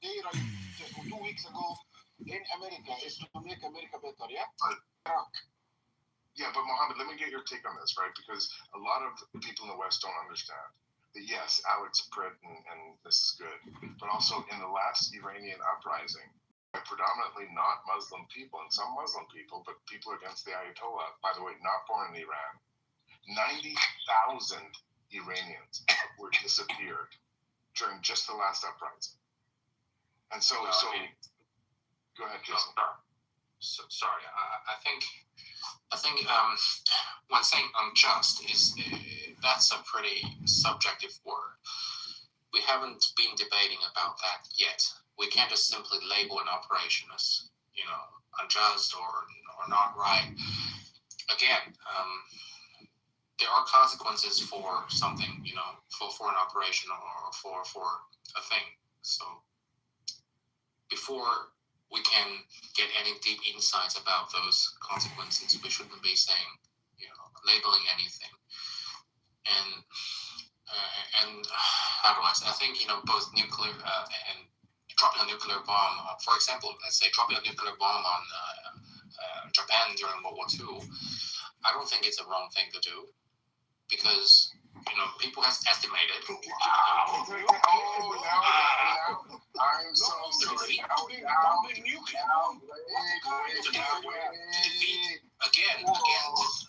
they just 2 weeks ago in America is to make America better, yeah? Iraq. Yeah, but Mohammed, let me get your take on this, right? Because a lot of people in the West don't understand that, yes, Alex Prit and this is good, but also in the last Iranian uprising, by predominantly not Muslim people, and some Muslim people, but people against the Ayatollah, by the way, not born in Iran, 90,000 Iranians were disappeared during just the last uprising. And so, go ahead, Jason. Sorry, I think when saying unjust is that's a pretty subjective word. We haven't been debating about that yet. We can't just simply label an operation as unjust or not right. Again, there are consequences for something, for an operation or for a thing. So before we can get any deep insights about those consequences, we shouldn't be saying, labeling anything. And how do I say? I think, both nuclear and dropping a nuclear bomb, for example, let's say dropping a nuclear bomb on Japan during World War II, I don't think it's a wrong thing to do, because people have estimated. Wow! I'm so sorry. Again,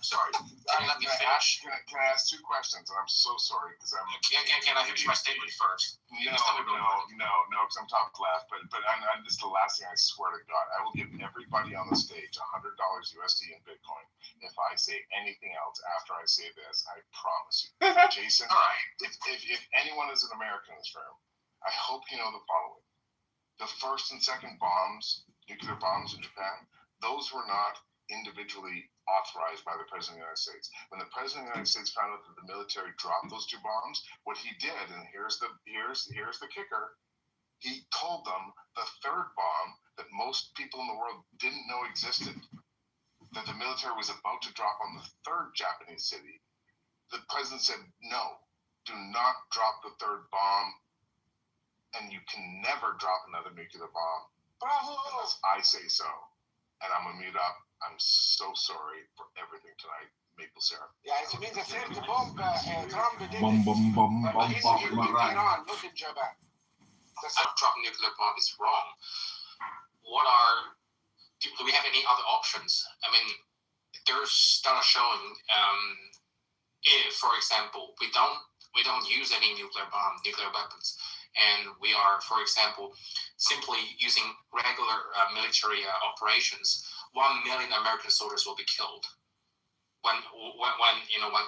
sorry. Can you let me finish? Can I ask 2 questions? And I'm so sorry because I'm. Can I finish my statement first? No, because I'm top left. But this is the last thing I swear to God. I will give everybody on the stage $100 USD in Bitcoin if I say anything else after I say this. I promise you. Jason, all right. If anyone is an American in this room, I hope you know the following. The first and second bombs, nuclear bombs in Japan, those were not individually authorized by the President of the United States. When the President of the United States found out that the military dropped those 2 bombs, what he did, and here's the kicker, he told them the third bomb that most people in the world didn't know existed, that the military was about to drop on the 3rd Japanese city. The president said, no, do not drop the 3rd bomb, and you can never drop another nuclear bomb unless I say so. And I'm going to mute up. I'm so sorry for everything tonight. Maple syrup. Yeah, it means the 3rd bomb, Trump did it. Bum, bum, bum, But bum, he's bum, in bum, Iran, not in Japan. Dropping nuclear bomb is wrong. Do we have any other options? I mean, there's data showing if, for example, we don't use any nuclear weapons, and we are, for example, simply using regular military operations, 1 million American soldiers will be killed when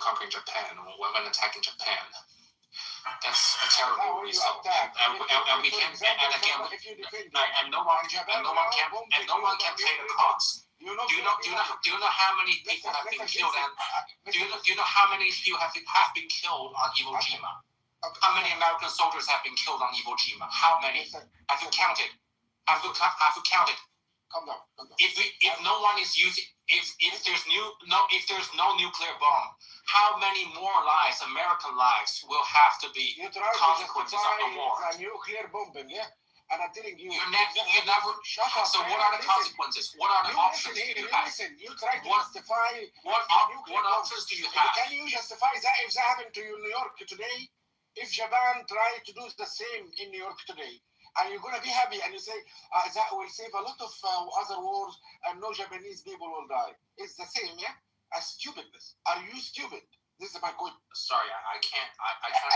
conquering Japan or when attacking Japan. That's a terrible result, and we can, and again, and no one can pay the cost. Do you know how many people have been killed? And do you know how many people have been killed on Iwo Jima? How many American soldiers have been killed on Iwo Jima? How many? Have you counted? Have you counted? Calm down. If no one is using, if there's no nuclear bomb, how many more lives, American lives, will have to be consequences of the war? A nuclear bombing, yeah. And I'm telling you, you never. Shut up. So what are the consequences? What are the options do you have? Listen, you try to justify. What options do you have? Can you justify that if that happened to you in New York today? If Japan tried to do the same in New York today, and you're going to be happy and you say that will save a lot of other wars and no Japanese people will die. It's the same, yeah? As stupidness. Are you stupid? This is my point. Sorry, I can't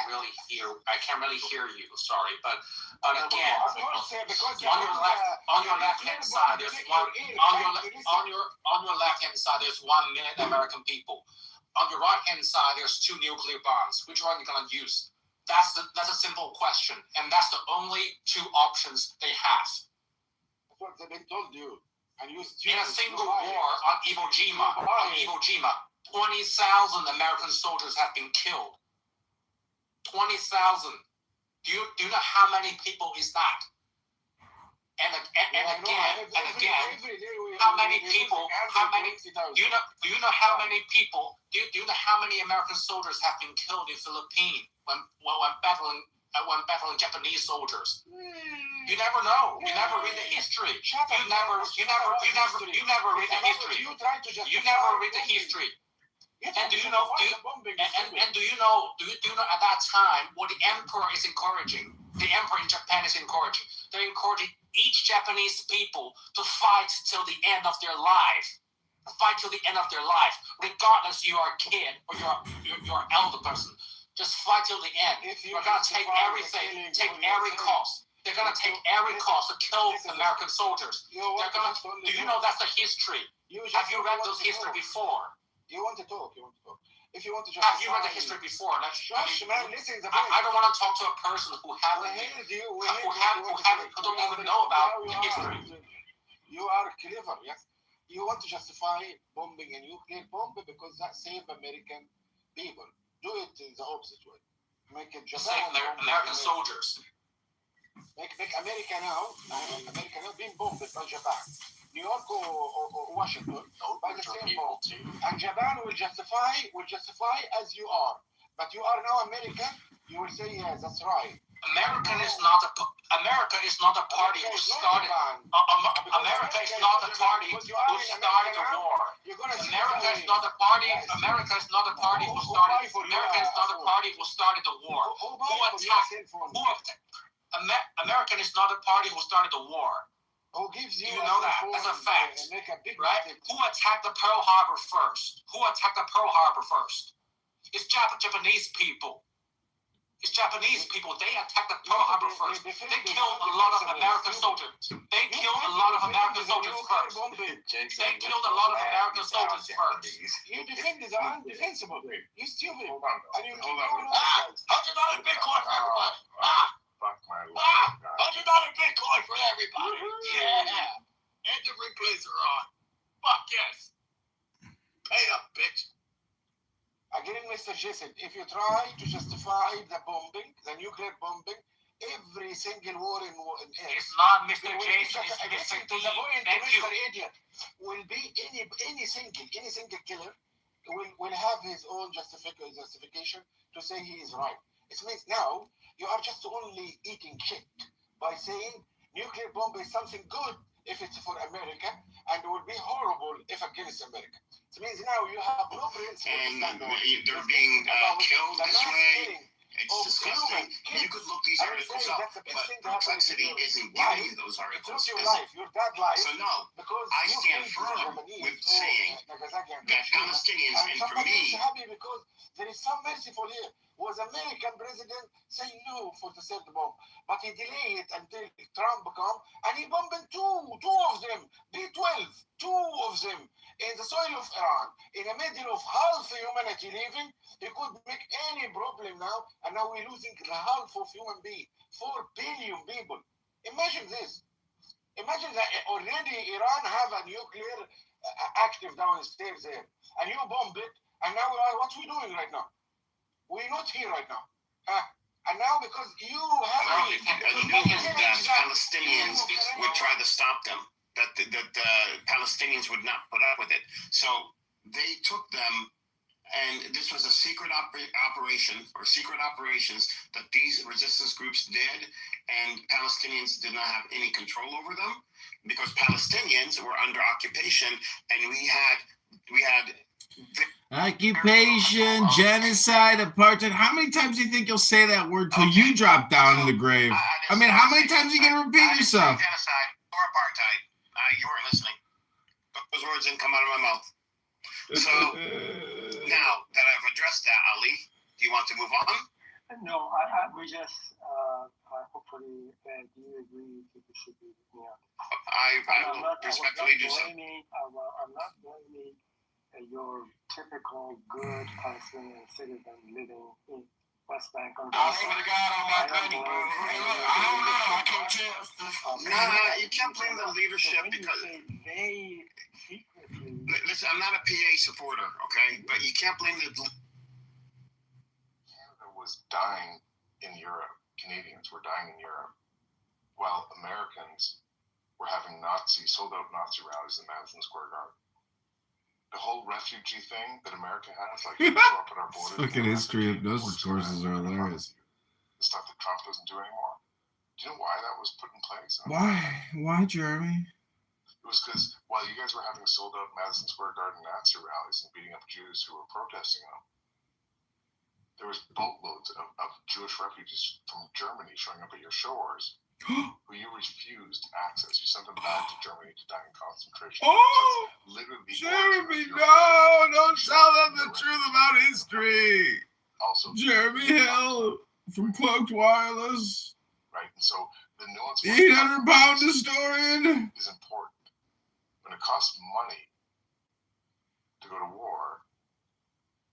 really hear you. Sorry, but again, of course, because on your left hand side, there's one on your left hand side, there's 1 million American people. On your right hand side, there's 2 nuclear bombs. Which one are you gonna use? That's a simple question, and that's the only 2 options they have. That's what they told you. And you in a single war on Iwo Jima, 20,000 American soldiers have been killed. 20,000. Do you know how many people is that? And again, how many people? How many? Do you know how many people? Do you know how many American soldiers have been killed in Philippines when battling Japanese soldiers? You never know. You never read the history. You never read the history. You never read the history. And do you know? And do you know at that time what the emperor is encouraging? The emperor in Japan is encouraging. They're encouraging each Japanese people to fight till the end of their life. Fight till the end of their life, regardless you are a kid or you're an elder person. Just fight till the end. You're gonna take everything, take every cost. They're gonna take every cost to kill American soldiers. They're gonna. Do you know that's the history? Have you read those history before? You want to talk. If you want to have you read the history before? I don't want to talk to a person who don't even know about the history. You are clever, yes. You want to justify bombing a nuclear bomb because that saved American people. Do it in the opposite way. Make it Japan. American soldiers. Make America now being bombed by Japan. New York or Washington by the same bomb. And Japan will justify as you are. But you are now American, you will say, yes, that's right. America is not a party who started. America is not a party who started the war. America is not a party. America is not a party who started. America is not a party who started the war. American is not a party who started the war. Who gives you? You know that? That's a fact, right? Who attacked the Pearl Harbor first? It's Japanese people. It's Japanese people. They attacked the Pearl Harbor first. They killed a lot of American soldiers. They killed a lot of American soldiers first. You defend the undefensible. You stupid. Hold on. $100 Bitcoin for everybody. Fuck my $100 Bitcoin for everybody. Yeah. And the replays are on. Fuck yes. Pay up, bitch. Again, Mr. Jason, if you try to justify the bombing, the nuclear bombing, every single war in it's not Mr. Jason, it's Mr. D. Thank you. Idiot will be any single killer will have his own justification to say he is right. It means now you are just only eating shit by saying nuclear bomb is something good if it's for America and it will be horrible if against America. It means now you have no principle. And they're being killed this way. It's disgusting. You could look these articles up, but Perplexity isn't giving you those articles. Your life, your dad life. So no, I stand firm with saying that Palestinians, and for me, happy because there is some merciful here. Was American president say no for the third bomb, but he delayed it until Trump come and he bombed two of them, B-12, two of them in the soil of Iran, in the middle of half humanity living. He could make any problem now, and now we're losing half of human beings, 4 billion people. Imagine this. Imagine that already Iran have a nuclear active downstairs there, and you bomb it, and now what we doing right now? We're not here right now. And now because you have... the news that Palestinians would try to stop them, that the Palestinians would not put up with it. So they took them, and this was a secret operation, or secret operations that these resistance groups did, and Palestinians did not have any control over them, because Palestinians were under occupation, and we had occupation, genocide, apartheid. How many times do you think you'll say that word till you drop down in the grave? I mean, how many times are you going to repeat yourself? Genocide or apartheid. You weren't listening. Those words didn't come out of my mouth. So, now that I've addressed that, Ali, do you want to move on? No, we just hopefully do you agree that we should be I will respectfully do so. I'm not blaming your typical good Palestinian citizen living in West Bank on Gaza. I swear to God on my buddy, bro. I don't know. I can't tell. No, you can't blame the leadership because they secretly. Listen, I'm not a PA supporter, okay? But you can't blame the. Canada was dying in Europe. Canadians were dying in Europe, while Americans were having sold-out Nazi rallies in Madison Square Garden. The whole refugee thing that America has, like show up at our borders. Fucking history hypnosis courses are hilarious. The stuff that Trump doesn't do anymore. Do you know why that was put in place? Why, Jeremy? It was because while you guys were having sold-out Madison Square Garden Nazi rallies and beating up Jews who were protesting them, there was boatloads of Jewish refugees from Germany showing up at your shores who you refused access. You sent them back to Germany to die in concentration camps. That's literally the Jeremy, origin of your no! Don't show tell them the the truth about history. Also, Jeremy Hill from Cloaked Wireless, right? And so the nuance 800-pound historian, is important. When it costs money to go to war,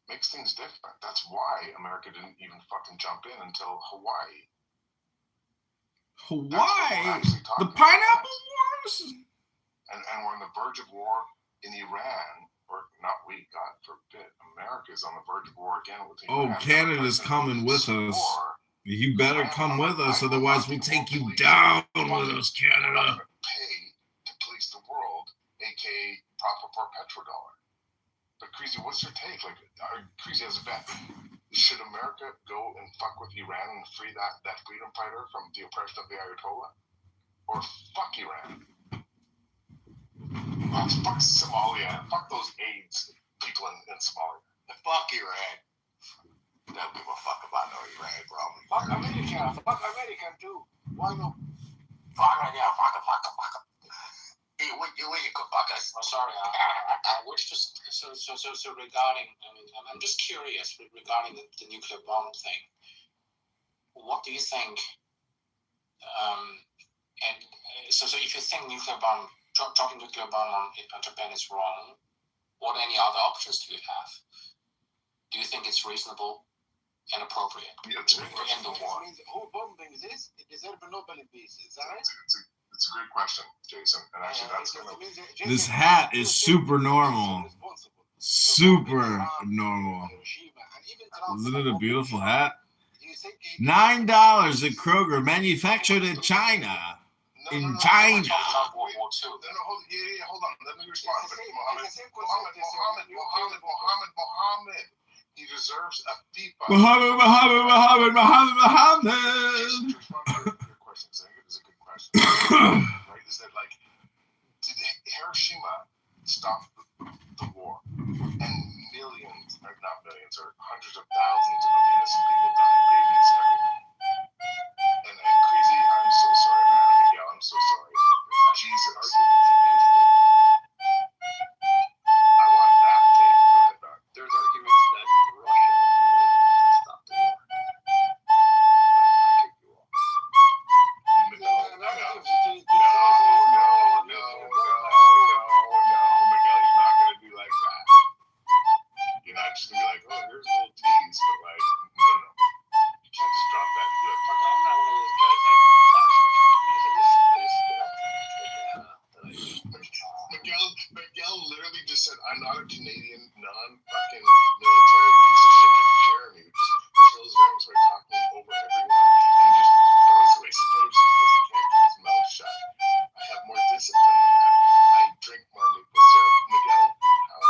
makes things different. That's why America didn't even fucking jump in until Hawaii. Hawaii, the Pineapple Wars, and we're on the verge of war in Iran, or not we, God forbid, America is on the verge of war again with Iran. Oh, Canada's coming with us. You better come with us, otherwise we'll take you down with us, Canada. Pay to police the world, aka profit per petrodollar. But Creasy, what's your take? Like, Creasy has a bet. Should America go and fuck with Iran and free that freedom fighter from the oppression of the Ayatollah? Or fuck Iran? Fuck Somalia. Fuck those AIDS people in Somalia. Fuck Iran. Don't give a fuck about no Iran, bro. Fuck America. Fuck American too. Why not? Fuck you could fuck us. I'm sorry. I wish to. So regarding. I mean, I'm just curious regarding the nuclear bomb thing. What do you think? And so if you think dropping nuclear bomb on Japan is wrong, what any other options do you have? Do you think it's reasonable and appropriate Yeah, it's a good to end the war? Who bombing this? It deserves a Nobel Peace. Is that right? It's a great question, Jason. And actually, that's going to... This hat is super normal. Super normal. Isn't it a beautiful hat? $9 at Kroger, manufactured in China. In China. Hold on. Let me respond. Mohammed. He deserves a FIFA. Muhammad. Your question is a good question. Right? Is that like, did Hiroshima stop the war? And millions, or not millions, or hundreds of thousands of innocent people died, babies, everything. And Crazy, I'm so sorry, man. Miguel, I'm so sorry. Jesus. I want that tape. Go ahead, Doc. There's arguments that Russia really wants to stop the war. But I kick you off. No, Miguel, you're not going to be like that. You're not just going to be like, oh, here's a little tease, but like, no. You can't just drop that and be like, fuck I'm off. not one of those guys that talks for 20 minutes. I just get up Miguel literally just said, I'm not a Canadian, non-fucking military piece of shit like Jeremy, who just fills rings by talking over everyone and just throws away supposedly because he can't keep his mouth shut. I have more discipline than that. I drink more maple syrup. Miguel, how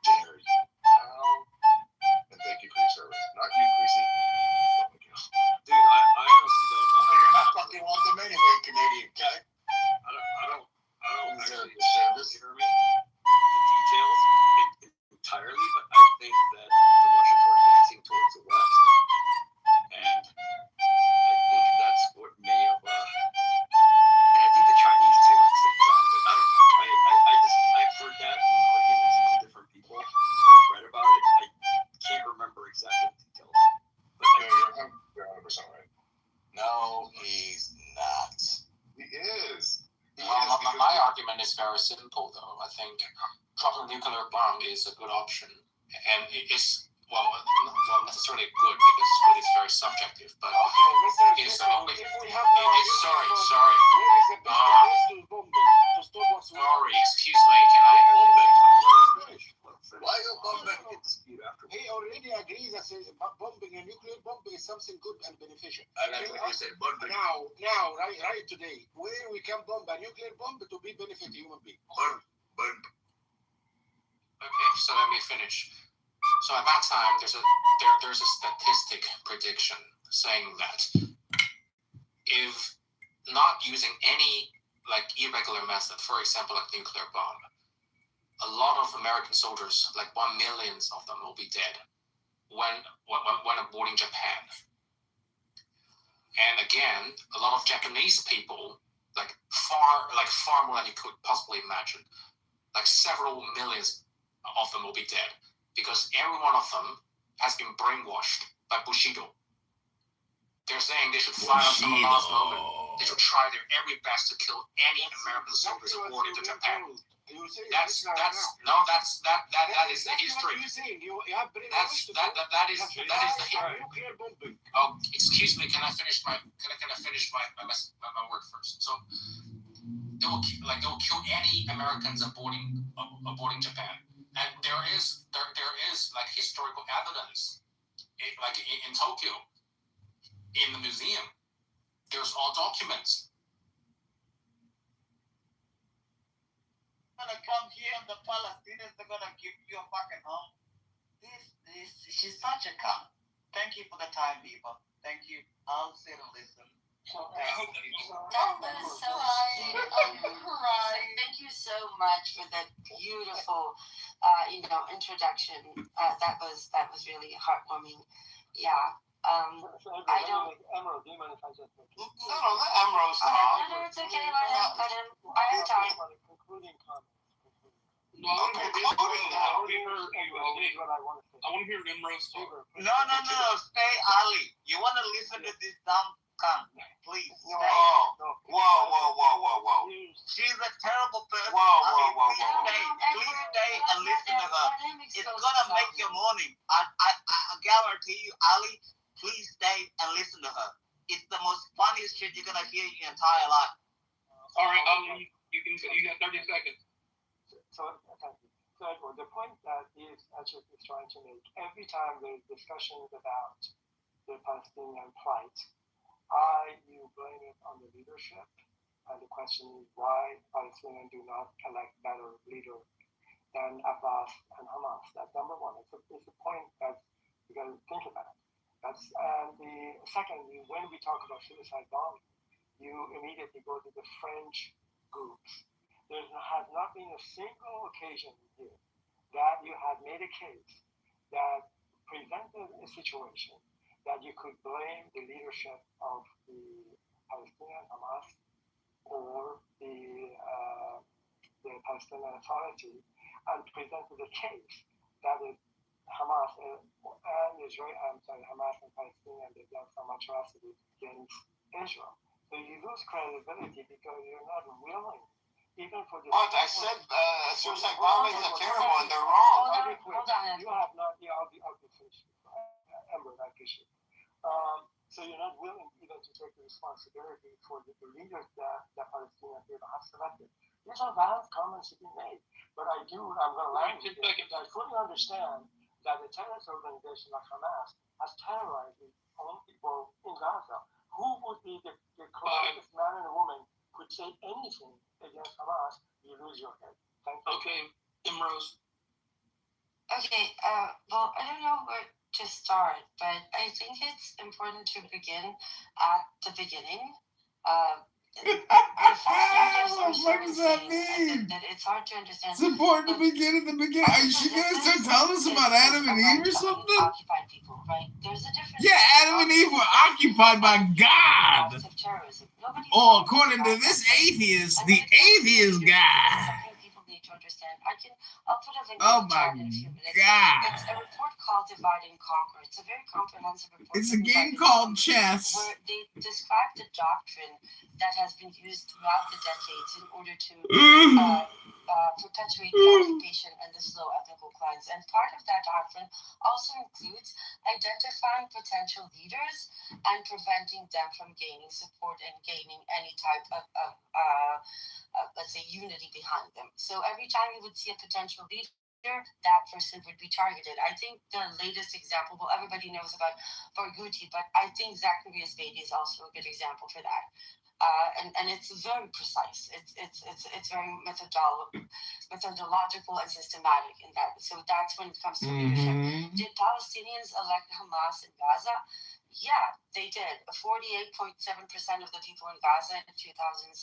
dare you? And thank you for your service. Not you, Chrissy, but Miguel. Dude, I honestly don't know. You're not fucking want them anyway, Canadian guy. I don't Deserve actually the service. hear me the details entirely, but I think that the Russians were advancing towards the west, and I think that's what may have. And I think the Chinese too at the same time, but I don't know. I've heard that in arguments from different people. I've read about it. I can't remember exactly the details, but I think You're 100% right. No, he's not. He is. My argument is very simple, though. I think dropping a nuclear bomb is a good option, and it is not necessarily good because good is very subjective. But Okay, it's Mr. only. If we have no Sorry. where is the best place to bomb to stop what's Sorry, excuse me. Can I bomb it? Why you bombing? He already agrees that bombing a nuclear bomb is something good and beneficial. I like what you said, bombing. Now, right today, where we can bomb a nuclear bomb to be benefit human being. Okay, so let me finish. So at that time, there's a statistic prediction saying that if not using any like irregular method, for example, like nuclear bomb, a lot of American soldiers, like 1 million of them, will be dead when boarding Japan. And again, a lot of Japanese people, like far more than you could possibly imagine, like several millions of them will be dead because every one of them has been brainwashed by Bushido. They're saying they should fight until the last moment. They should try their very best to kill any American soldiers aboard into Japan. That is the history. That is the history. Oh, excuse me. Can I finish my word first? So they will kill any Americans aboarding Japan, and there is like historical evidence, in Tokyo, in the museum. There's all documents. Gonna come here and the Palestinians are gonna give you a fucking home. She's such a cunt. Thank you for the time, people. Thank you. I'll sit and listen. That was so sweet. I'm crying. Thank you so much for that beautiful, introduction. That was really heartwarming. Yeah. I don't. Emerald, do you mind if I just make it? No, let Emerald talk. No, it's okay. Let him. I have time. Concluding comments. Concluding now. What I want to say. I want to hear Emerald's talk. No. Stay, Ali. You want to listen to this dumb cunt? Please. Stay. Whoa. She's a terrible person. Whoa. Please stay and listen to her. It's gonna make your morning. I guarantee you, Ali. Please stay and listen to her. It's the most funniest shit you're gonna hear in your entire life. All right, you got 30 seconds. So, thank you. So, Edward, the point that Edward is trying to make, every time there's discussions about the Palestinian plight, you blame it on the leadership, and the question is why Palestinians do not elect better leaders than Abbas and Hamas. That's number one. It's a point that you got to think about. And the second, when we talk about suicide bombing, you immediately go to the French groups. There has not been a single occasion here that you have made a case that presented a situation that you could blame the leadership of the Palestinian Hamas or the Palestinian Authority and presented a case that is Hamas and Israel, Hamas and Palestinian, they've done some atrocities against Israel. So you lose credibility because you're not willing, even for the. But I said suicide bombings are terrible and they're wrong. Hold on. You have not. Yeah, I'll be finished. Amber, I appreciate it. So you're not willing even to take the responsibility for the leaders that Palestinian people have selected. These are valid comments to be made, but I'm going to land with it. I fully understand that the terrorist organization like Hamas has terrorized its own people in Gaza. Who would be the closest man and woman could say anything against Hamas? You lose your head. Thank you. Okay, Imrose. Okay, well, I don't know where to start, but I think it's important to begin at the beginning. What does that mean? That it's hard to understand. It's important to begin at the beginning. Is she going to start telling us about Adam and Eve or something? Occupied people, right? There's a difference. Yeah, Adam and Eve were occupied by God. Oh, according to this atheist, the atheist guy. People need to understand. I'll put a link Oh in the my chat in a few minutes. God. It's a report called Divide and Conquer. It's a very comprehensive report. It's a game called chess. Where they describe the doctrine that has been used throughout the decades in order to perpetuate the occupation and the slow ethnical cleanse. And part of that doctrine also includes identifying potential leaders and preventing them from gaining support and gaining any type of let's say, unity behind them. So every time you would see a potential leader, that person would be targeted. I think the latest example, well, everybody knows about Barghouti, but I think Zacharias Beatty is also a good example for that. And it's very precise. It's very methodological and systematic in that. So that's when it comes to leadership. Did Palestinians elect Hamas in Gaza? Yeah, they did. 48.7% of the people in Gaza in 2006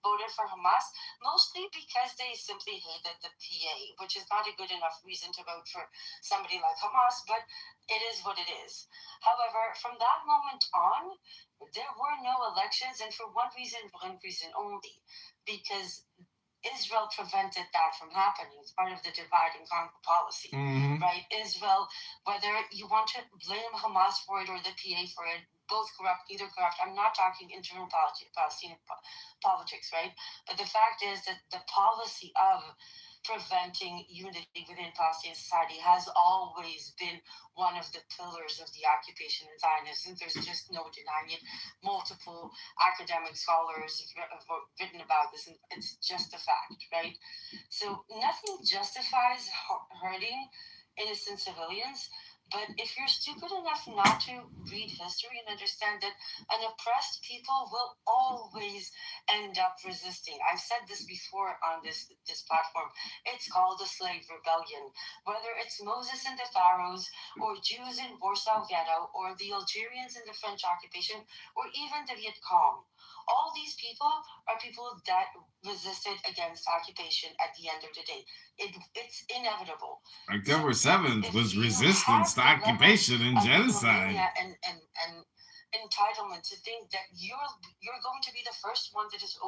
voted for Hamas, mostly because they simply hated the PA, which is not a good enough reason to vote for somebody like Hamas, but it is what it is. However, from that moment on, there were no elections, and for one reason only, because Israel prevented that from happening. It's part of the divide and conquer policy, right? Israel, whether you want to blame Hamas for it or the PA for it, both corrupt, either corrupt. I'm not talking internal Palestinian politics, right? But the fact is that the policy of preventing unity within Palestinian society has always been one of the pillars of the occupation and Zionism. There's just no denying it. Multiple academic scholars have written about this, and it's just a fact, right? So nothing justifies hurting innocent civilians, but if you're stupid enough not to read history and understand that an oppressed people will always end up resisting. I've said this before on this platform. It's called the slave rebellion. Whether it's Moses and the Pharaohs, or Jews in Warsaw Ghetto, or the Algerians in the French occupation, or even the Viet Cong. All these people are people that resisted against occupation at the end of the day. It's inevitable. October 7th was resistance to occupation and genocide. And entitlement to think that you're going to be the first one that is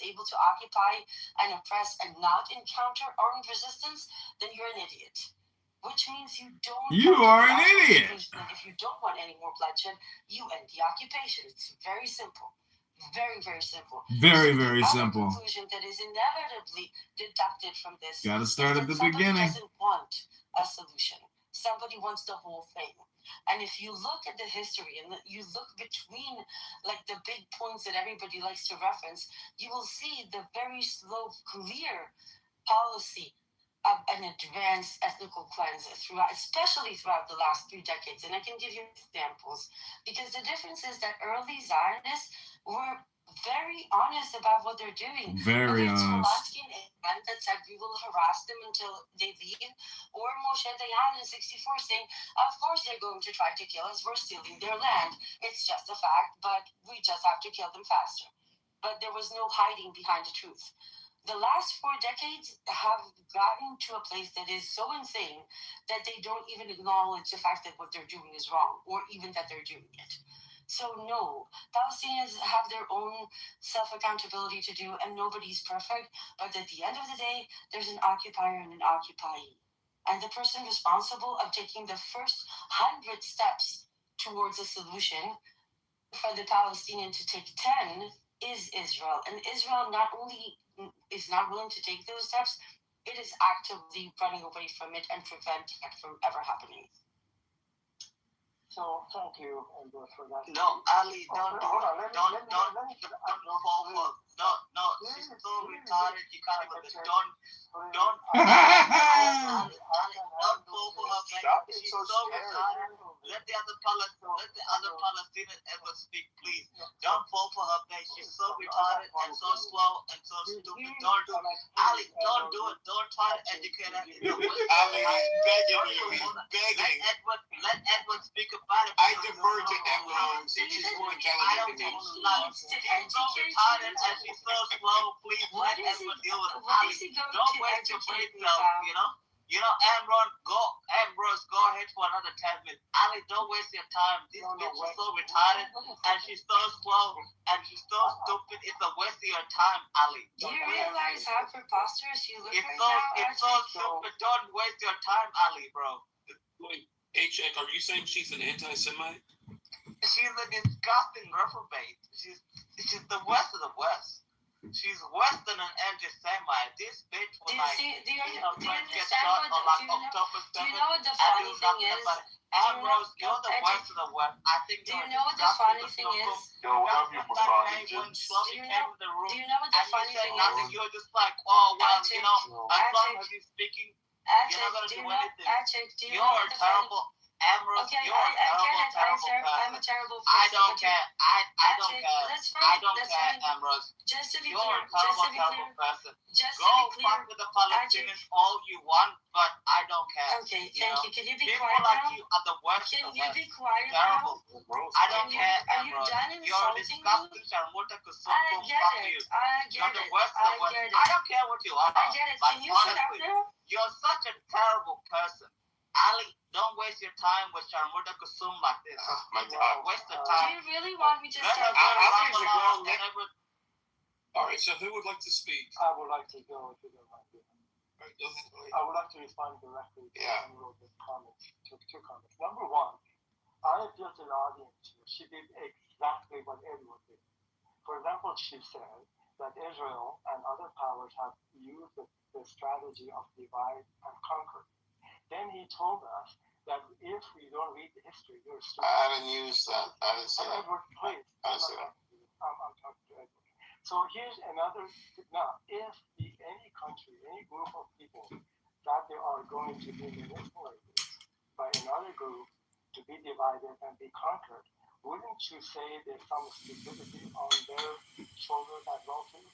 able to occupy and oppress and not encounter armed resistance, then you're an idiot. Which means you are an idiot. If you don't want any more bloodshed, you end the occupation. It's very simple. Very, very simple. Very, very simple. The conclusion that is inevitably deducted from this. Got to start at the somebody beginning. Doesn't want a solution. Somebody wants the whole thing. And if you look at the history and you look between like the big points that everybody likes to reference, you will see the very slow, clear policy of an advanced ethnical cleanse especially throughout the last 3 decades. And I can give you examples, because the difference is that early Zionists were very honest about what they're doing. Very honest. That said we will harass them until they leave, or Moshe Dayan in 64 saying, of course they're going to try to kill us, we're stealing their land. It's just a fact, but we just have to kill them faster. But there was no hiding behind the truth. The last 4 decades have gotten to a place that is so insane that they don't even acknowledge the fact that what they're doing is wrong, or even that they're doing it. So no, Palestinians have their own self-accountability to do, and nobody's perfect. But at the end of the day, there's an occupier and an occupiee. And the person responsible of taking the first 100 steps towards a solution, for the Palestinian to take 10, is Israel. And Israel not only is not willing to take those steps, it is actively running away from it and preventing it from ever happening. So thank you, Amber, for that. No, Ali, don't fall for. No, she's so retarded. You can't even. Don't fall for her. She's so retarded. Let the other Palestinians ever speak, please. Don't fall for her bait. She's so retarded and so slow and so stupid. Don't do it. Ali, don't do it. Don't try to educate her. Ali, he's begging you. He's begging. Let Edward speak about it. I defer to Emma. She's more intelligent than me. She's so retarded and she's so slow. Please let Edward deal with it. Ali, don't waste your brain cells, you know? Ambrose, go ahead for another 10 minutes. Ali, don't waste your time. This bitch is so retarded and she's so slow and she's so stupid. It's a waste of your time, Ali. Do you realize how preposterous you look right now? It's so stupid. Don't waste your time, Ali, bro. Wait, HX, are you saying she's an anti-Semite? She's a disgusting reprobate. She's the worst of the worst. She's worse than an anti-Semite. This bitch was do you understand October 7th. Do you know what the funny thing is? Ambrose, you're the worst of the worst. I think do you know what the funny thing is? Yo, have you massaged Do you know what the funny thing is? You're just like, oh, well, as long as he's speaking, you're not going to do anything. You're a terrible Ambrose, Okay, you're a I get terrible, it. terrible I'm a person. terrible person. I don't but you- care. I don't Ajay, care. that's I fine. don't That's care, fine. Ambrose. Just to be You're clear, a terrible, terrible person. Go fuck with the Palestinians all you want, but I don't care. Okay, You thank know? you. Can you be People quiet like now? you are the worst Can of you us. be quiet Terrible. now? I don't care, Are you Ambrose. done You're a insulting me? disgusting Sharmuta I Kusumkum. get Fuck it. you. I You're get the it. worst of I us. get it. I don't care what you are. I get it. Like, Can you shut up honestly, now? you're such a terrible person. Ali, don't waste your time with Sharmuta Kusum like this. Oh my Don't God. waste the Do time. you really want me to Let start? her go to I think it's a Ramallah grown and man. everything. All right, so who would like to speak? I would like to go to the market. All right, go ahead. I would like to respond directly to Yeah. Emerald's comments. Two comments. Number one, I appeal to the audience here. She did exactly what Edward did. For example, she said that Israel and other powers have used the strategy of divide and conquer. Then he told us that if we don't read the history, you're stupid. I haven't used that. I didn't say that. Edward, please. I didn't say that. I'm talking to Edward. So here's another. Now, if any country, any group of people, that they are going to be manipulated by another group to be divided and be conquered, wouldn't you say there's some stupidity on their shoulders as well too?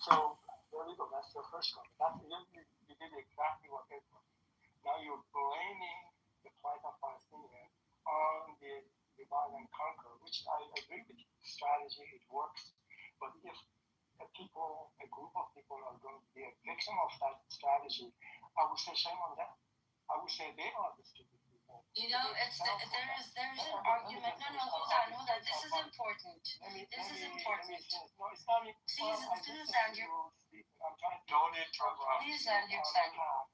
So there you go. That's your first comment. You did exactly what Edward did. Now you're blaming the plight of Palestinians on the divide and conquer, which I agree with you. Strategy, it works. But if a group of people are going to be a victim of that strategy, I would say shame on them. I would say they are the stupid people. You know, there is an argument. No, hold on. This is important. This is important. No, it's not. Please end your. I'm trying to. Don't interrupt. Please end your sentence.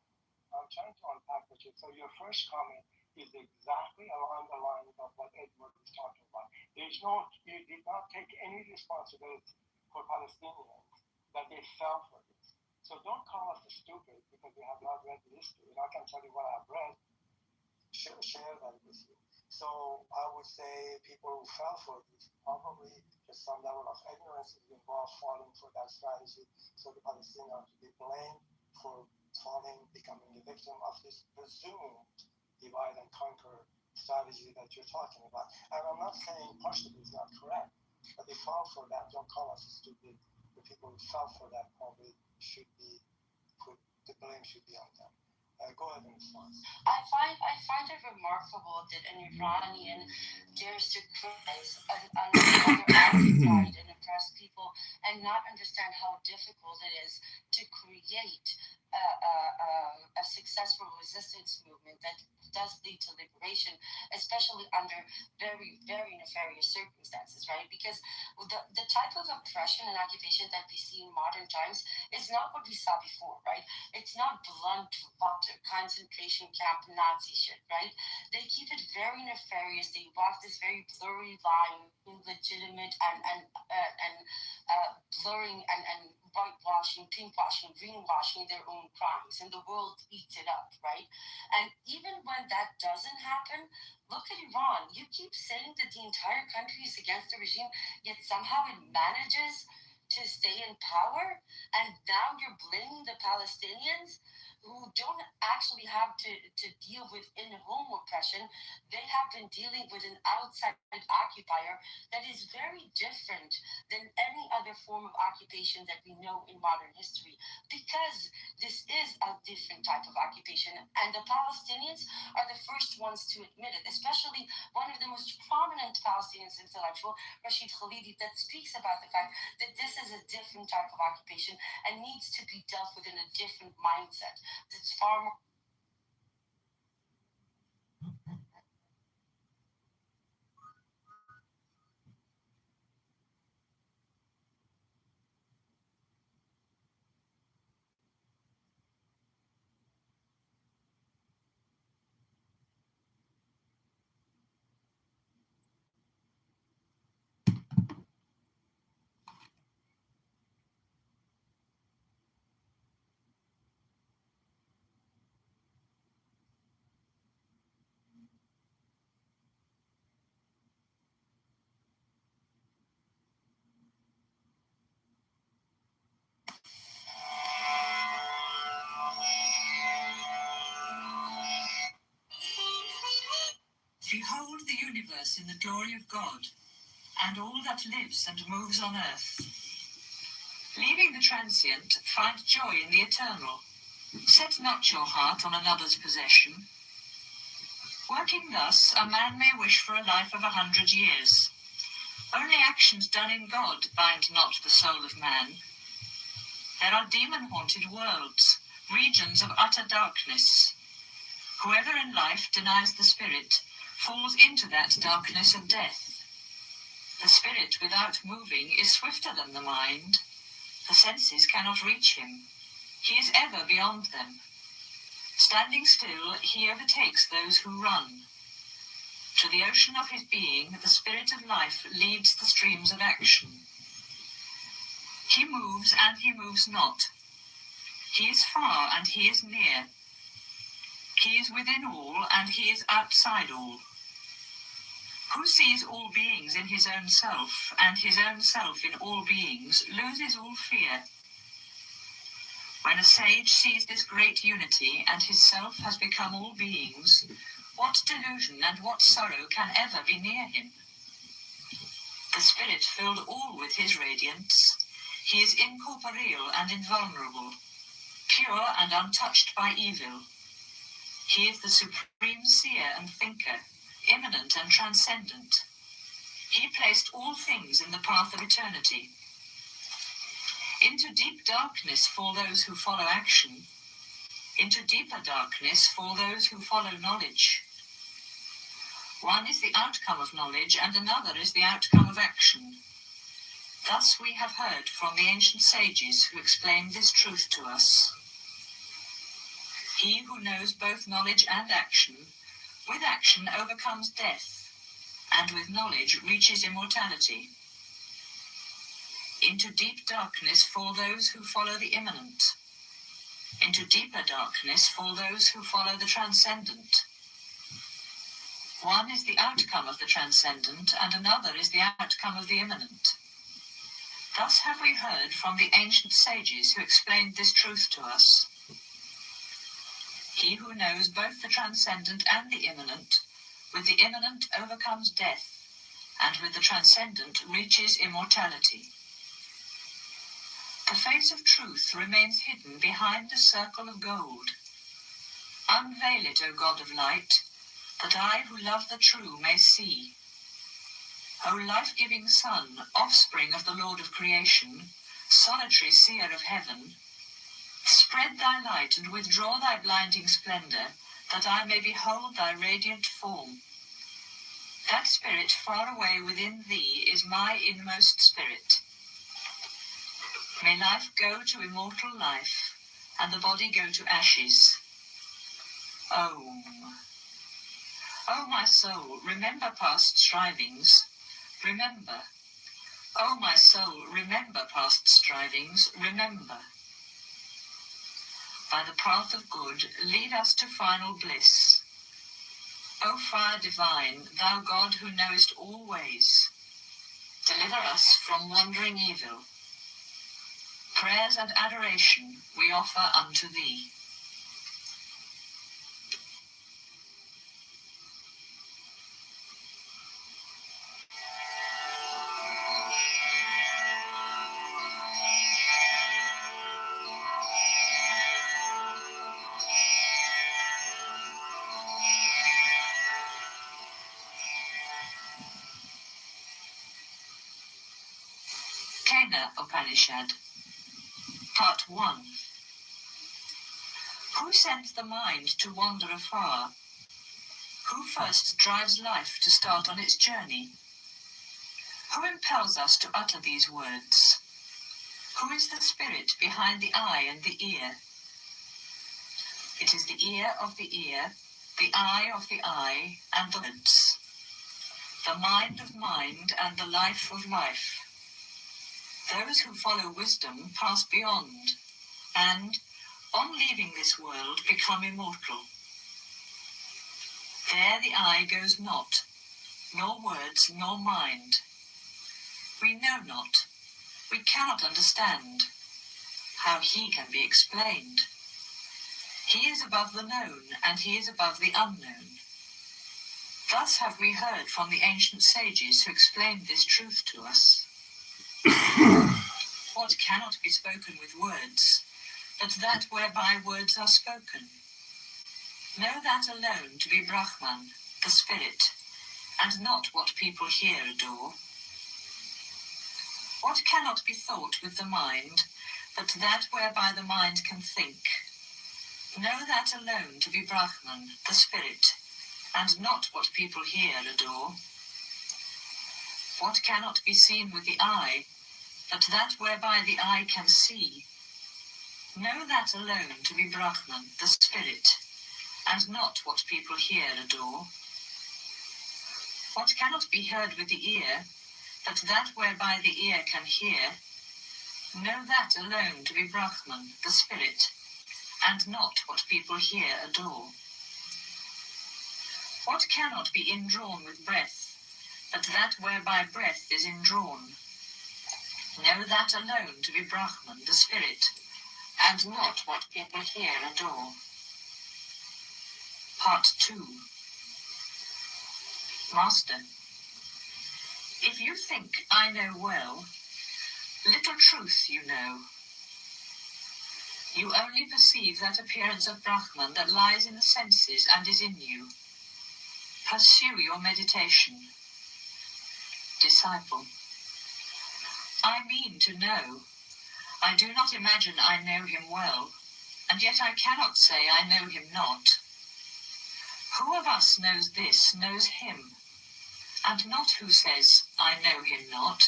I'm trying to unpack what you. So your first comment is exactly along the lines of what Edward is talking about. You did not take any responsibility for Palestinians that they fell for this. So don't call us stupid because we have not read the history. And I can tell you what I've read. Share that with you. So I would say people who fell for this probably just some level of ignorance is involved falling for that strategy. So the Palestinians are to be blamed for becoming the victim of this presumed divide and conquer strategy that you're talking about. And I'm not saying partially is not correct, but they fall for that. Don't call us stupid. The people who fell for that probably should be put. The blame should be on them. Go ahead and respond. I find it remarkable that an Iranian dares to criticize another occupied and oppressed people and not understand how difficult it is to create a successful resistance movement that does lead to liberation, especially under very, very nefarious circumstances, right? Because the type of oppression and occupation that we see in modern times is not what we saw before, right? It's not blunt, concentration camp Nazi shit, right? They keep it very nefarious. They walk this very blurry line, illegitimate and blurring and whitewashing, pinkwashing, greenwashing their own crimes, and the world eats it up, right? And even when that doesn't happen, look at Iran. You keep saying that the entire country is against the regime, yet somehow it manages to stay in power, and now you're blaming the Palestinians who don't actually have to deal with in-home oppression. They have been dealing with an outside occupier that is very different than any other form of occupation that we know in modern history, because this is a different type of occupation, and the Palestinians are the first ones to admit it, especially one of the most prominent Palestinian intellectual, Rashid Khalidi, that speaks about the fact that this is a different type of occupation and needs to be dealt with in a different mindset. It's far more universe in the glory of God, and all that lives and moves on earth. Leaving the transient, find joy in the eternal. Set not your heart on another's possession. Working thus, a man may wish for a life of 100 years. Only actions done in God bind not the soul of man. There are demon-haunted worlds, regions of utter darkness. Whoever in life denies the spirit falls into that darkness of death. The spirit without moving is swifter than the mind. The senses cannot reach him. He is ever beyond them. Standing still, he overtakes those who run. To the ocean of his being, the spirit of life leads the streams of action. He moves and he moves not. He is far and he is near. He is within all and he is outside all. Who sees all beings in his own self, and his own self in all beings, loses all fear. When a sage sees this great unity, and his self has become all beings, what delusion and what sorrow can ever be near him? The spirit filled all with his radiance. He is incorporeal and invulnerable, pure and untouched by evil. He is the supreme seer and thinker, immanent and transcendent. He placed all things in the path of eternity. Into deep darkness fall those who follow action. Into deeper darkness fall those who follow knowledge. One is the outcome of knowledge, and another is the outcome of action. Thus we have heard from the ancient sages who explained this truth to us. He who knows both knowledge and action, with action overcomes death, and with knowledge reaches immortality. Into deep darkness fall those who follow the immanent. Into deeper darkness fall those who follow the transcendent. One is the outcome of the transcendent, and another is the outcome of the immanent. Thus have we heard from the ancient sages who explained this truth to us. He who knows both the transcendent and the immanent, with the immanent overcomes death, and with the transcendent reaches immortality. The face of truth remains hidden behind a circle of gold. Unveil it, O God of light, that I who love the true may see. O life-giving Sun, offspring of the Lord of creation, solitary seer of heaven, spread thy light and withdraw thy blinding splendor, that I may behold thy radiant form. That spirit far away within thee is my inmost spirit. May life go to immortal life, and the body go to ashes. Om. O my soul, remember past strivings. Remember. O my soul, remember past strivings. Remember. By the path of good, lead us to final bliss. O fire divine, thou God who knowest all ways, deliver us from wandering evil. Prayers and adoration we offer unto thee. Kena Upanishad, Part 1. Who sends the mind to wander afar? Who first drives life to start on its journey? Who impels us to utter these words? Who is the spirit behind the eye and the ear? It is the ear of the ear, the eye of the eye, and the words. The mind of mind and the life of life. Those who follow wisdom pass beyond, and, on leaving this world, become immortal. There the eye goes not, nor words nor mind. We know not, we cannot understand. How he can be explained? He is above the known, and he is above the unknown. Thus have we heard from the ancient sages who explained this truth to us. What cannot be spoken with words, but that whereby words are spoken. Know that alone to be Brahman, the spirit, and not what people here adore. What cannot be thought with the mind, but that whereby the mind can think. Know that alone to be Brahman, the spirit, and not what people here adore. What cannot be seen with the eye, but that whereby the eye can see. Know that alone to be Brahman, the spirit, and not what people here adore. What cannot be heard with the ear, but that whereby the ear can hear. Know that alone to be Brahman, the spirit, and not what people here adore. What cannot be indrawn with breath, but that whereby breath is indrawn. Know that alone to be Brahman, the spirit, and not what people here adore. Part 2. Master, if you think I know well, little truth you know. You only perceive that appearance of Brahman that lies in the senses and is in you. Pursue your meditation. Disciple, I mean to know. I do not imagine I know him well, and yet I cannot say I know him not. Who of us knows this, knows him, and not who says, I know him not?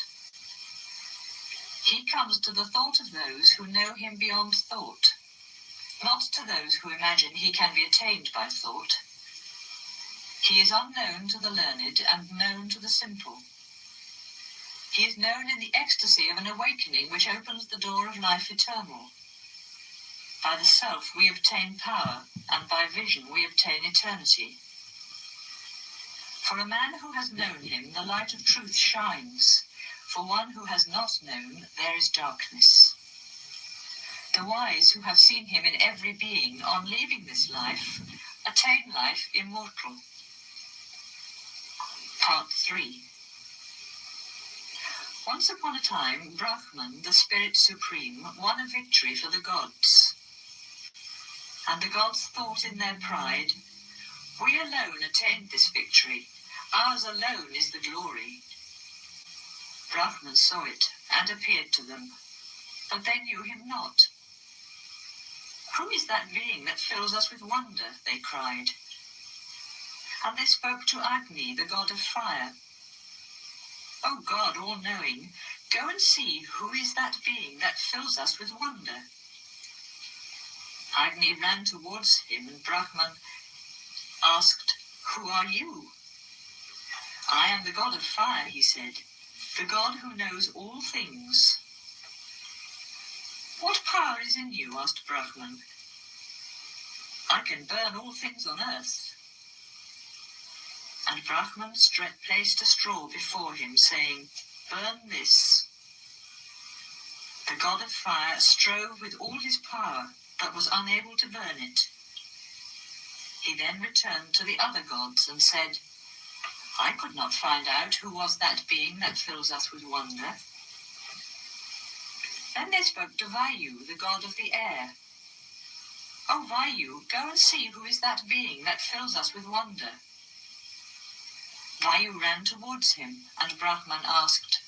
He comes to the thought of those who know him beyond thought, not to those who imagine he can be attained by thought. He is unknown to the learned and known to the simple. He is known in the ecstasy of an awakening which opens the door of life eternal. By the self we obtain power, and by vision we obtain eternity. For a man who has known him, the light of truth shines. For one who has not known, there is darkness. The wise who have seen him in every being, on leaving this life, attain life immortal. Part 3. Once upon a time, Brahman, the Spirit Supreme, won a victory for the gods. And the gods thought in their pride, we alone attained this victory. Ours alone is the glory. Brahman saw it and appeared to them, but they knew him not. Who is that being that fills us with wonder? They cried. And they spoke to Agni, the god of fire. O God, all-knowing, go and see who is that being that fills us with wonder. Agni ran towards him, and Brahman asked, who are you? I am the god of fire, he said, the god who knows all things. What power is in you? Asked Brahman. I can burn all things on earth. And Brahman placed a straw before him, saying, burn this. The god of fire strove with all his power, but was unable to burn it. He then returned to the other gods and said, I could not find out who was that being that fills us with wonder. Then they spoke to Vayu, the god of the air. O Vayu, go and see who is that being that fills us with wonder. Vayu ran towards him, and Brahman asked,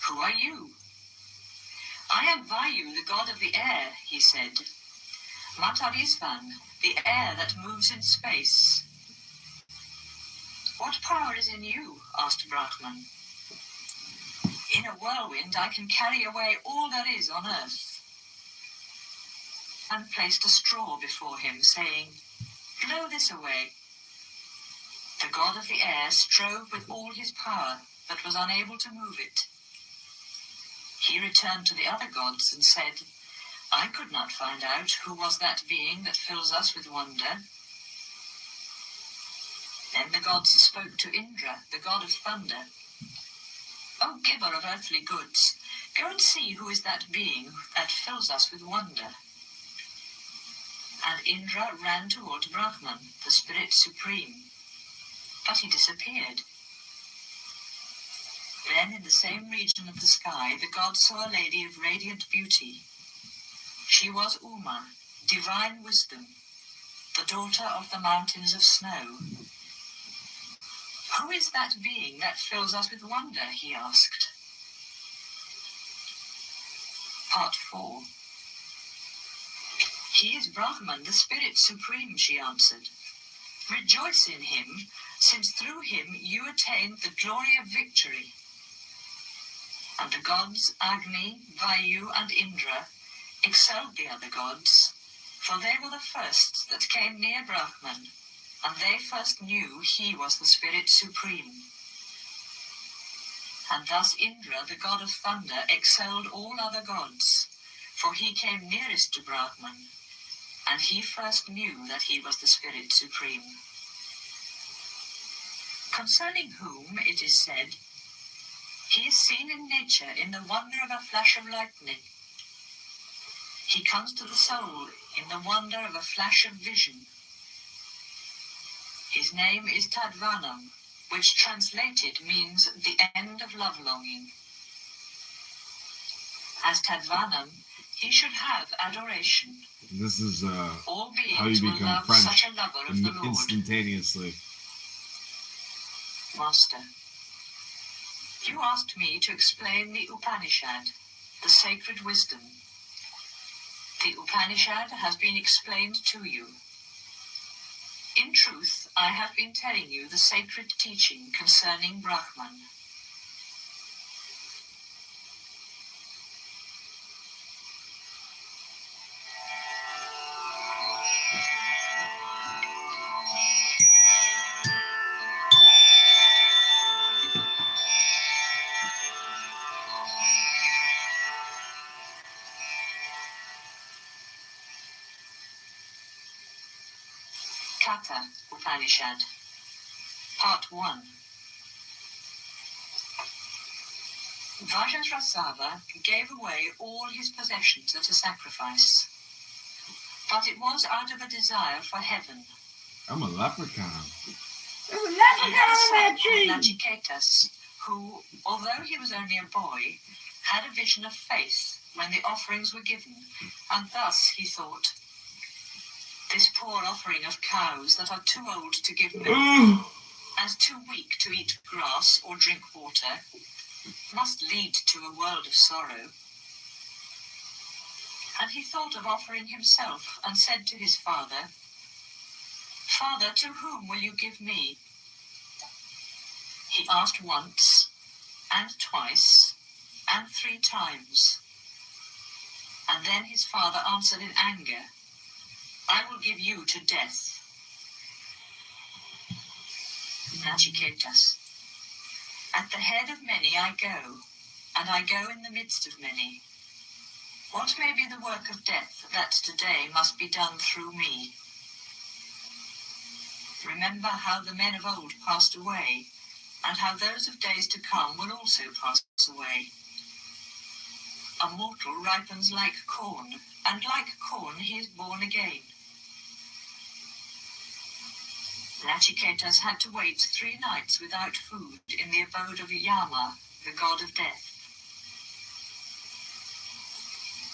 who are you? I am Vayu, the god of the air, he said. Matarisvan, the air that moves in space. What power is in you? Asked Brahman. In a whirlwind I can carry away all there is on earth. And placed a straw before him, saying, blow this away. The god of the air strove with all his power, but was unable to move it. He returned to the other gods and said, I could not find out who was that being that fills us with wonder. Then the gods spoke to Indra, the god of thunder. O giver of earthly goods, go and see who is that being that fills us with wonder. And Indra ran toward Brahman, the Spirit Supreme. but he disappeared. Then, in the same region of the sky, the gods saw a lady of radiant beauty. She was Uma, divine wisdom, the daughter of the mountains of snow. Who is that being that fills us with wonder? He asked. Part 4. He is Brahman, the spirit supreme, she answered. Rejoice in him, since through him you attained the glory of victory. And the gods, Agni, Vayu, and Indra, excelled the other gods, for they were the first that came near Brahman, and they first knew he was the Spirit Supreme. And thus Indra, the god of thunder, excelled all other gods, for he came nearest to Brahman, and he first knew that he was the Spirit Supreme. Concerning whom it is said, he is seen in nature in the wonder of a flash of lightning. He comes to the soul in the wonder of a flash of vision. His name is Tadvanam, which translated means the end of love-longing. As Tadvanam, he should have adoration. This is All how you beings will become love French such a lover of the Lord. instantaneously. Master, you asked me to explain the Upanishad, the sacred wisdom. The Upanishad has been explained to you. In truth, I have been telling you the sacred teaching concerning Brahman. Katha Upanishad, Part 1. Vajrasava gave away all his possessions at a sacrifice, but it was out of a desire for heaven. I'm a leprechaun. There's a leprechaun on that tree! Nachiketas, who, although he was only a boy, had a vision of faith when the offerings were given, and thus he thought, this poor offering of cows that are too old to give milk and too weak to eat grass or drink water must lead to a world of sorrow. And he thought of offering himself and said to his father, Father, to whom will you give me? He asked once, and twice, and 3 times. And then his father answered in anger, I will give you to death. Nachiketas, at the head of many I go, and I go in the midst of many. What may be the work of death that today must be done through me? Remember how the men of old passed away, and how those of days to come will also pass away. A mortal ripens like corn, and like corn he is born again. Nachiketas had to wait 3 nights without food in the abode of Yama, the god of death.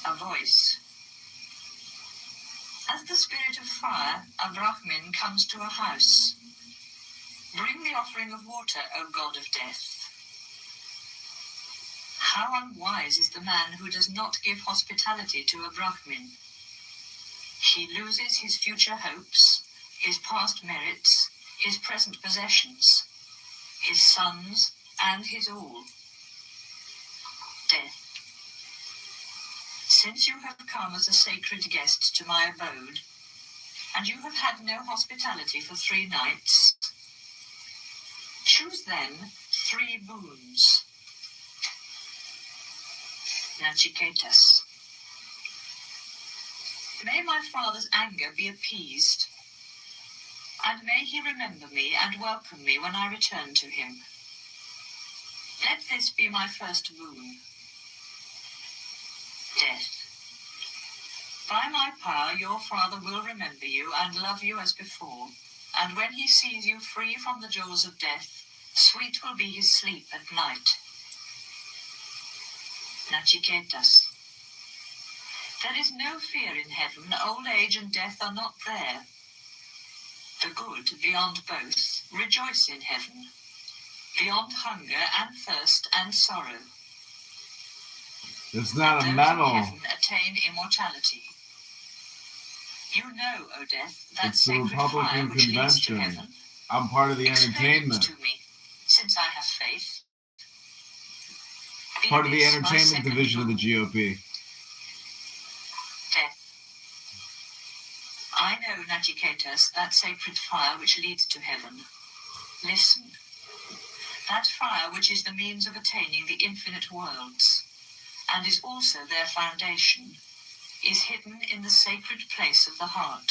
A voice. As the spirit of fire, a Brahmin comes to a house. Bring the offering of water, O god of death. How unwise is the man who does not give hospitality to a Brahmin. He loses his future hopes, his past merits, his present possessions, his sons, and his all. Death. Since you have come as a sacred guest to my abode, and you have had no hospitality for 3 nights, choose then 3 boons. Nachiketas. May my father's anger be appeased, and may he remember me and welcome me when I return to him. Let this be my first boon. Death. By my power your father will remember you and love you as before, and when he sees you free from the jaws of death, sweet will be his sleep at night. Nachiketas. There is no fear in heaven, old age and death are not there. The good, beyond both, rejoice in heaven, beyond hunger and thirst and sorrow. It's not a Those medal. in heaven attain immortality. You know, O death, that It's the sacred Republican fire which leads to Convention. heaven. I'm part of the Explain entertainment. it to me, since I have faith. Be Part of the this my entertainment second division of the boon. GOP. Death. I know, Nachiketas, that sacred fire which leads to heaven. Listen. That fire which is the means of attaining the infinite worlds, and is also their foundation, is hidden in the sacred place of the heart.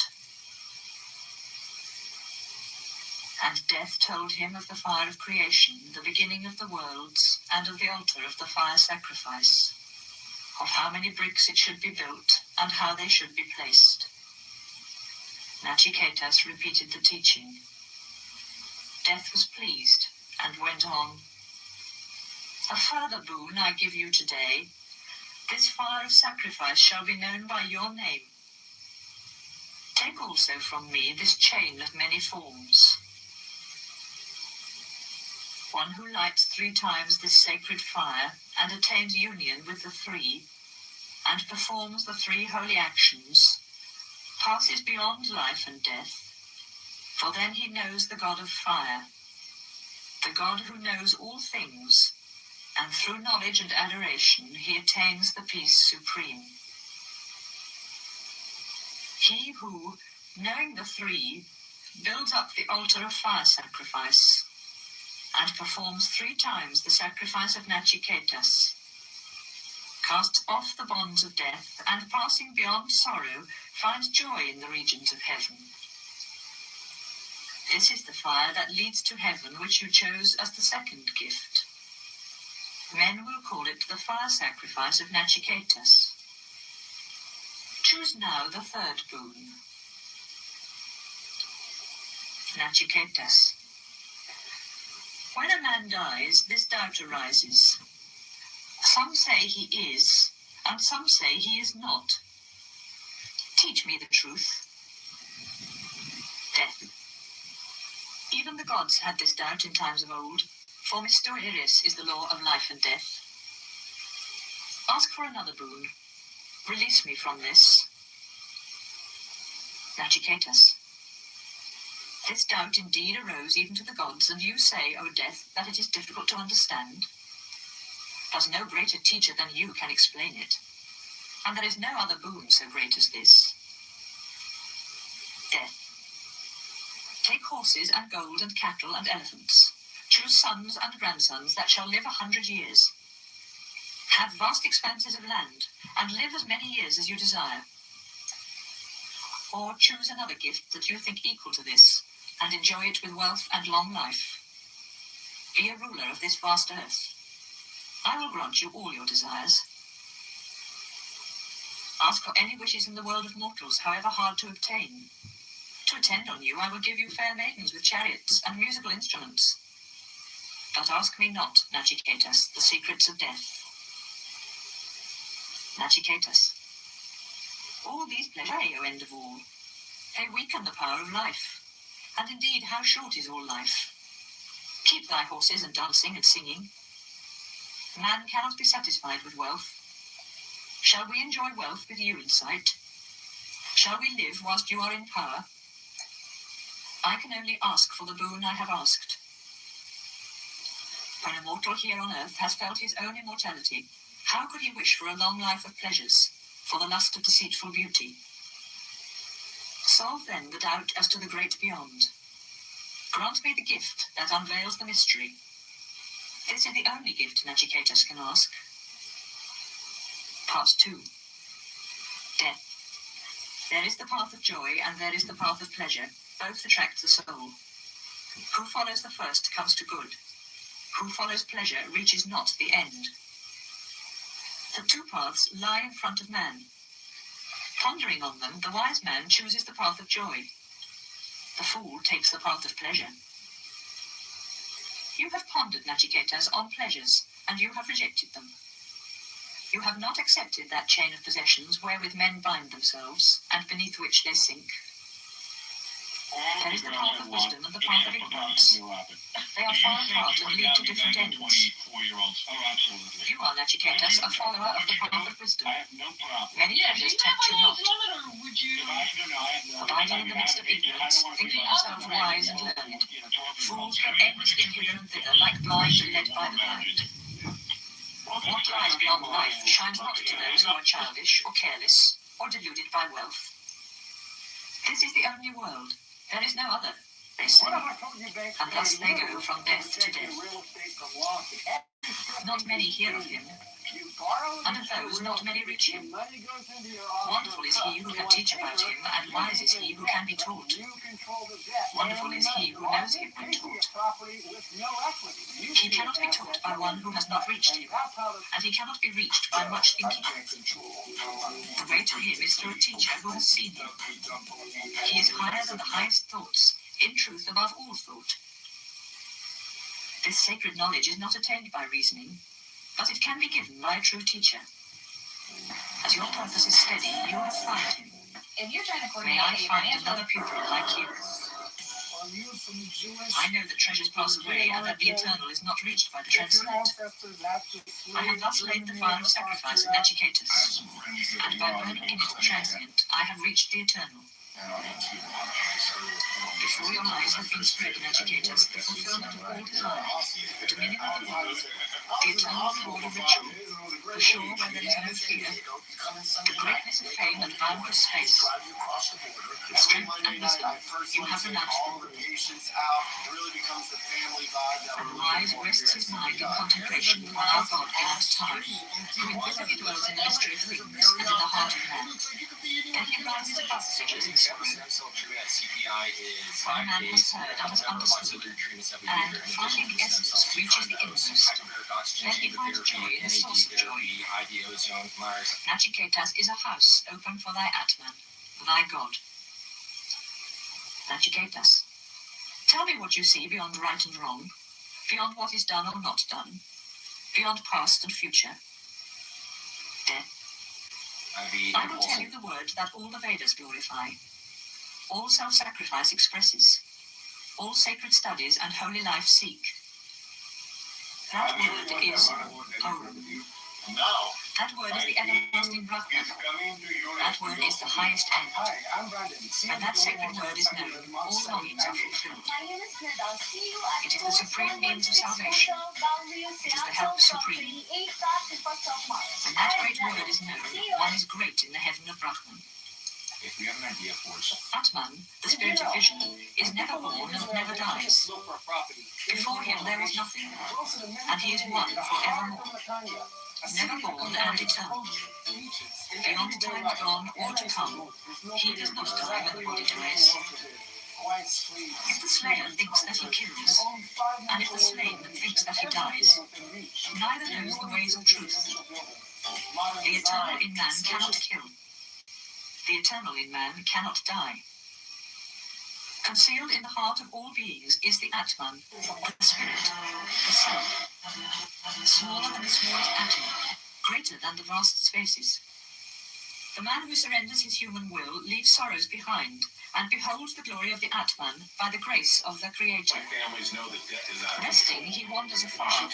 And death told him of the fire of creation, the beginning of the worlds, and of the altar of the fire sacrifice, of how many bricks it should be built, and how they should be placed. Nachiketas repeated the teaching. Death was pleased, and went on. A further boon I give you today. This fire of sacrifice shall be known by your name. Take also from me this chain of many forms. One who lights 3 times this sacred fire, and attains union with the 3, and performs the 3 holy actions, passes beyond life and death, for then he knows the God of fire, the God who knows all things, and through knowledge and adoration he attains the peace supreme. He who, knowing the 3, builds up the altar of fire sacrifice, and performs 3 times the sacrifice of Nachiketas, casts off the bonds of death, and passing beyond sorrow, finds joy in the regions of heaven. This is the fire that leads to heaven, which you chose as the second gift. Men will call it the fire sacrifice of Nachiketas. Choose now the 3rd boon. Nachiketas. When a man dies, this doubt arises. Some say he is, and some say he is not. Teach me the truth. Death. Even the gods had this doubt in times of old, for Misto Iris is the law of life and death. Ask for another boon. Release me from this. Nachiketas. This doubt indeed arose even to the gods, and you say, O death, that it is difficult to understand. As no greater teacher than you can explain it, and there is no other boon so great as this. Death. Take horses and gold and cattle and elephants. Choose sons and grandsons that shall live 100 years. Have vast expanses of land, and live as many years as you desire. Or choose another gift that you think equal to this, and enjoy it with wealth and long life. Be a ruler of this vast earth. I will grant you all your desires. Ask for any wishes in the world of mortals, however hard to obtain. To attend on you, I will give you fair maidens with chariots and musical instruments. But ask me not, Nachiketas, the secrets of death. Nachiketas. All these pleasures, O end of all. They weaken the power of life. And indeed, how short is all life? Keep thy horses and dancing and singing. Man cannot be satisfied with wealth. Shall we enjoy wealth with you in sight? Shall we live whilst you are in power? I can only ask for the boon I have asked. When a mortal here on earth has felt his own immortality, how could he wish for a long life of pleasures, for the lust of deceitful beauty? Solve then the doubt as to the great beyond. Grant me the gift that unveils the mystery. This is the only gift Nachiketas can ask. Part 2. Death. There is the path of joy, and there is the path of pleasure. Both attract the soul. Who follows the first comes to good. Who follows pleasure reaches not the end. The 2 paths lie in front of man. Pondering on them, the wise man chooses the path of joy. The fool takes the path of pleasure. You have pondered, Nachiketas, on pleasures, and you have rejected them. You have not accepted that chain of possessions wherewith men bind themselves, and beneath which they sink. There is the path of wisdom and the path of ignorance. They are far apart and lead to different ends. You are, Nachiketas, a follower of the path of wisdom. Many pleasures tempt you not. Abiding in the midst of ignorance, thinking yourself wise and learned, fools go aimlessly hither and thither like blind led by the blind. What lies beyond life shines not to those who are childish or careless or deluded by wealth. This is the only world. There is no other, they say, and thus they go from death to death. Not many hear of him, and of those not many reach him. Wonderful is he who can teach about him, and wise is he who can be taught. Wonderful is he who knows him when taught. He cannot be taught by one who has not reached him, and he cannot be reached by much thinking. The way to him is through a teacher who has seen him. He is higher than the highest thoughts, in truth above all thought. This sacred knowledge is not attained by reasoning, but it can be given by a true teacher. As your purpose is steady, you have found him. May I find another pupil like you. I know that treasures pass away and that the eternal is not reached by the transcendent. I have thus laid the final sacrifice of Nachiketas, and by burning in it the transient, I have reached the eternal. Before your eyes have been spread, Nachiketas, the fulfillment of all desire, the dominion of the world, the eternal reward of ritual, the shore where there is no fear, the greatness of fame and boundless space, the strength and wisdom you have renounced all. And the wise rests his mind in contemplation on our God beyond time, who invisibly dwells in the mystery of things and in the heart of man. Then he rises above pleasures and sorrow. When a man has heard and has understood, and finding the essence reaches the innermost, then he finds joy in the source of joy. Nachiketas is a house open for thy Atman, thy God. Nachiketas, tell me what you see beyond right and wrong, beyond what is done or not done, beyond past and future. Death. I will tell you the word that all the Vedas glorify, all self-sacrifice expresses, all sacred studies and holy life seek. That word is Om. That word is the everlasting Brahman. That word is the highest end. And that sacred word is known, all longings are fulfilled. It is the supreme means of salvation. It is the help supreme. When that great word is known, one is great in the heaven of Brahman. Atman, the spirit of vision, is never born and never dies. Before him there is nothing, and he is one forevermore. Never born and eternal. Beyond time gone or to come, he does not die when the body dies. If the slayer thinks that he kills, and if the slain thinks that he dies, neither knows the ways of truth. The eternal in man cannot kill. The eternal in man cannot die. Concealed in the heart of all beings is the Atman, the spirit, the self, smaller than the smallest atom, greater than the vast spaces. The man who surrenders his human will leaves sorrows behind and beholds the glory of the Atman by the grace of the Creator. Resting, he wanders afar.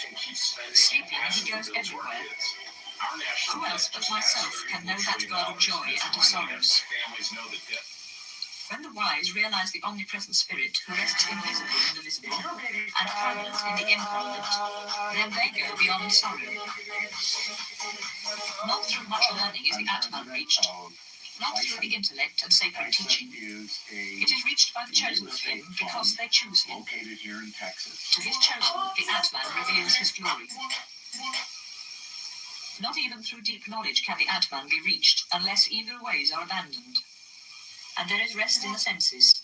Sleeping, he goes everywhere. Who else but myself can know that God of joy and of sorrows? When the wise realize the omnipresent spirit who rests invisible in the visible and permanent in the impermanent, then they go beyond sorrow. Not through much learning is the Atman reached, not through the intellect and sacred teaching. It is reached by the chosen of him because they choose him. To his chosen, the Atman reveals his glory. Not even through deep knowledge can the Atman be reached unless evil ways are abandoned. And there is rest in the senses,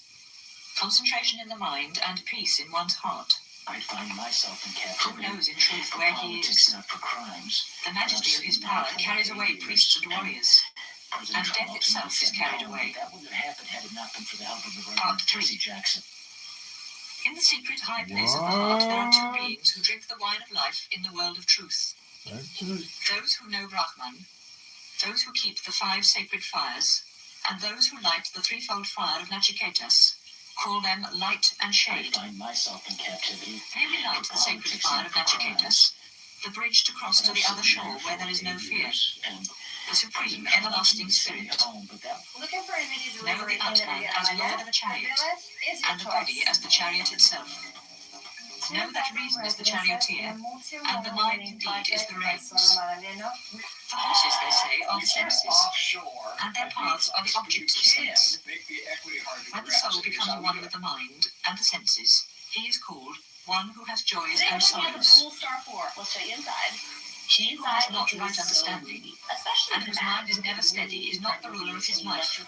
concentration in the mind, and peace in one's heart. I find myself in captivity. Who knows in truth where he is? Not for crimes, the majesty of his power carries away priests and warriors. and death itself is carried away. That wouldn't have happened had it not been for the help of the Part Reverend Jesse 3. Jackson. In the secret high place of the heart, there are two beings who drink the wine of life in the world of truth. Those who know Brahman, those who keep the 5 sacred fires, and those who light the threefold fire of Nachiketas, call them light and shade. I find myself in captivity. They relight the sacred fire of Nachiketas, the bridge to cross to the other shore where there is no fear, the supreme everlasting spirit. Looking for images Know the Atman as Lord of the chariot, and the body as the chariot itself. Know that reason is the charioteer, and the mind indeed is the reins. The horses, they say, are the senses, and their paths are the objects of sense. When the soul becomes one with the mind and the senses, he is called one who has joys and sorrows. We'll show you inside. He who has not right understanding, and whose mind is never steady, is not the ruler of his life,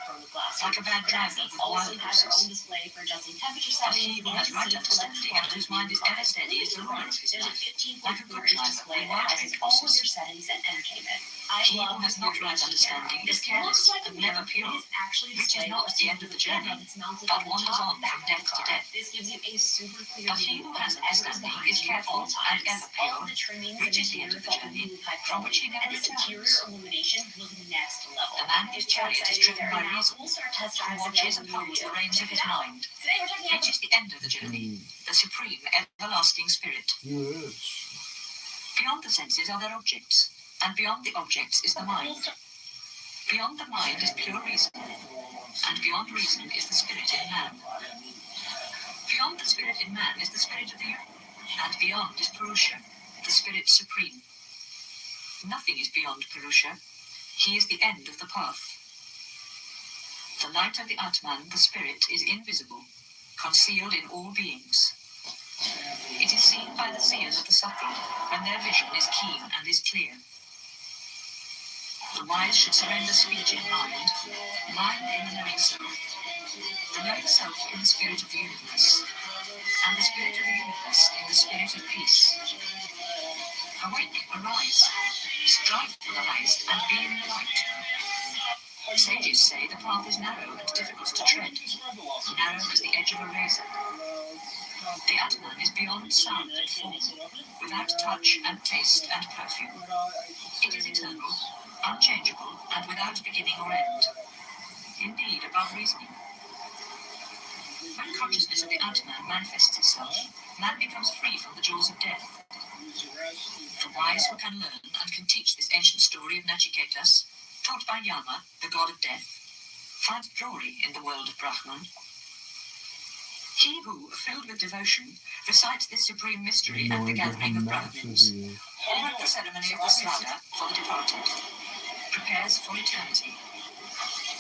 like a bad driver with wild horses. But he who has right understanding, and whose mind is ever steady, is the ruler of his life, like a good driver with wild horses. He who has not right understanding is careless and never pure, which is not the end of the journey, but wanders on from death to death. But he who has understanding is careful and ever pure, which is the end of the journey, from which he never returns. The man whose chariot is driven by reason, who watches and holds the reins of his mind, which is the end of the journey, the supreme everlasting spirit. Beyond the senses are their objects, and beyond the objects is the mind. Beyond the mind is pure reason, and beyond reason is the spirit in man. Beyond the spirit in man is the spirit of the universe, and beyond is Purusha, the spirit supreme. Nothing is beyond Purusha. He is the end of the path. The light of the Atman, the spirit, is invisible, concealed in all beings. It is seen by the seers of the subtle, when their vision is keen and is clear. The wise should surrender speech in mind in the knowing self, the knowing self in the spirit of the universe, and the spirit of the universe in the spirit of peace. Awake, arise, strive for the highest, and be in the light. Sages say the path is narrow and difficult to tread, narrow as the edge of a razor. The Atman is beyond sound and form, without touch and taste and perfume. It is eternal, unchangeable, and without beginning or end. Indeed, above reasoning. When consciousness of the Atman manifests itself, man becomes free from the jaws of death. The wise who can learn and can teach this ancient story of Nachiketas, taught by Yama, the god of death, find glory in the world of Brahman. He who, filled with devotion, recites this supreme mystery at the gathering of Brahmins, or at the ceremony of the Sraddha for the departed, prepares for eternity.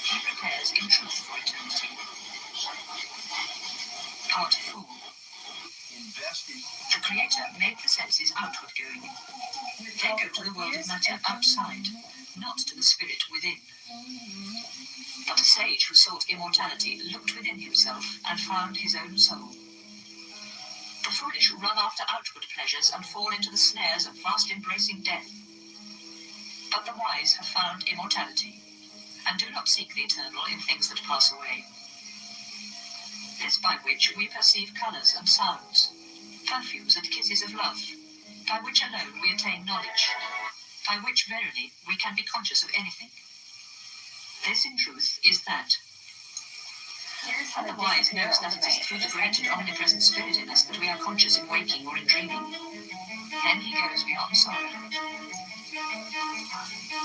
He prepares in truth for eternity. Part 4. The Creator made the senses outward going. They go to the world of matter outside, not to the spirit within. But a sage who sought immortality looked within himself and found his own soul. The foolish run after outward pleasures and fall into the snares of fast embracing death. But the wise have found immortality, and do not seek the eternal in things that pass away. This by which we perceive colours and sounds, perfumes and kisses of love, by which alone we attain knowledge, by which verily we can be conscious of anything. This in truth is that. The wise knows that it is through the great and omnipresent spirit in us that we are conscious in waking or in dreaming. Then he goes beyond sorrow.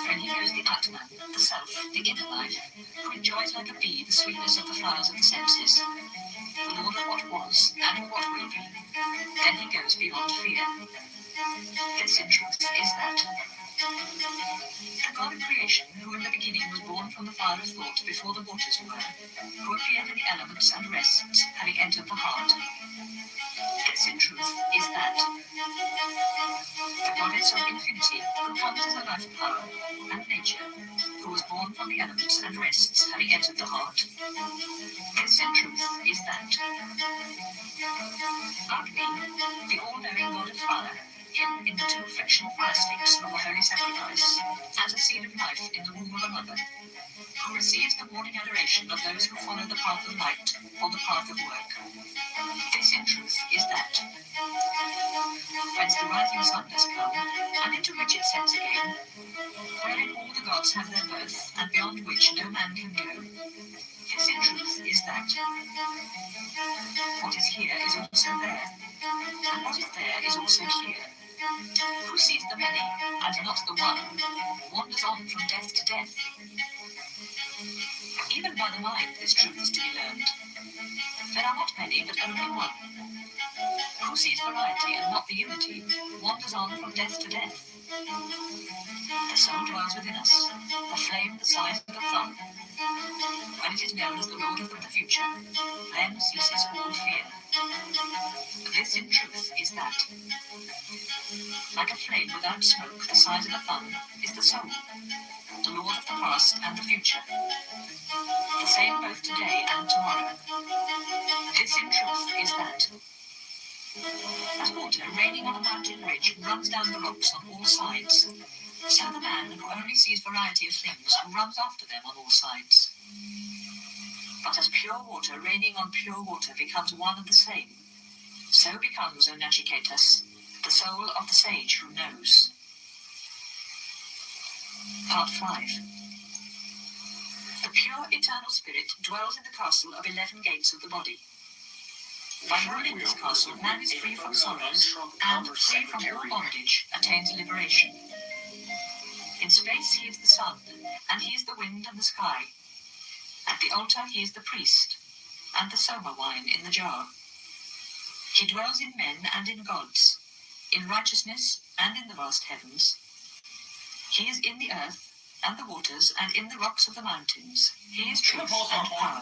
When he knows the Atman, the self, the inner life, who enjoys like a bee the sweetness of the flowers of the senses, the Lord of what was and of what will be, then he goes beyond fear. This in truth is that. The God of creation, who in the beginning was born from the fire of thought before the waters were, who appeared in the elements and rests, having entered the heart. This in truth is that. The goddess of infinity, who comes as a life power, and nature, who was born from the elements and rests, having entered the heart. This in truth is that. Agni, the all-knowing God of fire, hidden in the two friction fire sticks of a holy sacrifice, as a seed of life in the womb of a mother. receives the morning adoration of those who follow the path of light or the path of work. This, in truth, is that. Whence the rising sun does come, and into which it sets again, wherein all the gods have their birth, and beyond which no man can go. This, in truth, is that. What is here is also there, and what is there is also here. Who sees the many, and not the one, wanders on from death to death. Even by the mind this truth is to be learned. There are not many, but only one. Who sees variety and not the unity, wanders on from death to death. The soul dwells within us, a flame the size of a thumb. When it is known as the Lord of the future, then ceases all fear. This, in truth, is that. Like a flame without smoke, the size of a thumb, is the soul, the Lord of the past and the future, the same both today and tomorrow. This, in truth, is that. As water raining on a mountain ridge runs down the rocks on all sides, so the man who only sees variety of things runs after them on all sides. But as pure water raining on pure water becomes one and the same, so becomes, O Nachiketas, the soul of the sage who knows. Part 5. The pure eternal spirit dwells in the castle of 11 gates of the body. By ruling this castle, man is free from sorrows, and, free from all bondage, attains liberation. In space he is the sun, and he is the wind and the sky. At the altar he is the priest, and the soma wine in the jar. He dwells in men and in gods, in righteousness and in the vast heavens. He is in the earth, and the waters, and in the rocks of the mountains. He is truth and power.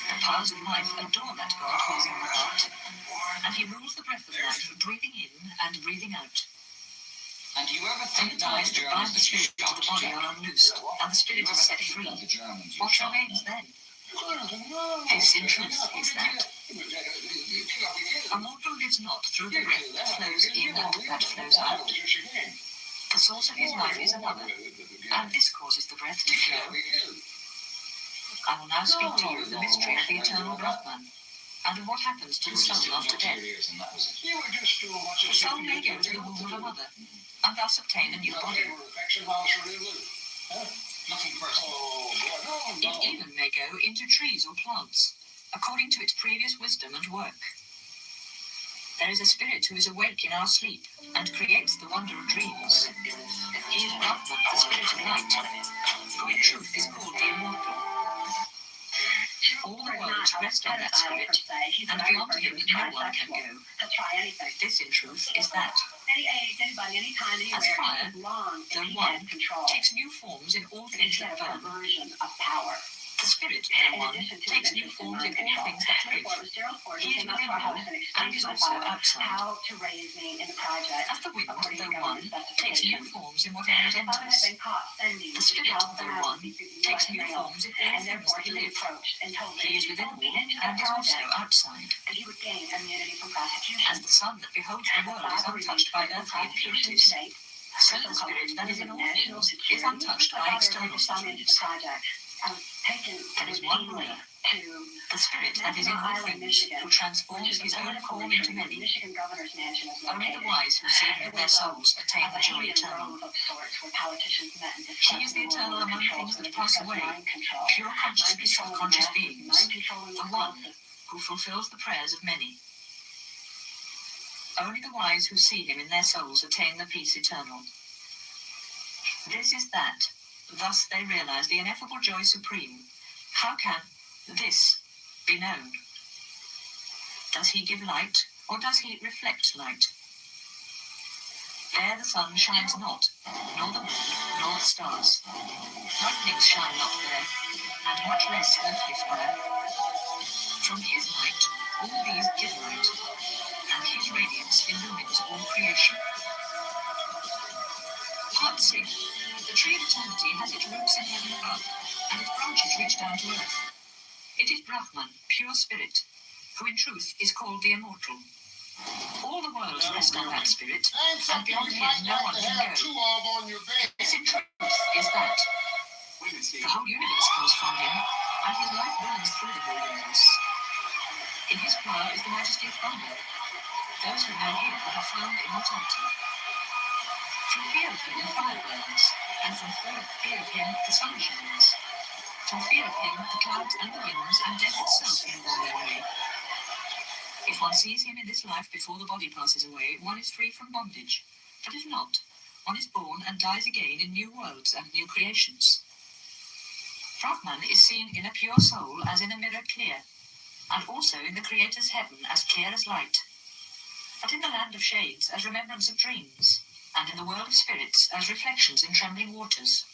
The powers of life adore that God who is in the heart, and he rules the breath of life, breathing in and breathing out. And you ever When think the ties that bind the spirit to the body are unloosed, and the spirit is set free, what remains then? This, in truth, is that. A mortal lives not through the breath that flows in and that flows out. The source of his life is another, and this causes the breath to flow. I will now speak to you of the mystery of the eternal Brahman, and of what happens to the soul after death. The soul may go to the womb of a mother, and thus obtain a new body. It even may go into trees or plants, according to its previous wisdom and work. There is a spirit who is awake in our sleep, and creates the wonder of dreams. He is Brahman, the spirit of light, who in truth is called the immortal. All the worlds rest on that spirit, and beyond him no one can go. This, in truth, is that. As fire, though one, takes new forms in all things that burn. The spirit, though one, takes new forms in all things that live. He is within one, and is also outside. As the wind, though one, takes new forms in whatever it enters. The spirit, though one, takes new forms in all things that live. He is within all, and is also outside. As the sun that beholds the world is untouched by earthly impurities, so the spirit that is in all things is untouched by external sufferings. There is one ruler, the spirit that is in all things, who transforms his own form into many. Only the wise who see him in their souls attain the joy eternal. He is the eternal among things that pass away, pure consciousness of conscious beings, the one who fulfills the prayers of many. Only the wise who see him in their souls attain the peace eternal. This is that. Thus they realize the ineffable joy supreme. How can this be known? Does he give light, or does he reflect light? There the sun shines not, nor the moon, nor the stars. Lightnings shine not there, and much less earthly fire. From his light, all these give light, and his radiance illumines all creation. Part 6. The tree of eternity has its roots in heaven above, and its branches reach down to earth. It is Brahman, pure spirit, who in truth is called the immortal. All the worlds rest on that spirit, and beyond him no one can go. This in truth is that. whole universe comes from him, and his light burns through the whole universe. In his power is the majesty of thunder. Those who know him have found immortality. From fear of him, fire burns, and from fear of him, the sun shines. From fear of him, the clouds and the winds and death itself move on their way. If one sees him in this life before the body passes away, one is free from bondage. But if not, one is born and dies again in new worlds and new creations. Brahman is seen in a pure soul as in a mirror clear, and also in the Creator's heaven as clear as light, but in the land of shades as remembrance of dreams, and in the world of spirits as reflections in trembling waters.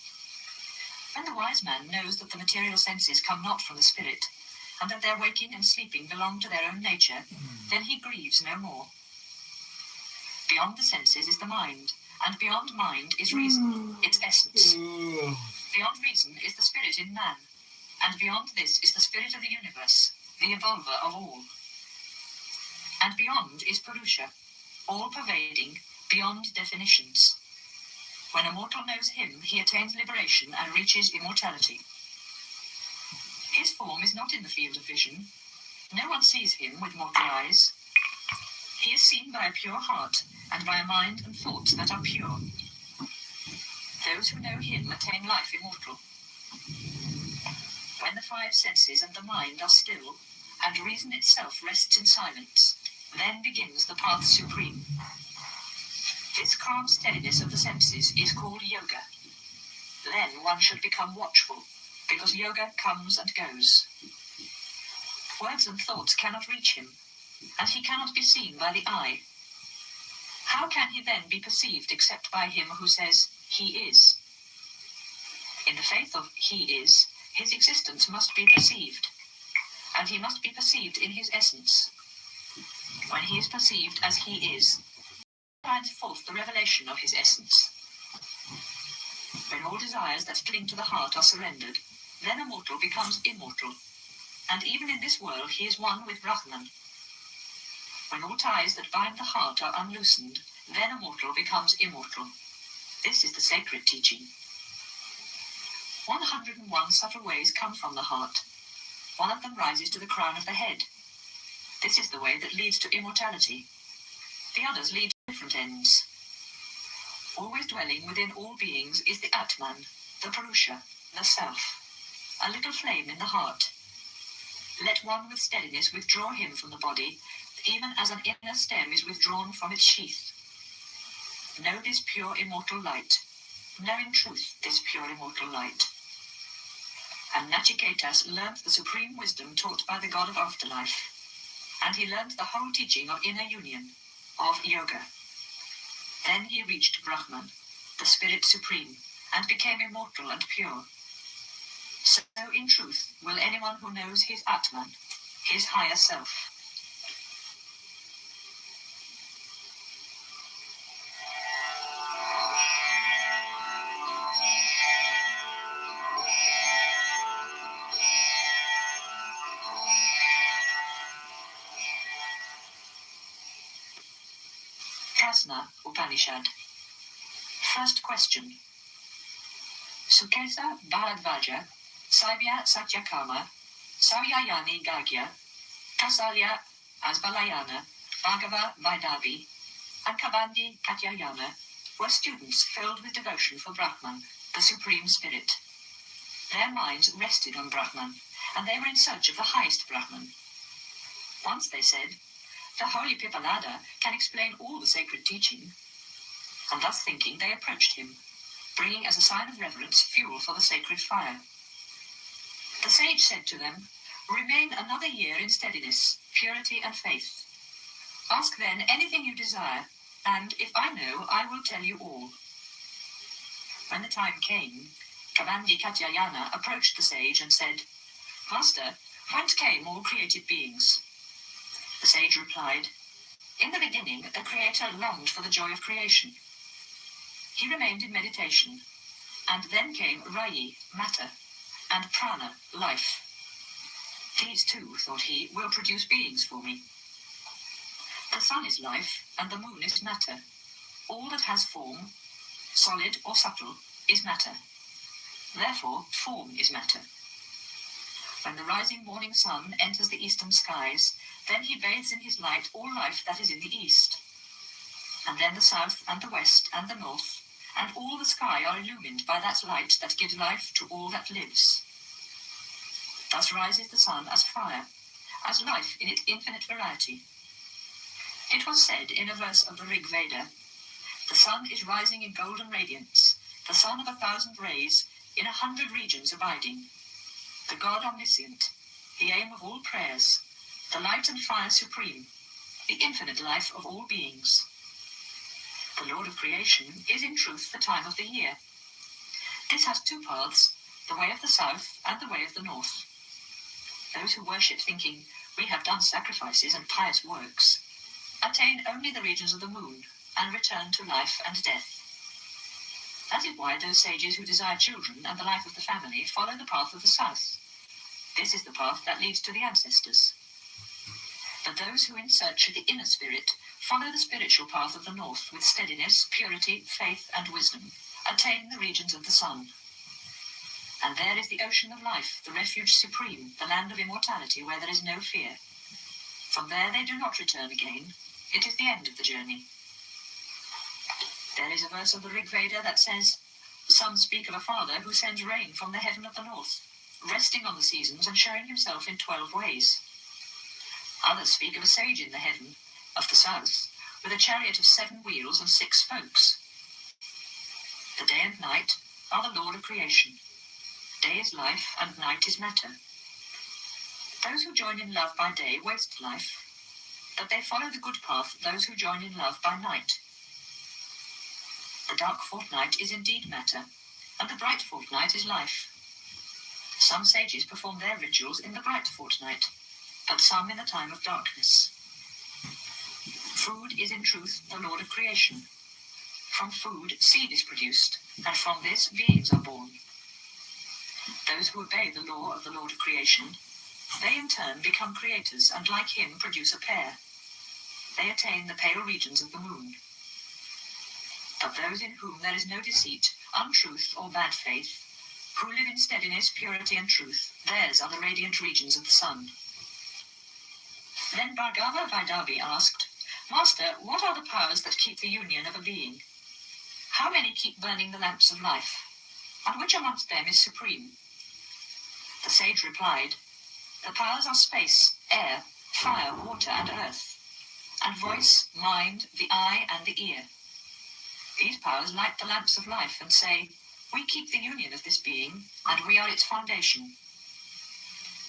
When the wise man knows that the material senses come not from the spirit, and that their waking and sleeping belong to their own nature, then he grieves no more. Beyond the senses is the mind, and beyond mind is reason, its essence. Beyond reason is the spirit in man, and beyond this is the spirit of the universe, the evolver of all. And beyond is Purusha, all-pervading, beyond definitions. When a mortal knows him, he attains liberation and reaches immortality. His form is not in the field of vision. No one sees him with mortal eyes. He is seen by a pure heart and by a mind and thoughts that are pure. Those who know him attain life immortal. When the five senses and the mind are still, and reason itself rests in silence, then begins the path supreme. This calm steadiness of the senses is called yoga. Then one should become watchful, because yoga comes and goes. Words and thoughts cannot reach him, and he cannot be seen by the eye. How can he then be perceived except by him who says, he is? In the faith of he is, his existence must be perceived, and he must be perceived in his essence. When he is perceived as he is, he finds forth the revelation of his essence. When all desires that cling to the heart are surrendered, then a mortal becomes immortal, and even in this world he is one with Brahman. When all ties that bind the heart are unloosened, then a mortal becomes immortal. This is the sacred teaching. 101 subtle ways come from the heart. One of them rises to the crown of the head. This is the way that leads to immortality. The others lead to different ends. Always dwelling within all beings is the Atman, the Purusha, the Self, a little flame in the heart. Let one with steadiness withdraw him from the body, even as an inner stem is withdrawn from its sheath. Know this pure immortal light. Know in truth this pure immortal light. And Nachiketas learnt the supreme wisdom taught by the god of afterlife, and he learnt the whole teaching of inner union, of yoga. Then he reached Brahman, the spirit supreme, and became immortal and pure. So in truth will anyone who knows his Atman, his higher self. Prasna Upanishad. First question. Sukesa Bharadvaja, Saibya Satyakama, Savyayani Gagya, Kasalya Asbalayana, Bhagava Vaidavi, and Kabandi Katyayana were students filled with devotion for Brahman, the Supreme Spirit. Their minds rested on Brahman, and they were in search of the highest Brahman. Once they said, the holy Pipalada can explain all the sacred teaching. And thus thinking, they approached him, bringing as a sign of reverence fuel for the sacred fire. The sage said to them, remain another year in steadiness, purity and faith. Ask then anything you desire, and if I know, I will tell you all. When the time came, Kabandi Katyayana approached the sage and said, Master, whence came all created beings? The sage replied, in the beginning, the Creator longed for the joy of creation. He remained in meditation, and then came Rayi, matter, and Prana, life. These two, thought he, will produce beings for me. The sun is life, and the moon is matter. All that has form, solid or subtle, is matter. Therefore, form is matter. When the rising morning sun enters the eastern skies, then he bathes in his light all life that is in the east. And then the south and the west and the north and all the sky are illumined by that light that gives life to all that lives. Thus rises the sun as fire, as life in its infinite variety. It was said in a verse of the Rig Veda, "The sun is rising in golden radiance, the sun of 1,000 rays, in 100 regions abiding. The God omniscient, the aim of all prayers, the light and fire supreme, the infinite life of all beings. The Lord of creation is in truth the time of the year. This has two paths, the way of the south and the way of the north. Those who worship thinking, we have done sacrifices and pious works, attain only the regions of the moon and return to life and death. That is why those sages who desire children and the life of the family follow the path of the south. This is the path that leads to the ancestors. But those who in search of the inner spirit follow the spiritual path of the north with steadiness, purity, faith, and wisdom, attain the regions of the sun. And there is the ocean of life, the refuge supreme, the land of immortality where there is no fear. From there they do not return again. It is the end of the journey." There is a verse of the Rig Veda that says, "Some speak of a father who sends rain from the heaven of the north, resting on the seasons and showing himself in 12 ways. Others speak of a sage in the heaven of the south, with a chariot of 7 wheels and 6 spokes. The day and night are the Lord of creation. Day is life and night is matter. Those who join in love by day waste life, but they follow the good path, those who join in love by night. The dark fortnight is indeed matter, and the bright fortnight is life. Some sages perform their rituals in the bright fortnight, but some in the time of darkness. Food is in truth the Lord of creation. From food, seed is produced, and from this beings are born. Those who obey the law of the Lord of creation, they in turn become creators and like him produce a pair. They attain the pale regions of the moon. But those in whom there is no deceit, untruth, or bad faith, who live in steadiness, purity, and truth, theirs are the radiant regions of the sun." Then Bhargava Vaidavi asked, "Master, what are the powers that keep the union of a being? How many keep burning the lamps of life? And which amongst them is supreme?" The sage replied, "The powers are space, air, fire, water, and earth, and voice, mind, the eye, and the ear. These powers light the lamps of life and say, 'We keep the union of this being, and we are its foundation.'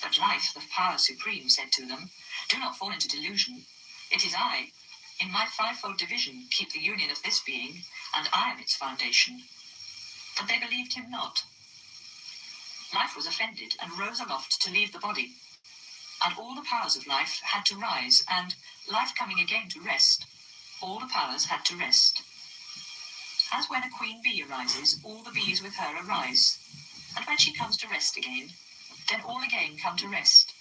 But life, the power supreme, said to them, 'Do not fall into delusion. It is I, in my 5-fold division, keep the union of this being, and I am its foundation.' But they believed him not. Life was offended and rose aloft to leave the body. And all the powers of life had to rise, and, life coming again to rest, all the powers had to rest. As when a queen bee arises, all the bees with her arise. And when she comes to rest again, then all again come to rest.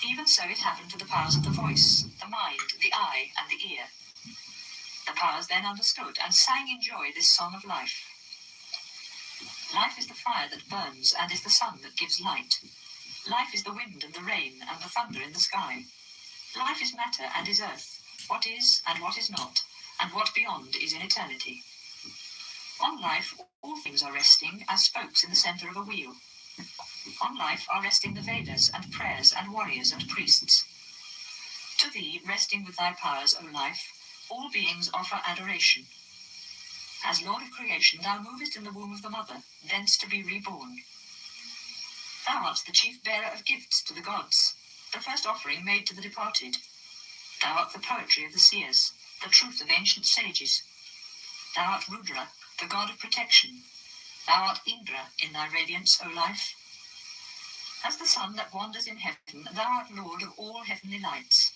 Even so it happened to the powers of the voice, the mind, the eye, and the ear. The powers then understood and sang in joy this song of life. Life is the fire that burns and is the sun that gives light. Life is the wind and the rain and the thunder in the sky. Life is matter and is earth, what is and what is not, and what beyond is in eternity. On life, all things are resting as spokes in the center of a wheel. On life are resting the Vedas and prayers and warriors and priests. To thee, resting with thy powers, O life, all beings offer adoration. As Lord of creation, thou movest in the womb of the mother, thence to be reborn. Thou art the chief bearer of gifts to the gods, the first offering made to the departed. Thou art the poetry of the seers, the truth of ancient sages. Thou art Rudra, the god of protection. Thou art Indra in thy radiance, O life. As the sun that wanders in heaven, thou art lord of all heavenly lights.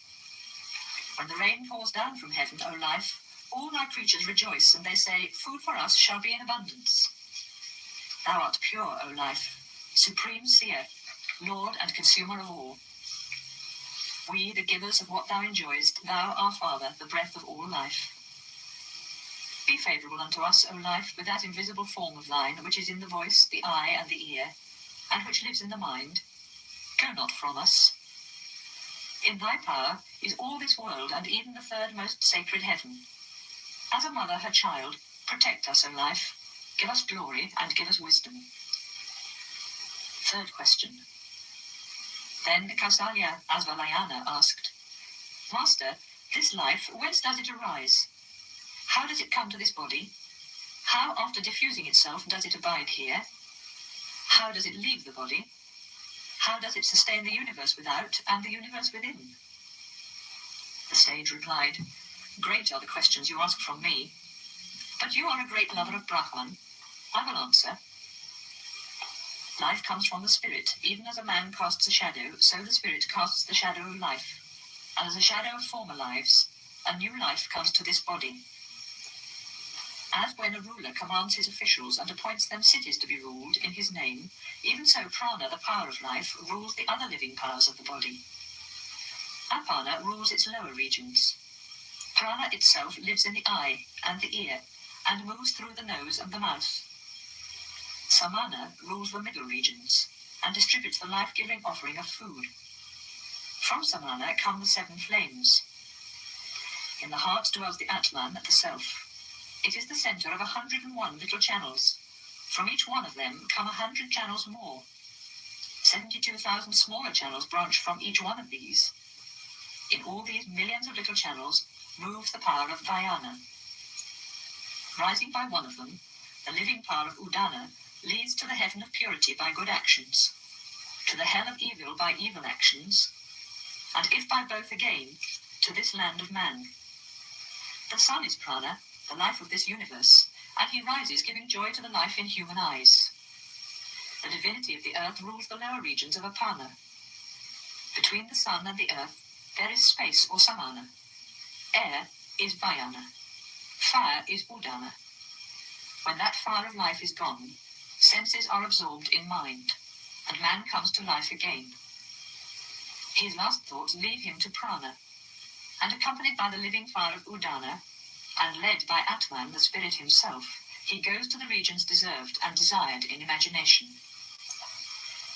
When the rain pours down from heaven, O life, all thy creatures rejoice, and they say, 'Food for us shall be in abundance.' Thou art pure, O life, supreme seer, Lord and consumer of all. We, the givers of what thou enjoyest, thou, our Father, the breath of all life. Be favourable unto us, O life, with that invisible form of thine, which is in the voice, the eye, and the ear, and which lives in the mind. Go not from us. In thy power is all this world, and even the third most sacred heaven. As a mother her child, protect us, O life. Give us glory, and give us wisdom. Third question. Then Kausalya Asvalayana asked, Master, this life, whence does it arise? How does it come to this body? How, after diffusing itself, does it abide here? How does it leave the body? How does it sustain the universe without and the universe within? The sage replied, Great are the questions you ask from me, but you are a great lover of Brahman. I will answer. Life comes from the spirit. Even as a man casts a shadow, so the spirit casts the shadow of life. And as a shadow of former lives, a new life comes to this body. As when a ruler commands his officials and appoints them cities to be ruled in his name, even so prana, the power of life, rules the other living powers of the body. Apana rules its lower regions. Prana itself lives in the eye and the ear, and moves through the nose and the mouth. Samana rules the middle regions, and distributes the life-giving offering of food. From Samana come the 7 flames. In the heart dwells the Atman, the self. It is the centre of 101 little channels. From each one of them come 100 channels more. 72,000 smaller channels branch from each one of these. In all these millions of little channels moves the power of Dhyana. Rising by one of them, the living power of Udana leads to the heaven of purity by good actions, to the hell of evil by evil actions, and if by both again, to this land of man. The sun is prana, the life of this universe, and he rises giving joy to the life in human eyes. The divinity of the earth rules the lower regions of Apana. Between the sun and the earth there is space or samana. Air is Vayana. Fire is Udana. When that fire of life is gone, senses are absorbed in mind, and man comes to life again. His last thoughts lead him to prana, and accompanied by the living fire of Udana, and led by Atman, the spirit himself, he goes to the regions deserved and desired in imagination.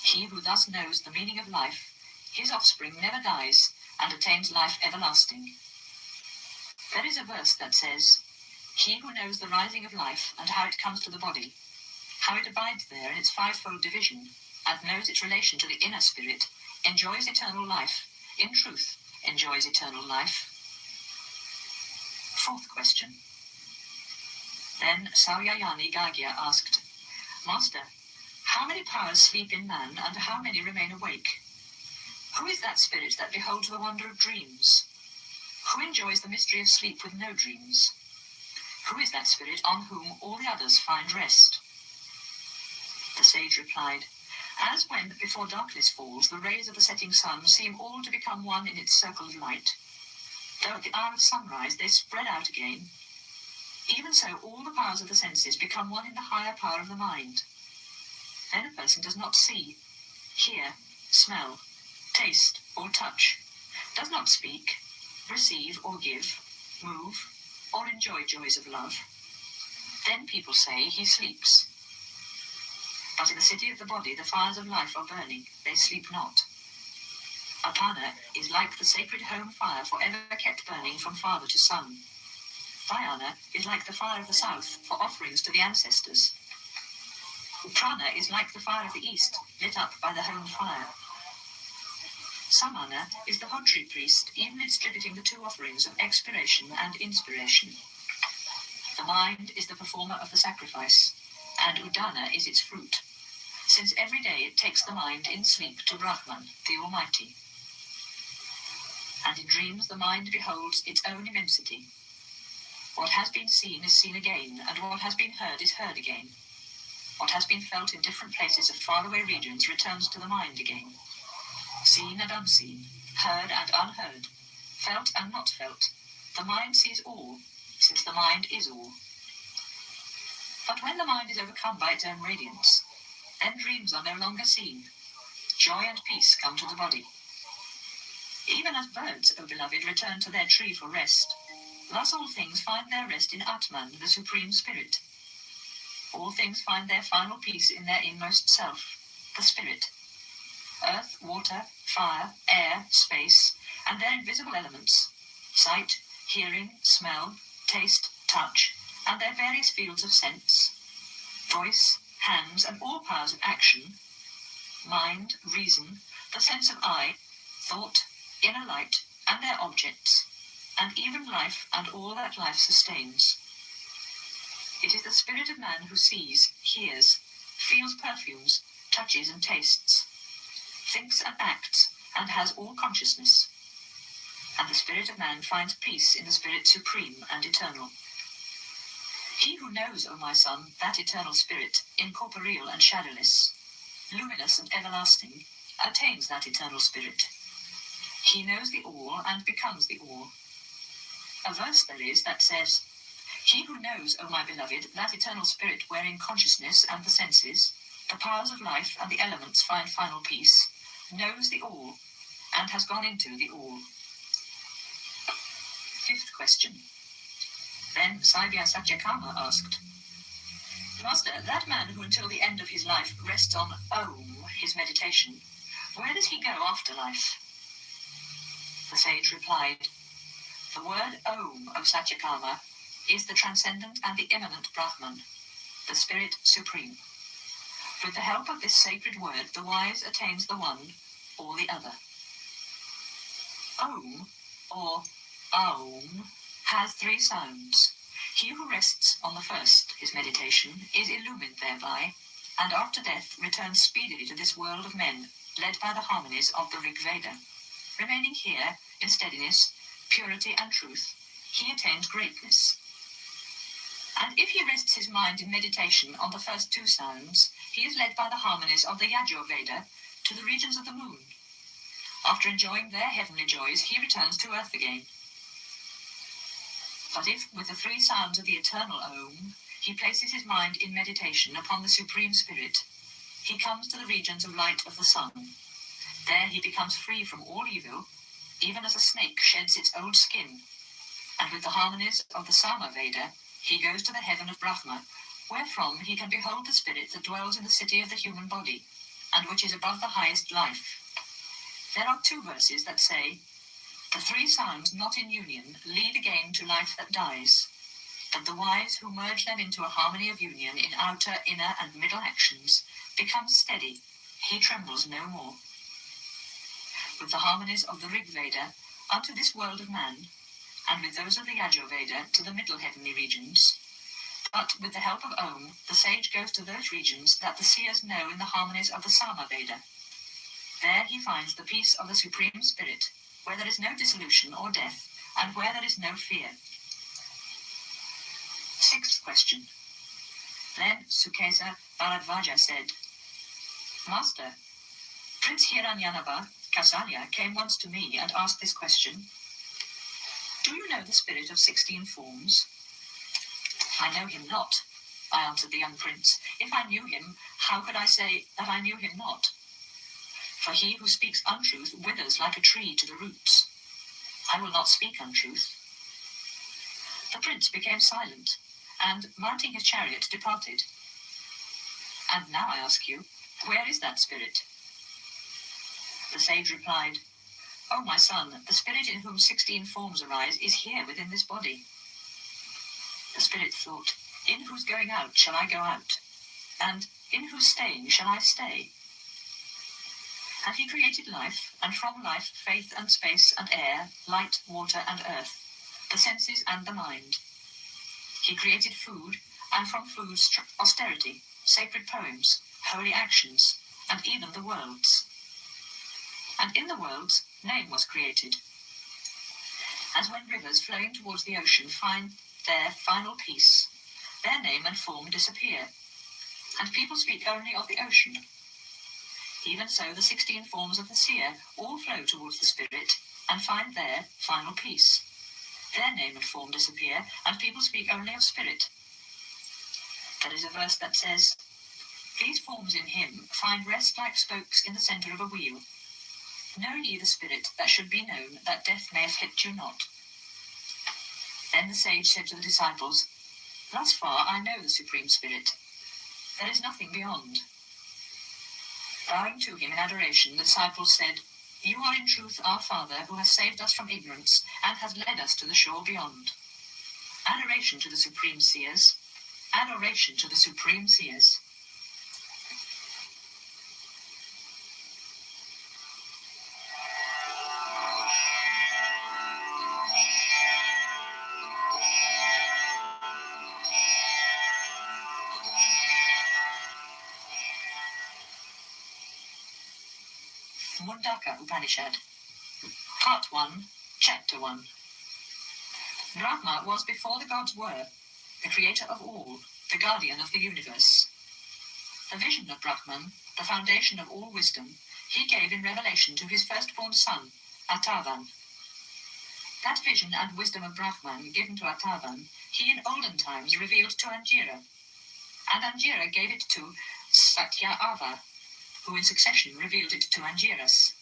He who thus knows the meaning of life, his offspring never dies and attains life everlasting. There is a verse that says, He who knows the rising of life and how it comes to the body, how it abides there in its fivefold division, and knows its relation to the inner spirit, enjoys eternal life, in truth enjoys eternal life. Fourth question. Then Sauyayani Gagya asked, Master, how many powers sleep in man and how many remain awake? Who is that spirit that beholds the wonder of dreams? Who enjoys the mystery of sleep with no dreams? Who is that spirit on whom all the others find rest? The sage replied, As when before darkness falls the rays of the setting sun seem all to become one in its circle of light, though at the hour of sunrise they spread out again, even so all the powers of the senses become one in the higher power of the mind. Then a person does not see, hear, smell, taste, or touch, does not speak, receive or give, move, or enjoy joys of love. Then people say he sleeps. But in the city of the body the fires of life are burning, they sleep not. Apana is like the sacred home fire forever kept burning from father to son. Vayana is like the fire of the south for offerings to the ancestors. Prana is like the fire of the east, lit up by the home fire. Samana is the hot tree priest, even distributing the 2 offerings of expiration and inspiration. The mind is the performer of the sacrifice, and Udana is its fruit, since every day it takes the mind in sleep to Brahman, the Almighty. And in dreams the mind beholds its own immensity. What has been seen is seen again, and what has been heard is heard again. What has been felt in different places of faraway regions returns to the mind again. Seen and unseen, heard and unheard, felt and not felt, the mind sees all, since the mind is all. But when the mind is overcome by its own radiance, then dreams are no longer seen. Joy and peace come to the body. Even as birds, O beloved, return to their tree for rest, Thus all things find their rest in Atman, the Supreme Spirit. All things find their final peace in their inmost self, the Spirit. Earth, water, fire, air, space, and their invisible elements, sight, hearing, smell, taste, touch, and their various fields of sense, voice, hands, and all powers of action, mind, reason, the sense of I, thought, inner light, and their objects, and even life and all that life sustains. It is the spirit of man who sees, hears, feels perfumes, touches and tastes, thinks and acts, and has all consciousness. And the spirit of man finds peace in the Spirit supreme and eternal. He who knows, O my son, that eternal spirit, incorporeal and shadowless, luminous and everlasting, attains that eternal spirit. He knows the all and becomes the all. A verse there is that says, he who knows, O my beloved, that eternal spirit wherein consciousness and the senses, the powers of life and the elements find final peace, knows the all and has gone into the all. Fifth question. Then Saibhya Satyakama asked, Master, that man who until the end of his life rests on Om, his meditation, where does he go after life? The sage replied, the word Om, O Satyakama, is the transcendent and the immanent Brahman, the Spirit Supreme. With the help of this sacred word, the wise attains the one or the other. Om, or Aum, has three sounds. He who rests on the first, his meditation, is illumined thereby, and after death returns speedily to this world of men, led by the harmonies of the Rig Veda. Remaining here in steadiness, purity and truth, he attains greatness. And if he rests his mind in meditation on the first two sounds, he is led by the harmonies of the Yajur Veda to the regions of the moon. After enjoying their heavenly joys, he returns to earth again. But if, with the three sounds of the eternal Om, he places his mind in meditation upon the Supreme Spirit, he comes to the regions of light of the sun. There he becomes free from all evil, even as a snake sheds its old skin. And with the harmonies of the Sama Veda, he goes to the heaven of Brahma, wherefrom he can behold the spirit that dwells in the city of the human body, and which is above the highest life. There are two verses that say, the three sounds not in union lead again to life that dies, but the wise who merge them into a harmony of union in outer, inner, and middle actions become steady, he trembles no more. With the harmonies of the Rig Veda unto this world of man, and with those of the Yajur Veda to the middle heavenly regions. But with the help of Om, the sage goes to those regions that the seers know in the harmonies of the Sama Veda. There he finds the peace of the Supreme Spirit, where there is no dissolution or death, and where there is no fear. Sixth question. Then Sukesa Bharadvaja said, Master, Prince Hiranyanaba, Kausalya, came once to me and asked this question. Do you know the spirit of 16 forms? I know him not, I answered the young prince. If I knew him, how could I say that I knew him not? For he who speaks untruth withers like a tree to the roots. I will not speak untruth. The prince became silent, and, mounting his chariot, departed. And now I ask you, where is that spirit? The sage replied, O my son, the spirit in whom 16 forms arise is here within this body. The spirit thought, in whose going out shall I go out? And in whose staying shall I stay? And he created life, and from life faith and space and air, light, water and earth, the senses and the mind. He created food, and from food austerity, sacred poems, holy actions, and even the worlds. And in the worlds, name was created. As when rivers flowing towards the ocean find their final peace, their name and form disappear, and people speak only of the ocean. Even so, the 16 forms of the seer all flow towards the spirit and find their final peace. Their name and form disappear, and people speak only of spirit. There is a verse that says, these forms in him find rest like spokes in the centre of a wheel. Know ye the spirit that should be known, that death may afflict you not. Then the sage said to the disciples, "Thus far I know the Supreme Spirit. There is nothing beyond." Bowing to him in adoration, the disciples said, "You are in truth our Father, who has saved us from ignorance and has led us to the shore beyond." Adoration to the Supreme Seers. Adoration to the Supreme Seers. Mundaka Upanishad. Part 1, Chapter 1. Brahma was before the gods were, the creator of all, the guardian of the universe. The vision of Brahman, the foundation of all wisdom, he gave in revelation to his firstborn son, Atavan. That vision and wisdom of Brahman given to Atavan, he in olden times revealed to Angira, and Angira gave it to Satyava, who in succession revealed it to Angiras.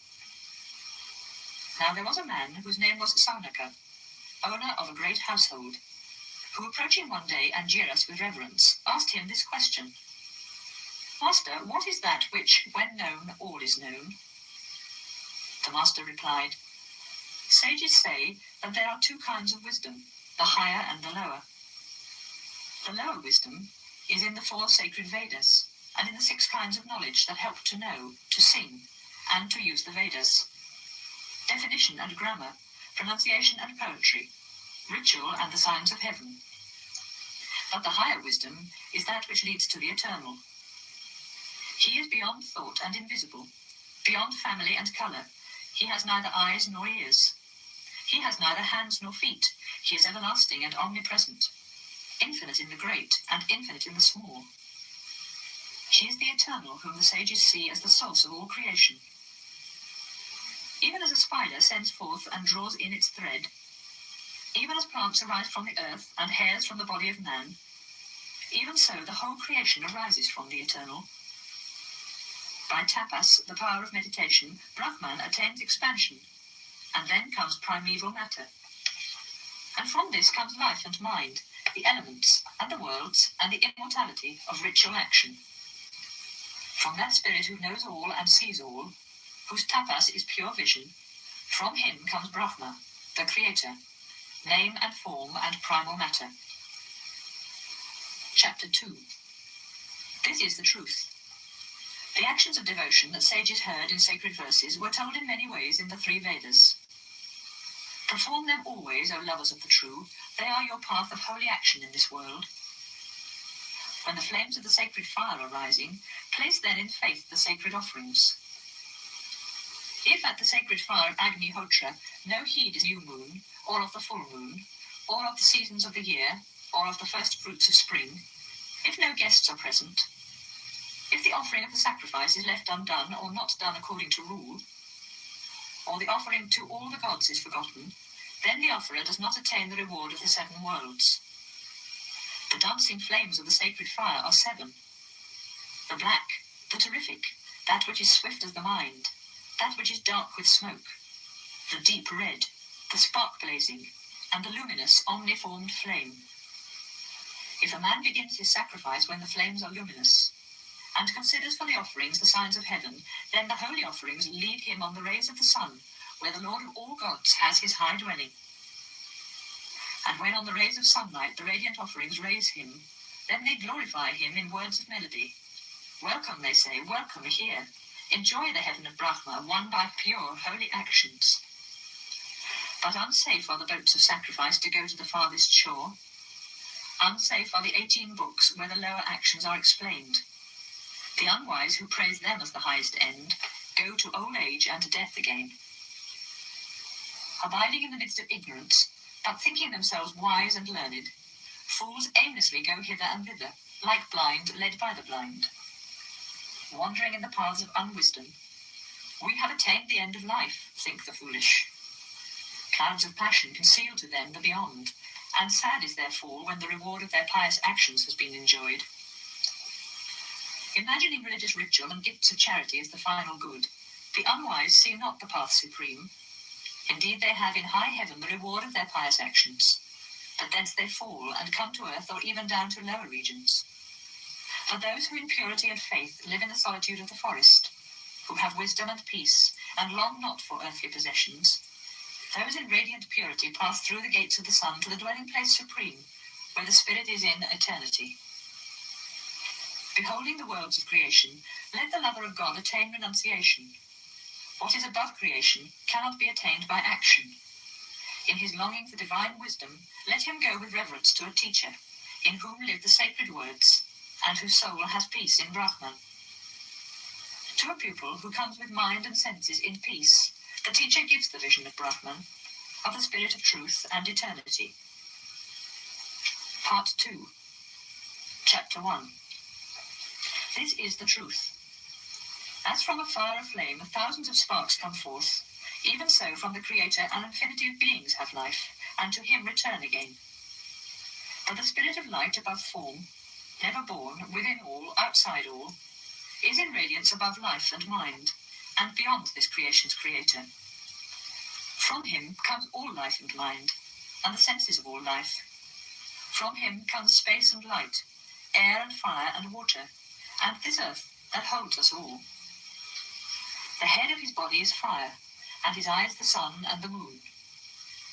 Now there was a man whose name was Saunaka, owner of a great household, who approaching one day Angiras with reverence, asked him this question: "Master, what is that which, when known, all is known?" The master replied, "Sages say that there are two kinds of wisdom, the higher and the lower. The lower wisdom is in the 4 sacred Vedas, and in the 6 kinds of knowledge that help to know, to sing, and to use the Vedas. Definition and grammar, pronunciation and poetry, ritual and the signs of heaven. But the higher wisdom is that which leads to the eternal. He is beyond thought and invisible, beyond family and colour. He has neither eyes nor ears. He has neither hands nor feet. He is everlasting and omnipresent, infinite in the great and infinite in the small. He is the eternal whom the sages see as the source of all creation. Even as a spider sends forth and draws in its thread, even as plants arise from the earth and hairs from the body of man, even so the whole creation arises from the eternal. By tapas, the power of meditation, Brahman attains expansion, and then comes primeval matter. And from this comes life and mind, the elements and the worlds and the immortality of ritual action. From that spirit who knows all and sees all, whose tapas is pure vision, from him comes Brahma, the creator, name and form and primal matter. Chapter 2. This is the truth. The actions of devotion that sages heard in sacred verses were told in many ways in the 3 Vedas. Perform them always, O lovers of the true. They are your path of holy action in this world. When the flames of the sacred fire are rising, place then in faith the sacred offerings. If at the sacred fire of Agni-Hotra no heed is new moon, or of the full moon, or of the seasons of the year, or of the first fruits of spring, if no guests are present, if the offering of the sacrifice is left undone or not done according to rule, or the offering to all the gods is forgotten, then the offerer does not attain the reward of the 7 worlds. The dancing flames of the sacred fire are 7. The black, the terrific, that which is swift as the mind, that which is dark with smoke, the deep red, the spark blazing, and the luminous, omniformed flame. If a man begins his sacrifice when the flames are luminous, and considers for the offerings the signs of heaven, then the holy offerings lead him on the rays of the sun, where the Lord of all gods has his high dwelling. And when on the rays of sunlight the radiant offerings raise him, then they glorify him in words of melody. Welcome, they say, welcome here. Enjoy the heaven of Brahma, won by pure, holy actions. But unsafe are the boats of sacrifice to go to the farthest shore. Unsafe are the 18 books where the lower actions are explained. The unwise who praise them as the highest end go to old age and to death again. Abiding in the midst of ignorance, but thinking themselves wise and learned, fools aimlessly go hither and thither, like blind led by the blind. Wandering in the paths of unwisdom, we have attained the end of life, think the foolish. Clouds of passion conceal to them the beyond, and sad is their fall when the reward of their pious actions has been enjoyed. Imagining religious ritual and gifts of charity as the final good, the unwise see not the path supreme. Indeed, they have in high heaven the reward of their pious actions. but thence they fall and come to earth or even down to lower regions. For those who in purity and faith live in the solitude of the forest, who have wisdom and peace, and long not for earthly possessions, those in radiant purity pass through the gates of the sun to the dwelling place supreme, where the spirit is in eternity. Beholding the worlds of creation, let the lover of God attain renunciation. What is above creation cannot be attained by action. In his longing for divine wisdom, let him go with reverence to a teacher, in whom live the sacred words, and whose soul has peace in Brahman. To a pupil who comes with mind and senses in peace, the teacher gives the vision of Brahman, of the spirit of truth and eternity. Part 2. Chapter 1. This is the truth. As from a fire of flame thousands of sparks come forth, even so from the Creator an infinity of beings have life, and to him return again. But the spirit of light above form, never born, within all, outside all, is in radiance above life and mind, and beyond this creation's creator. From him comes all life and mind, and the senses of all life. From him comes space and light, air and fire and water, and this earth that holds us all. The head of his body is fire, and his eyes the sun and the moon.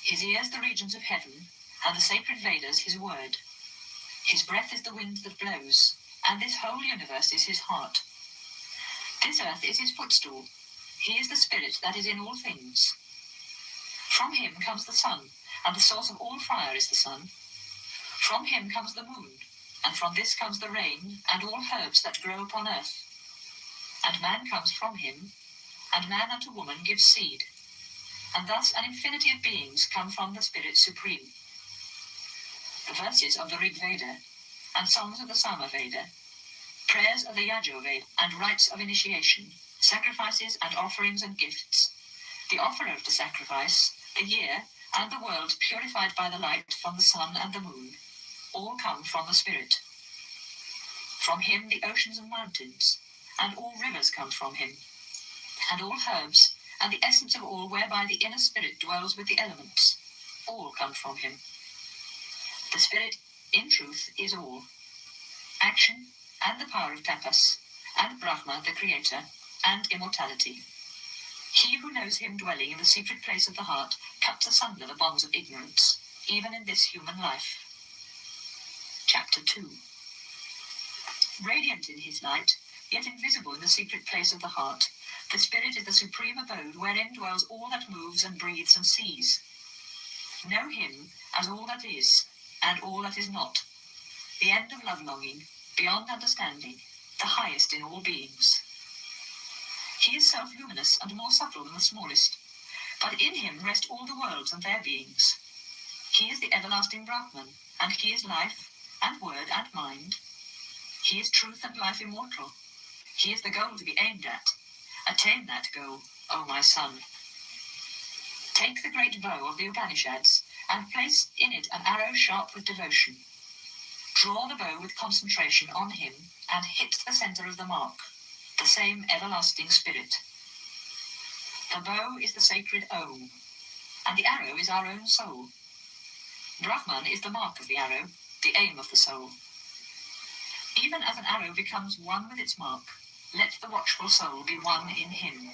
His ears the regions of heaven, and the sacred Vedas his word. His breath is the wind that blows, and this whole universe is his heart. This earth is his footstool. He is the spirit that is in all things. From him comes the sun, and the source of all fire is the sun. From him comes the moon, and from this comes the rain, and all herbs that grow upon earth. And man comes from him, and man unto woman gives seed. And thus an infinity of beings come from the Spirit Supreme. The verses of the Rig Veda, and songs of the Sama Veda, prayers of the Yajur Veda, and rites of initiation, sacrifices and offerings and gifts, the offerer of the sacrifice, the year, and the world purified by the light from the sun and the moon, all come from the Spirit. From him the oceans and mountains, and all rivers come from him, and all herbs, and the essence of all whereby the inner spirit dwells with the elements, all come from him. The Spirit, in truth, is all. Action, and the power of tapas, and Brahma, the Creator, and immortality. He who knows him dwelling in the secret place of the heart cuts asunder the bonds of ignorance, even in this human life. Chapter 2. Radiant in his light, yet invisible in the secret place of the heart, the Spirit is the supreme abode wherein dwells all that moves and breathes and sees. Know him as all that is, and all that is not, the end of love-longing, beyond understanding, the highest in all beings. He is self-luminous and more subtle than the smallest, but in him rest all the worlds and their beings. He is the everlasting Brahman, and he is life, and word, and mind. He is truth and life immortal. He is the goal to be aimed at. Attain that goal, O my son. Take the great bow of the Upanishads, and place in it an arrow sharp with devotion. Draw the bow with concentration on him, and hit the center of the mark, the same everlasting spirit. The bow is the sacred Om, and the arrow is our own soul. Brahman is the mark of the arrow, the aim of the soul. Even as an arrow becomes one with its mark, let the watchful soul be one in him.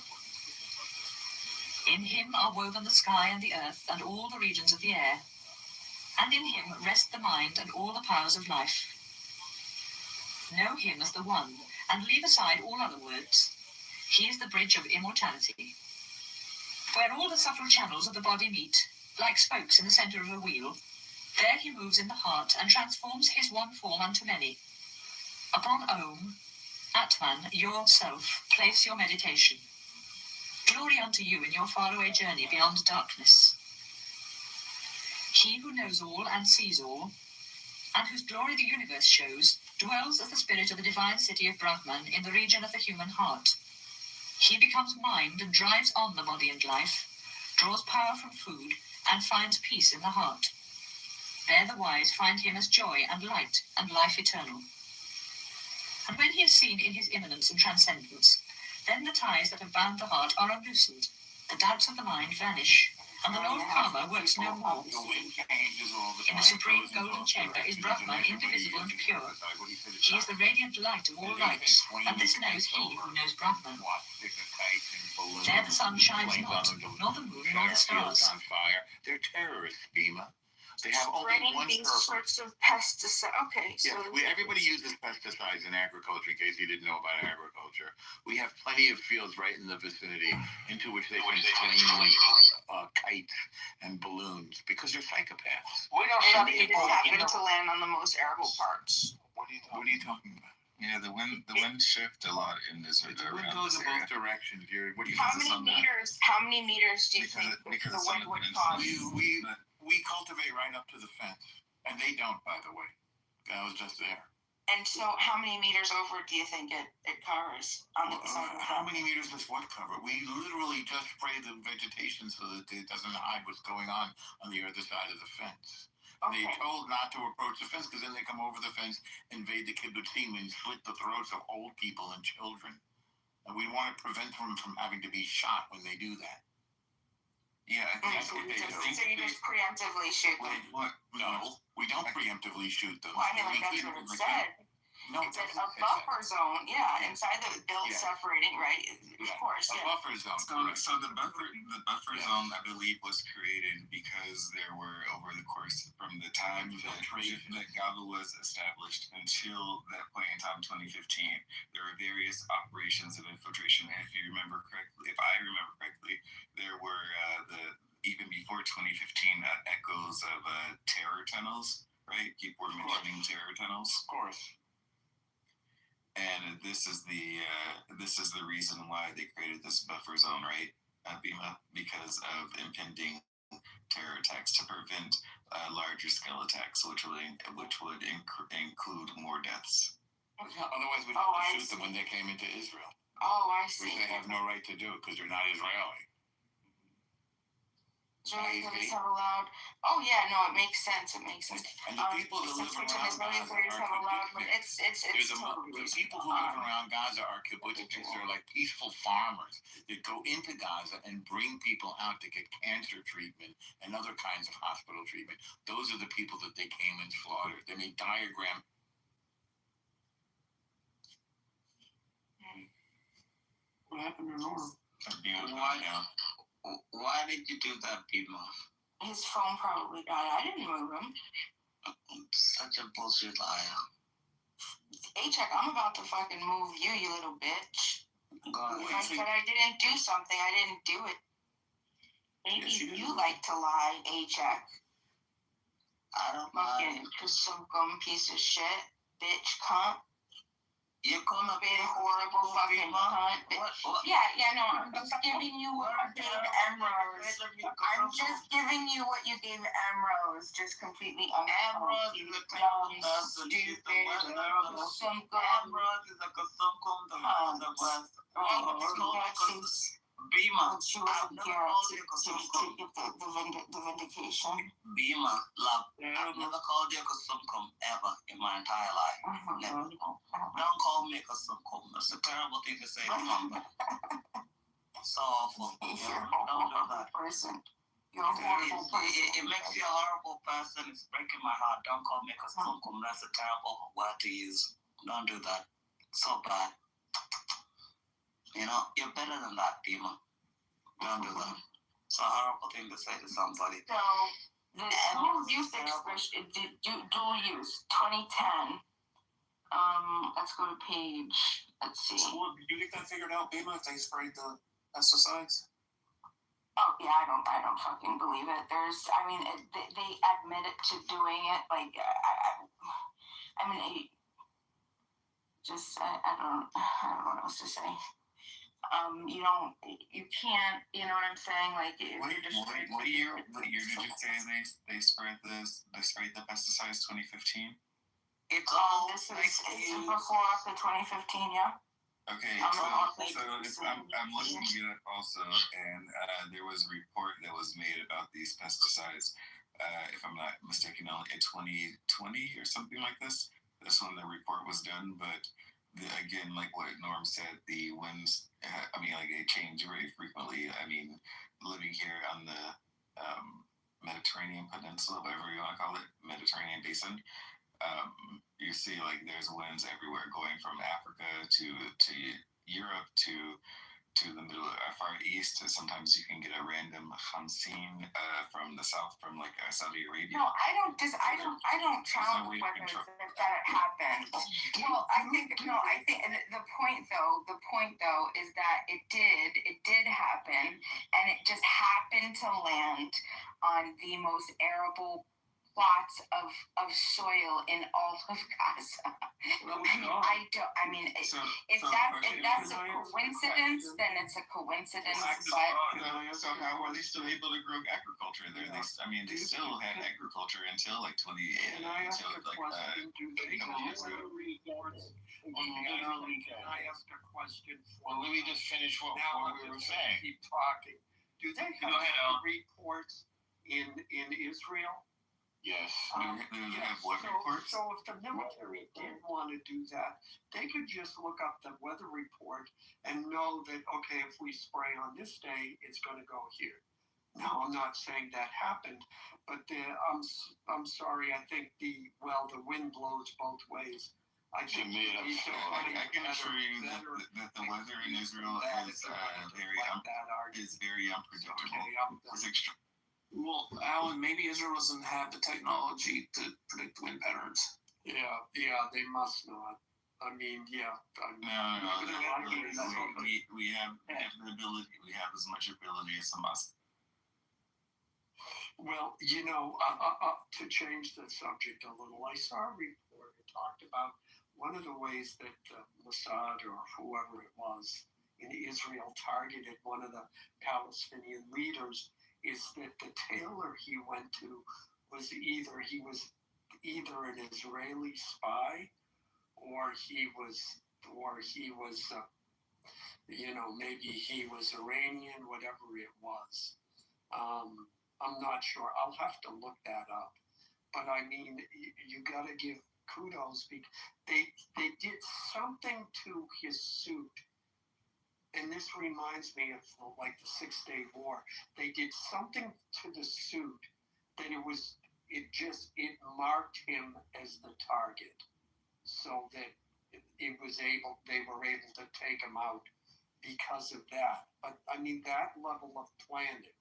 In him are woven the sky and the earth and all the regions of the air, and in him rest the mind and all the powers of life. Know him as the one, and leave aside all other words. He is the bridge of immortality. Where all the subtle channels of the body meet, like spokes in the center of a wheel, there he moves in the heart and transforms his one form unto many. Upon Om, Atman, your self, place your meditation. Glory unto you in your faraway journey beyond darkness. He who knows all and sees all, and whose glory the universe shows, dwells as the spirit of the divine city of Brahman in the region of the human heart. He becomes mind and drives on the body and life, draws power from food, and finds peace in the heart. There the wise find him as joy and light and life eternal. And when he is seen in his immanence and transcendence, then the ties that have bound the heart are unloosened, the doubts of the mind vanish, and the Lord Karma works no more. The wind changes all the time. In the supreme golden chamber is Brahman, indivisible and pure. He is the radiant light of all lights, and this knows he who knows Brahman. There the sun shines not, nor the moon, nor the stars. On fire. They're terrorists, Bima. They have only Spraying one these purpose. sorts of pesticides. Okay, so Everybody uses pesticides in agriculture, in case you didn't know about agriculture. We have plenty of fields right in the vicinity into which they can fling kites and balloons because they're psychopaths. we don't have to just happen to land on the most arable parts. What are you talking about? Yeah, the wind shift a lot in this area. The wind goes in both directions. What do you How many meters do you think because the some wind of would it is- cause? We cultivate right up to the fence, and they don't, by the way. I was just there. And so, how many meters over do you think it covers on the side? How many meters does what cover? We literally just spray the vegetation so that it doesn't hide what's going on the other side of the fence. And Okay. they're told not to approach the fence because then they come over the fence, invade the kibbutzim, and slit the throats of old people and children. And we want to prevent them from having to be shot when they do that. Yeah, I So think you just preemptively shoot them. what? No, we don't preemptively shoot them. Well, I mean, like that's what it said. No, It said a buffer zone, yeah, inside the build separating, right? Of course, A yeah. buffer zone. So the buffer zone, I believe, was created because there were, over the course from the time that GABA was established until that point in time, 2015, there were various operations of infiltration. And if I remember correctly, there were even before 2015 echoes of terror tunnels, right? People were mentioning terror tunnels. Of course. And this is the reason why they created this buffer zone, right, Bima? Because of impending terror attacks to prevent larger scale attacks, which would include more deaths. Yeah, otherwise, we'd have to shoot them when they came into Israel. Oh, I see. Which they have no right to do because they're not Israeli. Israelis have allowed. Oh yeah, no, it makes sense. It makes sense. And the people that live around Gaza have allowed, but it's totally the people who live around Gaza are kibbutzniks. They're like peaceful farmers that go into Gaza and bring people out to get cancer treatment and other kinds of hospital treatment. Those are the people that they came and slaughtered. They made diagram. What happened to Norm? Why did you do that, Bima? His phone probably died. I didn't move him. Such a bullshit liar. A-check, I'm about to fucking move you, you little bitch. God, If I said I didn't do something, I didn't do it. Maybe you like to lie, A-check. I don't lie. Fucking Kasumkum piece of shit, bitch, cunt. You're gonna be a horrible fucking cunt. Yeah, no, I'm just giving you what you gave Emrose. I'm just giving you what you gave Emrose. Just completely Emrose is a Kasumkum, stupid. Emrose is a Kasumkum, the mother of us. Bima, she wasn't here to get the vindication. Bima, love, I've never called you a Kasumkum ever in my entire life. Never. Don't call me a Kasumkum. That's a terrible thing to say to somebody. So awful. Don't do that. Person. You're a horrible person. It makes you a horrible person. It's breaking my heart. Don't call me a Kasumkum. That's a terrible word to use. Don't do that. So bad. You know, you're better than that, Bima. Don't do that. It's a horrible thing to say to somebody. So, the dual use expression, dual use, 2010. Let's go to page, let's see. So, did you get that figured out, Bima, if they sprayed the pesticides? Oh, yeah, I don't fucking believe it. They admitted to doing it, like, I don't know what else to say. You can't, you know what I'm saying? Like, what year did you say they sprayed the pesticides? 2015. It's all it's before the 2015, yeah. Okay, so I'm looking it up also, and there was a report that was made about these pesticides. If I'm not mistaken, in 2020 or something like this. That's when the report was done, but. Again, like what Norm said, the winds, they change very frequently. I mean, living here on the Mediterranean Peninsula, whatever you want to call it, Mediterranean Basin. You see, like, there's winds everywhere, going from Africa to Europe to the middle, far east. Sometimes you can get a random Hamsin from the south, from like Saudi Arabia. No, I don't challenge whether that it happened. Well, I think and the point though is that it did happen, and it just happened to land on the most arable plots of soil in all of Gaza. If that's a coincidence, then it's a coincidence. So how were they still able to grow agriculture there? They still had agriculture until like 28. Can I ask a question? Can I ask a question? Well, let me just finish what we were saying. Keep talking. Do they have reports in Israel? Yes. So if the military did want to do that, they could just look up the weather report and know that, okay, if we spray on this day, it's going to go here. Now, I'm not saying that happened, but I'm sorry. I think the wind blows both ways. I can assure you that the weather in Israel is very unpredictable. It's extreme. Well, Alan, maybe Israel doesn't have the technology to predict wind patterns. Yeah, they must not. No. We have the ability. We have as much ability as a must. Well, to change the subject a little, I saw a report that talked about one of the ways that Mossad or whoever it was in Israel targeted one of the Palestinian leaders is that the tailor he went to was either an Israeli spy or he was maybe he was Iranian, whatever it was. I'm not sure. I'll have to look that up. But I mean, you got to give kudos because they did something to his suit. And this reminds me of like the 6-Day War. They did something to the suit that it marked him as the target, so that they were able to take him out because of that. But I mean, that level of planning.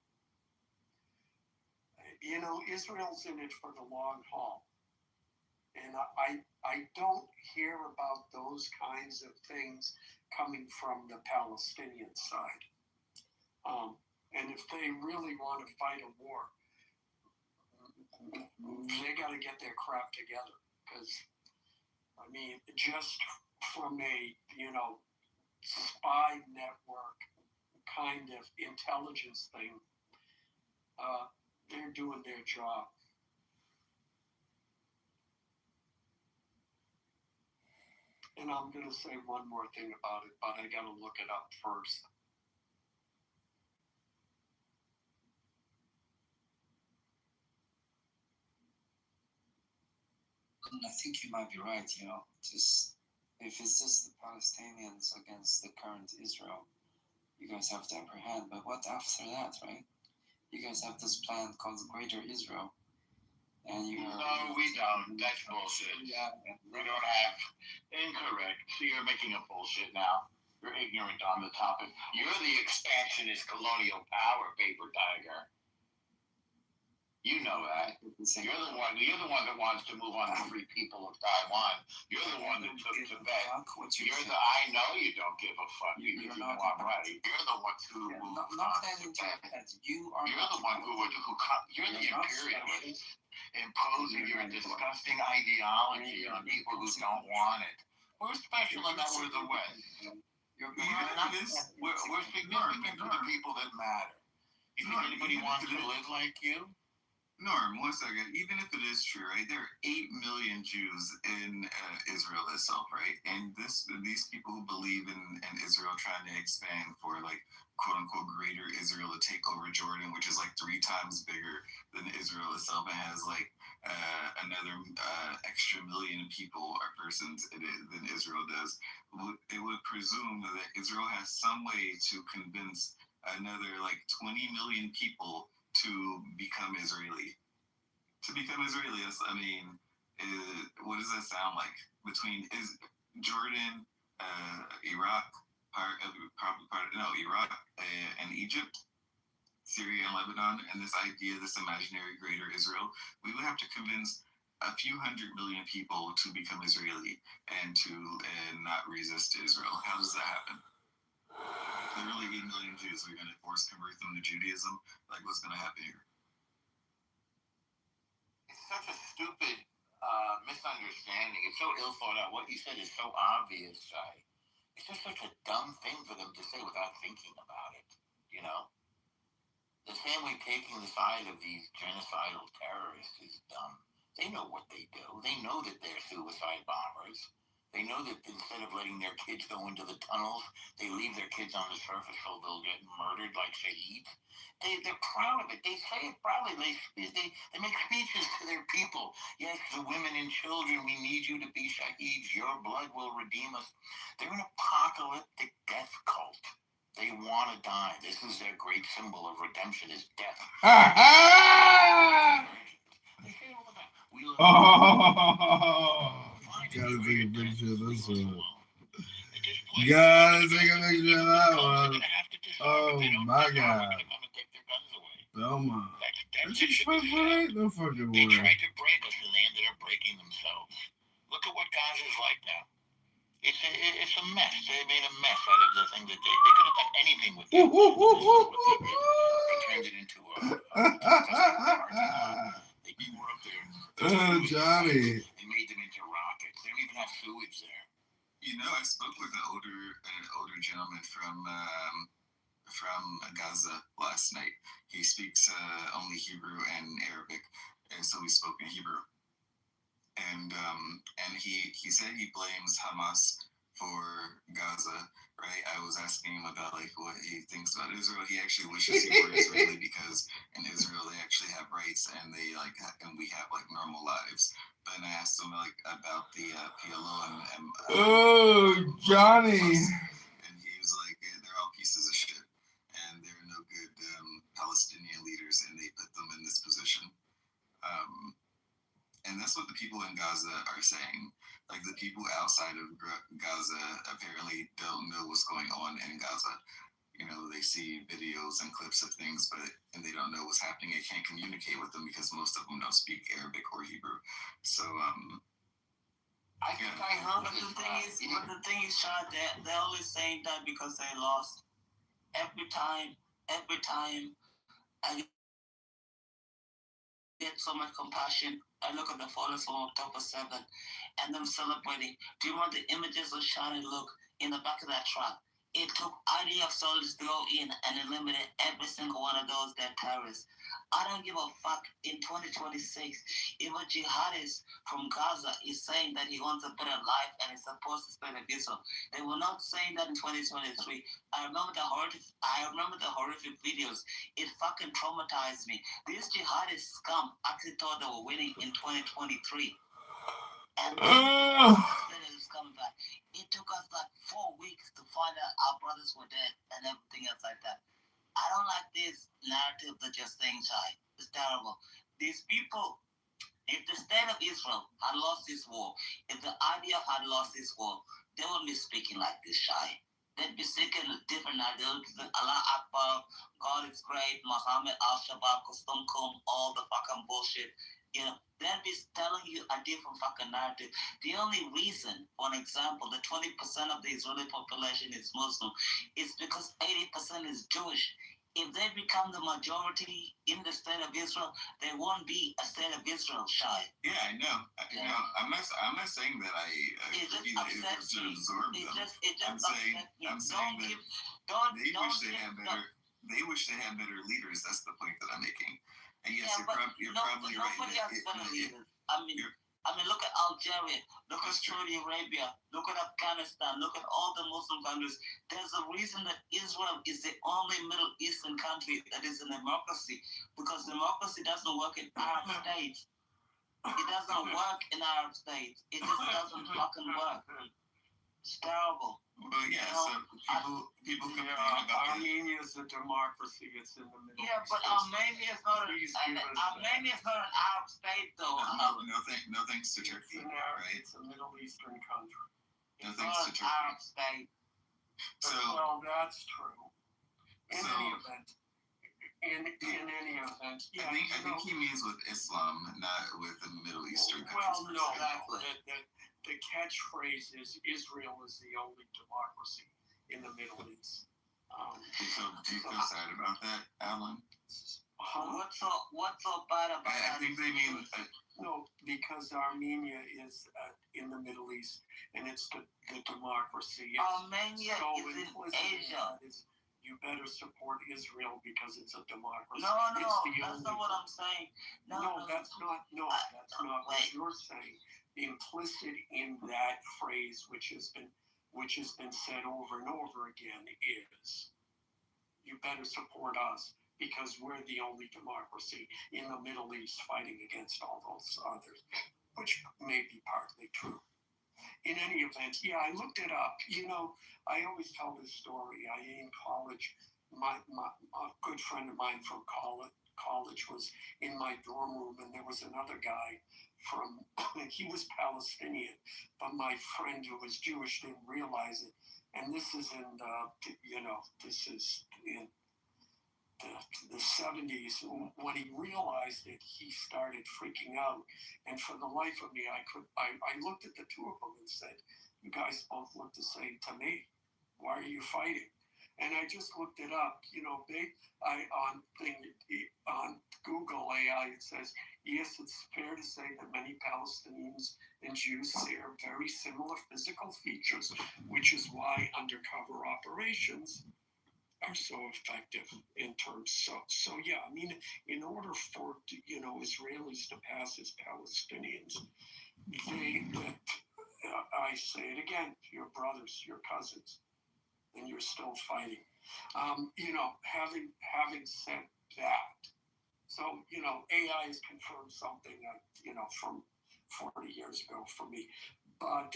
Israel's in it for the long haul. And I don't hear about those kinds of things coming from the Palestinian side. And if they really want to fight a war, they got to get their crap together. Because, I mean, just from a, spy network kind of intelligence thing, they're doing their job. And I'm going to say one more thing about it, but I got to look it up first. I think you might be right, if it's just the Palestinians against the current Israel, you guys have the upper hand. But what after that, right? You guys have this plan called the Greater Israel. And No, we don't. That's bullshit. Yeah. We don't have. Incorrect. So you're making up bullshit now. You're ignorant on the topic. You're the expansionist colonial power, paper tiger. You know that. You're the one that wants to move on to free people of Taiwan. You're the one that took Tibet. I know you don't give a fuck because you know I'm right. You're the one who moved on to Tibet. You're the one you're the imperialist, imposing your disgusting ideology on people who don't want it. We're special enough for the West. We're significant to the people that matter. You think anybody wants to live like you? Norm, 1 second. Even if it is true, right? There are 8 million Jews in Israel itself, right? And these people who believe in Israel trying to expand for like quote unquote greater Israel to take over Jordan, which is like 3 times bigger than Israel itself, and has like another extra million people or persons than Israel does. It would presume that Israel has some way to convince another like 20 million people to become Israeli. To become Israeli, I mean, what does that sound like? Between Jordan, Iraq, Iraq and Egypt, Syria and Lebanon, and this idea, this imaginary greater Israel, we would have to convince a few 100 million people to become Israeli and to not resist Israel. How does that happen? Literally 8 million Jews, we're going to force convert them to Judaism. Like, what's going to happen here? It's such a stupid misunderstanding. It's so ill thought out. What you said is so obvious, Shai. It's just such a dumb thing for them to say without thinking about it, you know? The family taking the side of these genocidal terrorists is dumb. They know what they do. They know that they're suicide bombers. They know that instead of letting their kids go into the tunnels, they leave their kids on the surface so they'll get murdered like shaheeds. They're proud of it. They say it proudly. They make speeches to their people. Yes, the women and children, we need you to be shaheeds. Your blood will redeem us. They're an apocalyptic death cult. They want to die. This is their great symbol of redemption is death. Gotta take a picture of this one. Gotta take a picture of that one. Oh my God. Belmont. That's expensive, ain't no fucking way. They tried to break us and they ended up breaking themselves. Look at what Gaza's like now. It's a mess. They made a mess out of the thing that they could have done anything with it. They turned it into a they were up there. Oh, Johnny. They made them into rockets. They don't even have sewage there. You know, I spoke with an older gentleman from Gaza last night. He speaks only Hebrew and Arabic, and so we spoke in Hebrew. And he said he blames Hamas for Gaza, right? I was asking him about like what he thinks about Israel. He actually wishes he were Israeli because in Israel they actually have rights and they and we have like normal lives. But then I asked him like about the PLO and Johnny. And he was like, they're all pieces of shit, and they're no good Palestinian leaders, and they put them in this position. And that's what the people in Gaza are saying. Like the people outside of Gaza apparently don't know what's going on in Gaza. You know, they see videos and clips of things, and they don't know what's happening. They can't communicate with them because most of them don't speak Arabic or Hebrew. So, I think I heard. But the thing is, Shah, they're only saying that because they lost. Every time, I get so much compassion. I look at the photos from October 7th and them celebrating. Do you remember the images of Shani look in the back of that truck? It took IDF soldiers to go in and eliminate every single one of those dead terrorists. I don't give a fuck in 2026 if a jihadist from Gaza is saying that he wants a better life and is supposed to stay in Israel. They were not saying that in 2023. I remember the horrific videos. It fucking traumatized me. These jihadist scum actually thought they were winning in 2023. And is coming back. It took us like 4 weeks to find out our brothers were dead and everything else like that. I don't like this narrative that you're saying, Shai. It's terrible. These people, if the state of Israel had lost this war, if the IDF had lost this war, they wouldn't be speaking like this, Shai. They'd be speaking different ideas. Allah Akbar, God is great, Muhammad, Al-Shabaab, Kustum Kum, all the fucking bullshit. You know, they'd be telling you a different fucking narrative. The only reason, for an example, the 20% of the Israeli population is Muslim is because 80% is Jewish. If they become the majority in the state of Israel, there won't be a state of Israel, Shai. Yeah, I know. I'm not saying that I agree that Israel should absorb them. I'm saying that they wish they had better leaders. That's the point that I'm making. And yes, you're probably right. Nobody has better leaders. I mean, look at Algeria, look at Saudi Arabia, look at Afghanistan, look at all the Muslim countries. There's a reason that Israel is the only Middle Eastern country that is a democracy, because democracy doesn't work in Arab states. It doesn't work in Arab states. It just doesn't fucking work. It's terrible. Well, yeah, so people complain about Armenia is the the democracy is in the Middle Yeah, East. but Armenia is not an Arab state, though. No thanks to Turkey, right? It's a Middle Eastern country. No It's thanks not to an Turkey. Arab state. So, Well, that's true. In So- any event, yeah. I think he means with Islam, not with the Middle Eastern Well, countries. no, Exactly. the catchphrase is Israel is the only democracy in the Middle East. Do you feel sad about that, Alan? What's so bad about I that? think they mean No, because Armenia is in the Middle East, and it's the democracy. Armenia So is in implicit in Asia. that is you better support Israel because it's a democracy. No, It's the that's only not what I'm saying. that's not what wait. you're saying. Implicit in that phrase, which has been said over and over again, is you better support us because we're the only democracy in the Middle East fighting against all those others, which may be partly true. In any event, yeah, I looked it up. I always tell this story. In college, my a good friend of mine from college was in my dorm room, and there was another guy he was Palestinian, but my friend who was Jewish didn't realize it. And this is this is in the 70s. When he realized it, he started freaking out. And for the life of me, I looked at the two of them and said, "You guys both look the same to me. Why are you fighting?" And I just looked it up. On Google AI, it says, yes, it's fair to say that many Palestinians and Jews share very similar physical features, which is why undercover operations are so effective in terms. So yeah, I mean, in order for Israelis to pass as Palestinians, I say it again, your brothers, your cousins, and you're still fighting. Having said that, so AI has confirmed something from 40 years ago for me, but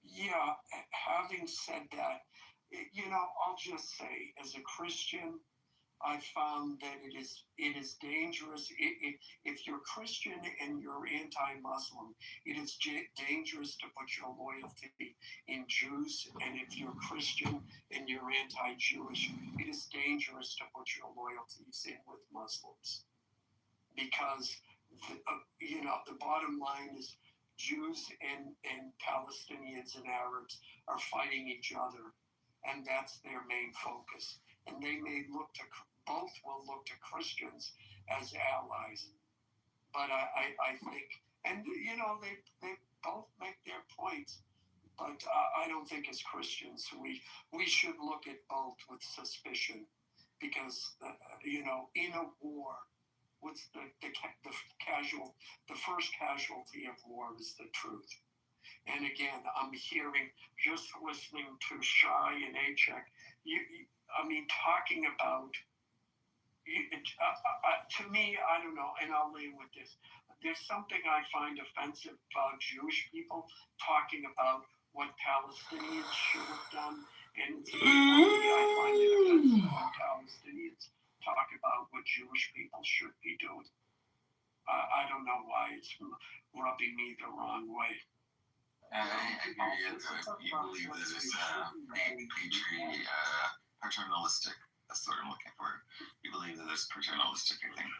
yeah, having said that, I'll just say, as a Christian, I found that it is dangerous. If you're Christian and you're anti-Muslim, it is dangerous to put your loyalty in Jews. And if you're Christian and you're anti-Jewish, it is dangerous to put your loyalties in with Muslims. Because, the bottom line is Jews and Palestinians and Arabs are fighting each other. And that's their main focus. And they both will look to Christians as allies. But I think, and they both make their points. But I don't think as Christians we should look at both with suspicion, because in a war, what's the first casualty of war is the truth. And again, I'm hearing, just listening to Shai and Achek, talking about, to me, I don't know, and I'll leave with this. There's something I find offensive about Jewish people talking about what Palestinians should have done. And similarly, I find it offensive when Palestinians talk about what Jewish people should be doing. I don't know why it's rubbing me the wrong way. I hear you. You believe that it's paternalistic. That's the word I'm looking for. You believe that it's paternalistic, I think.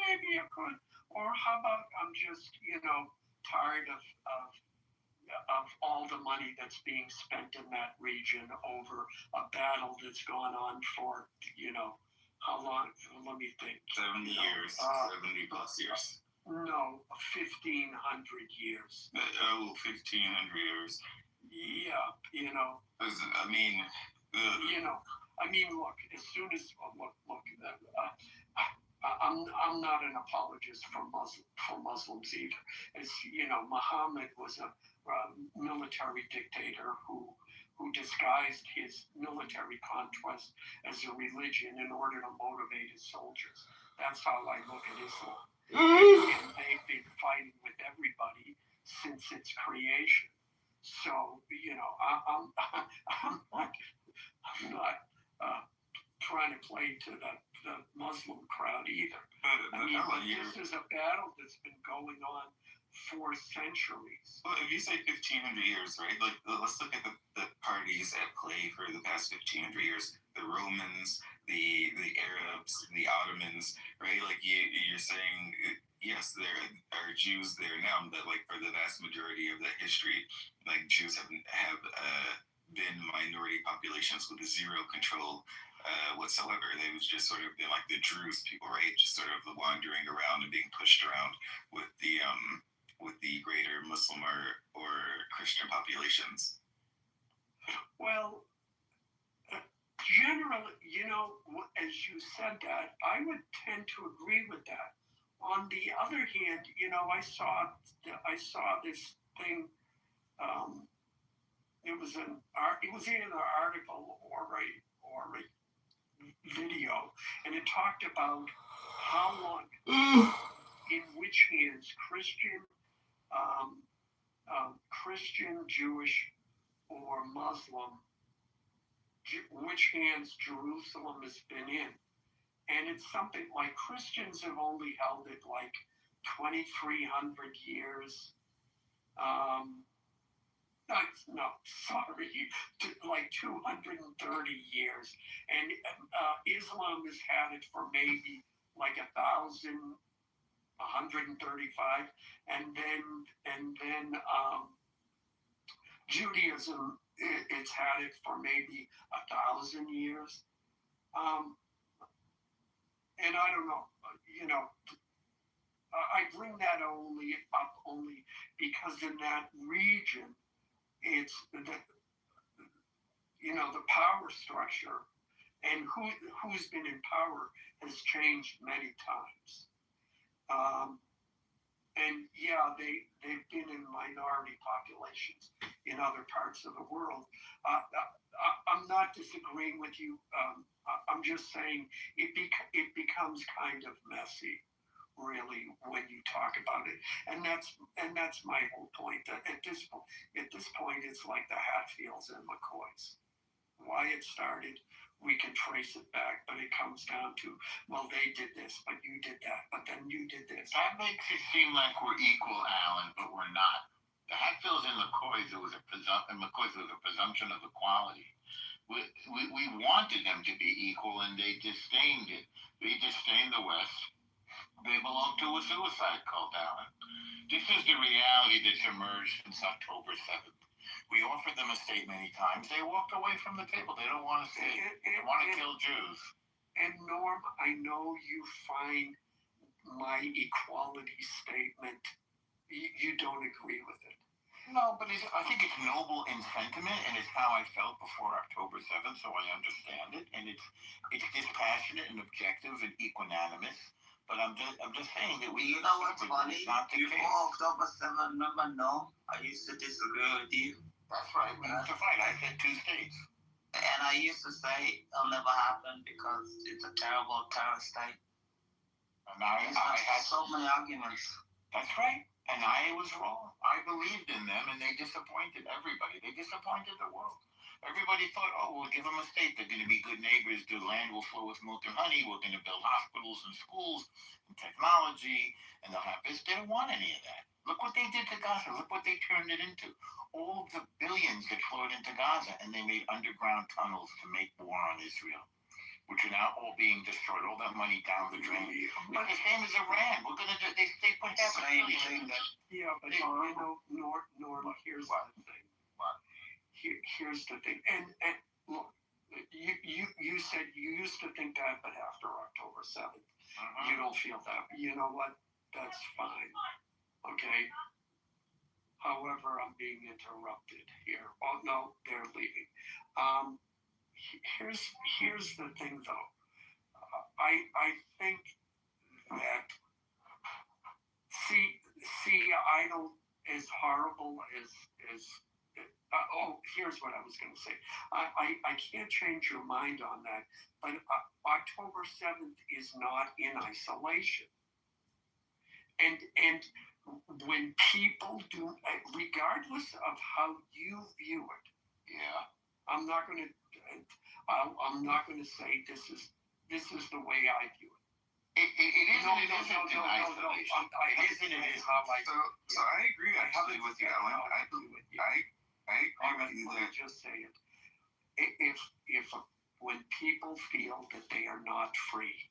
Maybe you could. Or how about I'm just, tired of all the money that's being spent in that region over a battle that's gone on for, how long? Let me think. 70 years. 70 plus years. No, 1,500 years. 1,500 years. Yeah, look, as soon as I'm not an apologist for Muslims either. As Muhammad was a military dictator who disguised his military conquest as a religion in order to motivate his soldiers. That's how I look at Islam. And they've been fighting with everybody since its creation. So, I'm not trying to play to the Muslim crowd either. But This is a battle that's been going on for centuries. Well, if you say 1,500 years, right? Like, let's look at the parties at play for the past 1,500 years. The Romans, the Arabs, the Ottomans, right? Like, you're saying, yes, there are Jews there now, but like for the vast majority of the history, like Jews have been minority populations with zero control whatsoever. They was just sort of been like the Druze people, right? Just sort of wandering around and being pushed around with the greater Muslim or Christian populations. Well, generally, as you said that, I would tend to agree with that. On the other hand, I saw this thing. It was in an article or a video, and it talked about how long, in which hands Christian, Jewish, or Muslim, which hands Jerusalem has been in. And it's something like Christians have only held it like 2,300 years. Like 230 years. And Islam has had it for maybe like 1,135. And then Judaism, it's had it for maybe 1,000 years. And I don't know, I bring that only because in that region, it's the power structure and who's been in power has changed many times. And yeah, they've been in minority populations in other parts of the world. I'm not disagreeing with you. I'm just saying it becomes kind of messy, really, when you talk about it. And that's my whole point. That at this point, it's like the Hatfields and McCoys. Why it started, we can trace it back, but it comes down to, well, they did this, but you did that, but then you did this. That makes it seem like we're equal, Alan, but we're not. The Hatfields and McCoys, there was a presumption of equality. We wanted them to be equal, and they disdained it. They disdained the West. They belong to a suicide cult, Alan. This is the reality that's emerged since October 7th. We offered them a state many times. They walked away from the table. They don't want to see it. They want to kill Jews. And Norm, I know you find my equality statement, you don't agree with it. No, but I think it's noble in sentiment, and it's how I felt before October 7th, so I understand it. And it's dispassionate and objective and equanimous. But I'm just saying that we. You know what's funny? Before October 7th, remember, no, I used to disagree with you. That's right. We used to fight. I said 2 states. And I used to say it'll never happen because it's a terrible terror state. And I had so many arguments. That's right. And I was wrong. I believed in them, and they disappointed everybody. They disappointed the world. Everybody thought, oh, we'll give them a state. They're going to be good neighbors. The land will flow with milk and honey. We're going to build hospitals and schools and technology, and they'll have this. They don't want any of that. Look what they did to Gaza. Look what they turned it into. All the billions that flowed into Gaza, and they made underground tunnels to make war on Israel, which are now all being destroyed. All that money down the drain. But the same as Iran. We're going to. They put half a billion. Yeah, but Norm, here's the thing. Here's the thing, and look, you said you used to think that, but after October 7th, you don't feel that. You know what? That's fine. Okay. However, I'm being interrupted here. Oh no, they're leaving. Here's the thing, though. I think that see, I don't as horrible as. Here's what I was going to say. I can't change your mind on that, but October 7th is not in isolation. And when people do, regardless of how you view it, yeah, I'm not going to say this is This is the way I view it. It isn't in isolation. It isn't. So I agree actually with you, Alan. I agree with you that just say it. If when people feel that they are not free,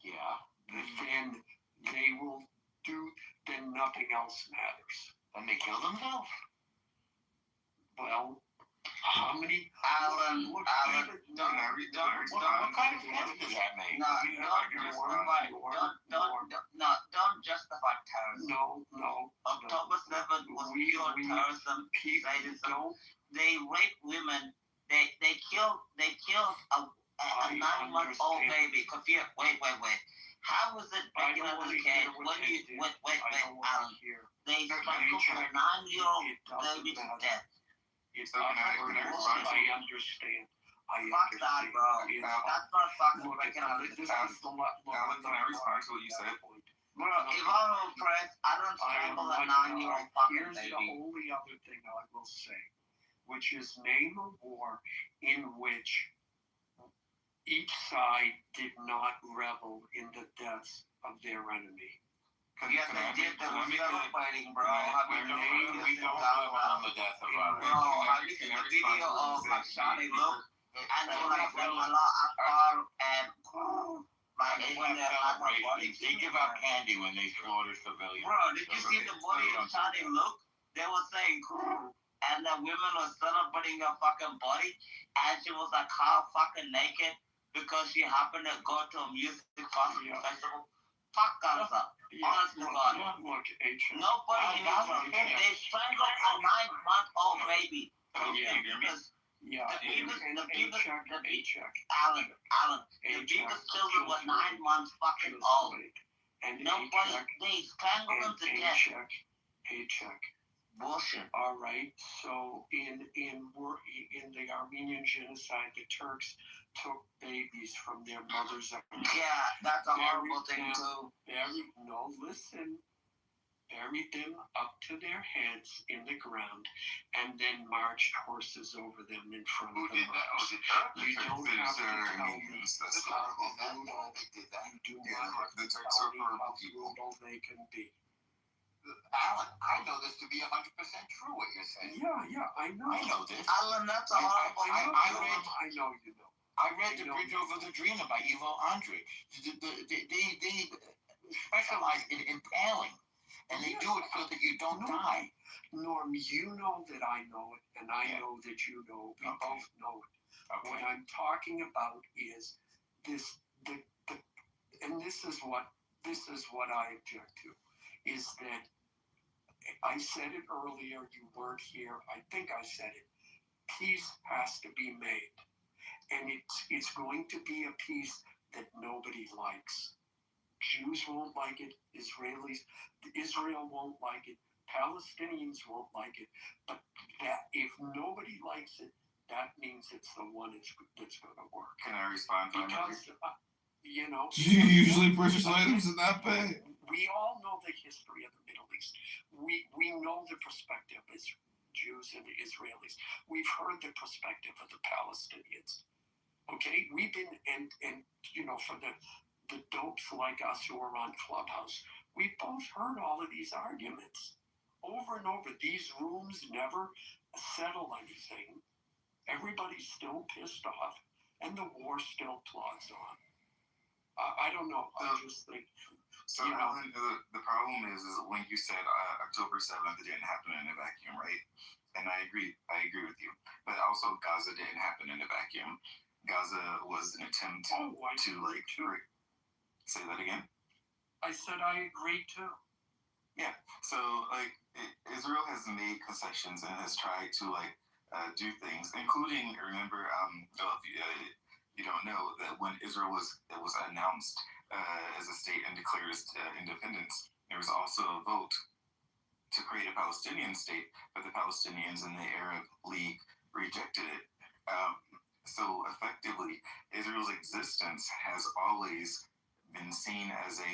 then they will do. Then nothing else matters. And they kill themselves. Well, how many? Alan, what kind of sense does that make? Don't justify terrorism. No. October 7th was pure terrorism. They raped women. They killed a 9-month-old baby. Wait. How was it breaking up the cage? Wait, Alan. They strangled a 9-year-old baby to death. I understand. Fuck that, bro. That's not fucking breaking out of the cage. Alan, can I respond to what you said? Bro, if I'm oppressed, I don't strangle a 9-year-old fucking baby. Here's the only other thing I will say, which is name a war in which each side did not revel in the deaths of their enemy. Yes, they did. They were celebrating, bro. We don't revel on the death of our enemy. Bro, I listened to the video of Shani Luke, and they were like, Allah Akbar, and they give out candy when they slaughter civilians. Bro, did you see the body of Shani Luke? They were saying, and the women were celebrating her fucking body, and she was like half fucking naked because she happened to go to a music festival. Fuck Gaza. Honest to God. Nobody they strangled a 9-month-old baby. Alan, the biggest children were 9 months fucking old. And nobody, they strangled them to death. Paycheck. Bullshit. All right. So in the Armenian genocide, the Turks took babies from their mothers. Yeah, that's a horrible thing too. Buried them up to their heads in the ground, and then marched horses over them in front of them. You don't have to tell me how brutal they can be. Alan, I know this to be 100% true. What you're saying? Yeah, I know. I know this. Alan, that's a horrible. I know you know. I read The Bridge Over the Drina by Ivo Andrić. They specialize in impaling, and they do it so that you don't die. Norm, you know that I know it, and I know that you know. We both know it. Okay. What I'm talking about is this. And this is what I object to, is that I said it earlier. You weren't here. I think I said it. Peace has to be made. And it's going to be a peace that nobody likes. Jews won't like it. Israel won't like it. Palestinians won't like it. But that if nobody likes it, that means it's the one that's going to work. Can I respond? Because, do you usually purchase items in that way? We all know the history of the Middle East. We know the perspective of Jews and the Israelis. We've heard the perspective of the Palestinians. Okay, we've been and for the dopes like us who are on Clubhouse, we've both heard all of these arguments over and over. These rooms never settle anything. Everybody's still pissed off, and the war still plods on. I don't know. I just think. So Alan, the problem is when you said October 7th, it didn't happen in a vacuum, right? And I agree with you. But also Gaza didn't happen in a vacuum. Gaza was an attempt to say that again? I said I agree too. Yeah. So Israel has made concessions and has tried to do things, including remember, if you don't know that when Israel was announced as a state and declared its independence, there was also a vote to create a Palestinian state, but the Palestinians and the Arab League rejected it. So effectively, Israel's existence has always been seen as a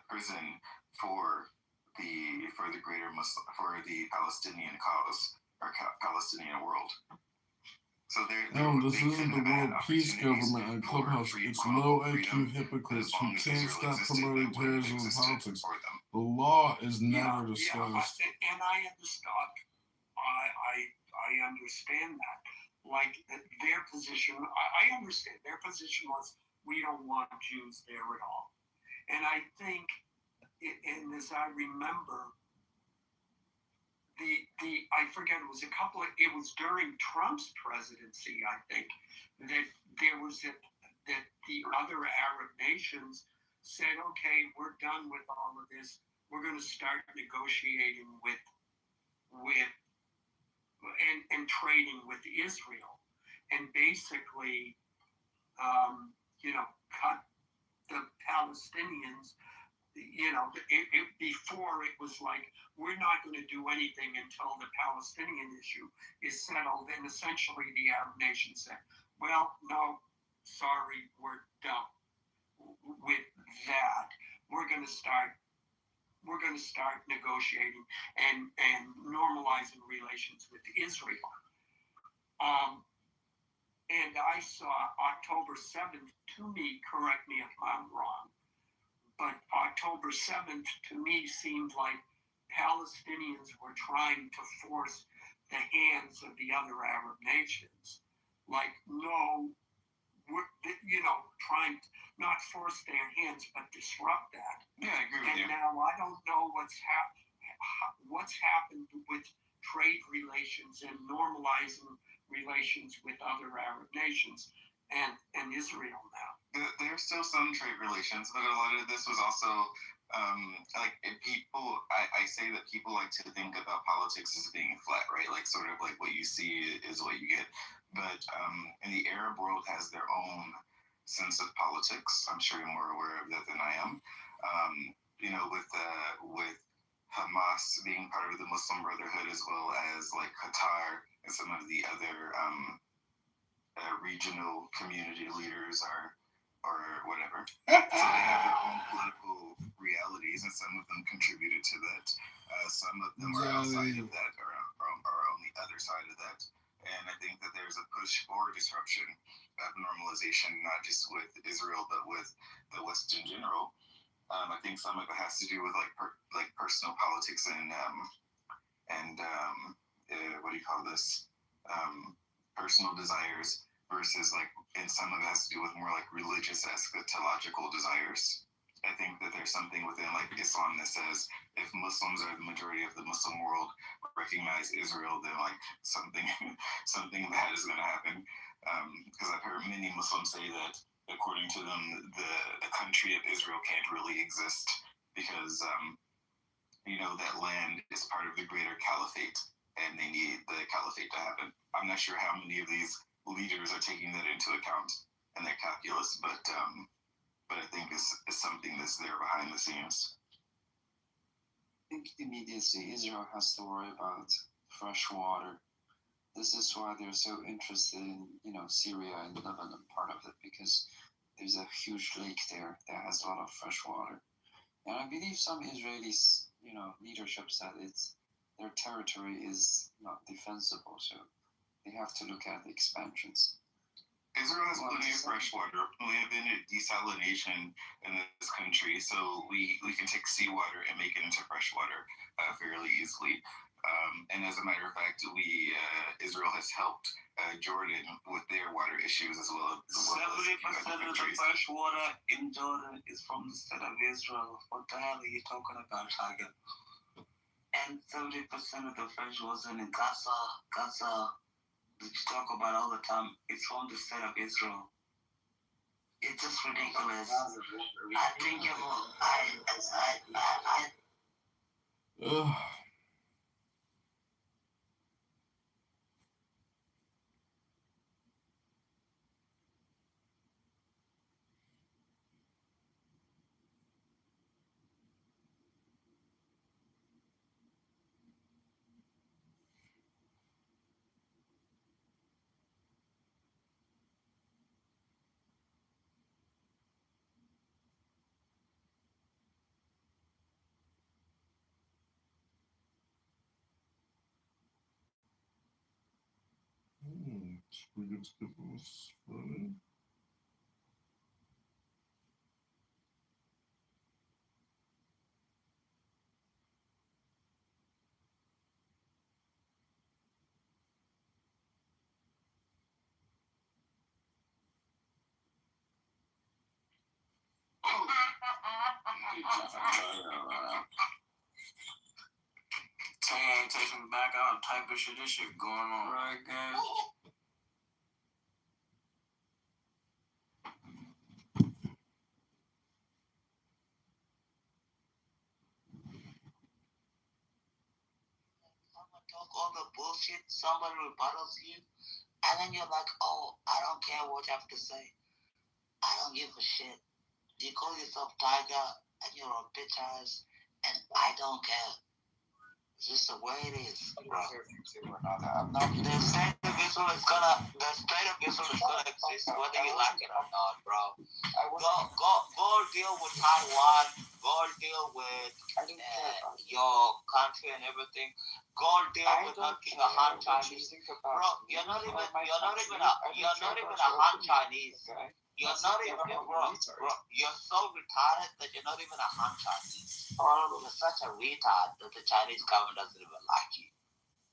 prison for the greater for the Palestinian cause or Palestinian world. So there This they isn't the couldn't have had World Peace opportunities Government on for Clubhouse. free, It's quote low unquote, IQ freedom, hypocrites as who long as can't Israel stop existed, promoting but it wouldn't have terrorism and existed politics. for them. The law is never Yeah, discussed. and I understand. I understand that. Like their position, I understand their position was we don't want Jews there at all. And I think, and as I remember, I forget, it was during Trump's presidency, I think, that there was that the other Arab nations said, okay, we're done with all of this. We're going to start negotiating with and trading with Israel, and basically, cut the Palestinians. Before it was like, we're not going to do anything until the Palestinian issue is settled, and essentially the Arab nations said, well, no, sorry, we're done with that. We're going to start negotiating and normalizing relations with Israel. And I saw October 7th, to me, correct me if I'm wrong, but October 7th to me seemed like Palestinians were trying to force the hands of the other Arab nations. Like, no, trying to not force their hands, but disrupt that. Yeah, I agree with you. And now I don't know what's happened with trade relations and normalizing relations with other Arab nations and Israel now. There's still some trade relations, but a lot of this was also I say that people like to think about politics as being flat, right? Like sort of like what you see is what you get. But in the Arab world has their own sense of politics. I'm sure you're more aware of that than I am. With Hamas being part of the Muslim Brotherhood, as well as like Qatar and some of the other regional community leaders or whatever. So they have their own political realities, and some of them contributed to that. Some of them are outside of that, or on the other side of that. And I think that there's a push for disruption of normalization, not just with Israel, but with the West in general. I think some of it has to do with like personal politics and what do you call this? Personal desires versus and some of it has to do with more like religious eschatological desires. I think that there's something within like Islam that says if Muslims are the majority of the Muslim world recognize Israel, then like something bad is going to happen. Because I've heard many Muslims say that according to them, the country of Israel can't really exist because that land is part of the greater caliphate, and they need the caliphate to happen. I'm not sure how many of these leaders are taking that into account in their calculus, but I think it's something that's there behind the scenes. I think immediately Israel has to worry about fresh water. This is why they're so interested in, Syria and Lebanon, part of it, because there's a huge lake there that has a lot of fresh water. And I believe some Israelis, leadership said their territory is not defensible, so they have to look at the expansions. Israel has plenty of fresh water. We have been desalination in this country, so we can take seawater and make it into fresh water fairly easily. And as a matter of fact, Israel has helped Jordan with their water issues as well. 70% of the fresh water in Jordan is from the state of Israel. What the hell are you talking about, Tiger? And 70% of the fresh water in Gaza, that you talk about all the time, it's from the state of Israel. It's just ridiculous. I think Tay taking me back out type of shit. This shit going on. Right, guys. Someone talk all the bullshit, somebody rebuttals you, and then you're like, oh, I don't care what you have to say. I don't give a shit. You call yourself Tiger, and you're a bitch ass, and I don't care. It's just the way it is, bro. The state of Israel is gonna exist whether you like it or not, bro. Go deal with Taiwan. Go deal with your country and everything. Go deal with not being a Han Chinese, bro. You're not even a Han Chinese. You're not even, bro. You're so retarded that you're not even a Han Chinese. You're such a retard that the Chinese government doesn't even like you.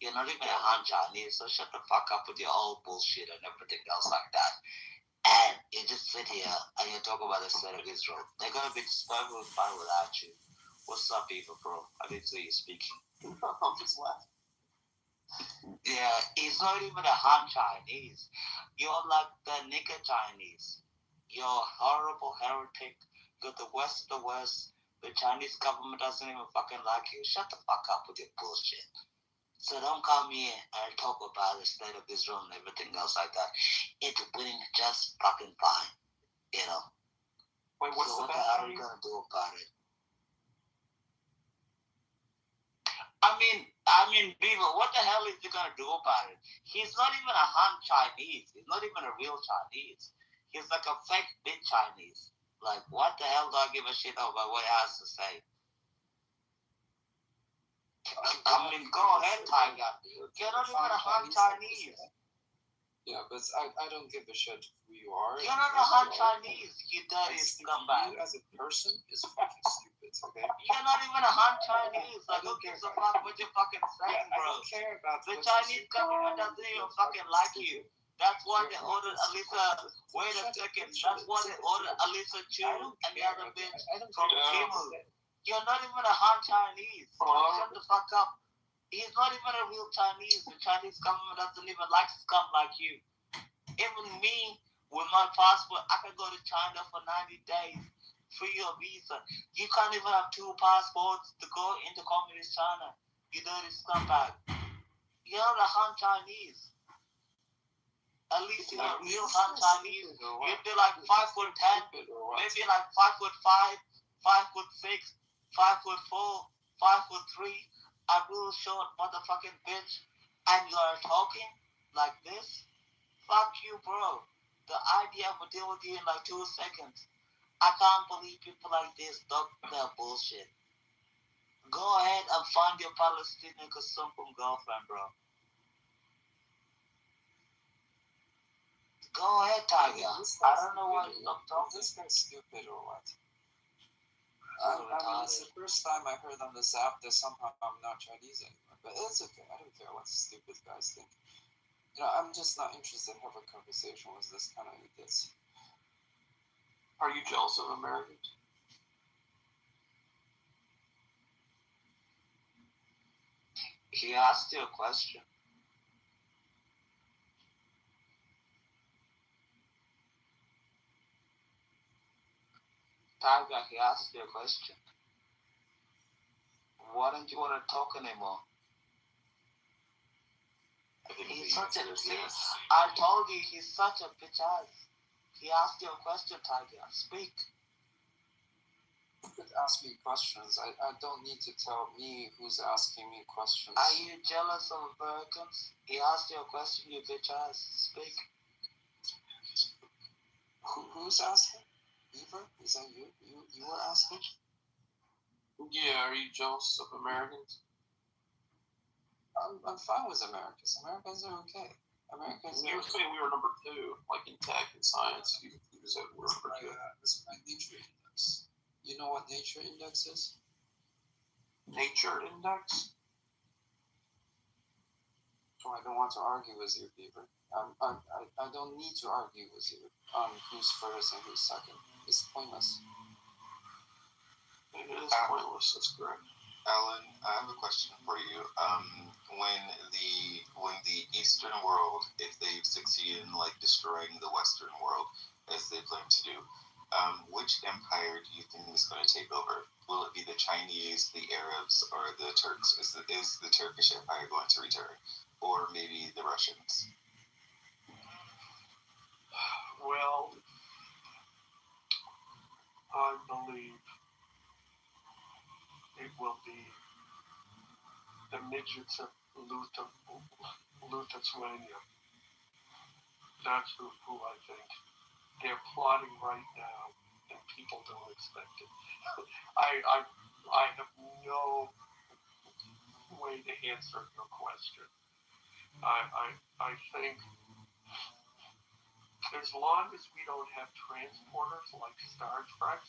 You're not even a Han Chinese, so shut the fuck up with your old bullshit and everything else like that. And you just sit here and you talk about the state of Israel. They're gonna be disturbed with fun without you. What's up, people, bro? I didn't see you speaking. I'm just laughing. Yeah, he's not even a Han Chinese. You're like the nigger Chinese. You're a horrible heretic. You're the West of the West. The Chinese government doesn't even fucking like you. Shut the fuck up with your bullshit. So don't come here and talk about the state of Israel and everything else like that. It's winning just fucking fine. You know? Wait, what's so what the hell are you gonna do about it? I mean, Beaver, what the hell is he gonna do about it? He's not even a Han Chinese. He's not even a real Chinese. He's like a fake big Chinese. Like, what the hell do I give a shit about what he has to say? I mean, go ahead, Tiger. You're not even a Han Chinese. Yeah, but I don't give a shit who you are. You're not a Han Chinese. You dirty scumbag. You as a person is fucking stupid, okay? You're not even a Han Chinese. Like, who gives a fuck what you're fucking saying, bro? I don't care about the Chinese government doesn't even fucking like you. That's why they ordered Alisa. Wait a second. That's why they ordered Alisa Chu and the other bitch from Timu. You're not even a Han Chinese. Shut the fuck up. He's not even a real Chinese. The Chinese government doesn't even like scum like you. Even me, with my passport, I can go to China for 90 days, free of visa. You can't even have 2 passports to go into communist China. You dirty scumbag. You're not a Han Chinese. At least you're a real Han Chinese. You'd be like 5'10", maybe like 5'5", 5'6", 5'4", 5'3", a real short motherfucking bitch, and you're talking like this? Fuck you, bro. The idea of deal with you in like 2 seconds. I can't believe people like this talk their bullshit. Go ahead and find your Palestinian Kasumkum girlfriend, bro. Go ahead, Tiger. I don't know why you're not talking. This guy's stupid or what? I mean, it's the first time I heard on this app that somehow I'm not Chinese anymore. But it's okay. I don't care what stupid guys think. You know, I'm just not interested in having a conversation with this kind of idiots. Are you jealous of Americans? He asked you a question. Tiger, he asked you a question. Why don't you want to talk anymore? He's such a I told you he's such a bitch ass. He asked you a question, Tiger. Speak. You could ask me questions. I don't need to tell me who's asking me questions. Are you jealous of Americans? He asked you a question, you bitch ass. Speak. Who's asking? Beaver? Is that you? You were asking? Yeah, are you jealous of Americans? I'm fine with Americans. Americans are okay. America's You were saying we were number 2, like in tech and science. You said we're number 2. This is my nature index. You know what nature index is? Nature index? So I don't want to argue with you, Beaver. I don't need to argue with you on who's first and who's second. It's pointless. It is pointless. That's correct. Alan, I have a question for you. When the Eastern world, if they've succeeded in like destroying the Western world as they plan to do, which empire do you think is going to take over? Will it be the Chinese, the Arabs, or the Turks? Is the Turkish Empire going to return, or maybe the Russians? Well, I believe it will be the midgets of Lithuania. That's who I think. They're plotting right now, and people don't expect it. I have no way to answer your question. I think as long as we don't have transporters like Star Trek,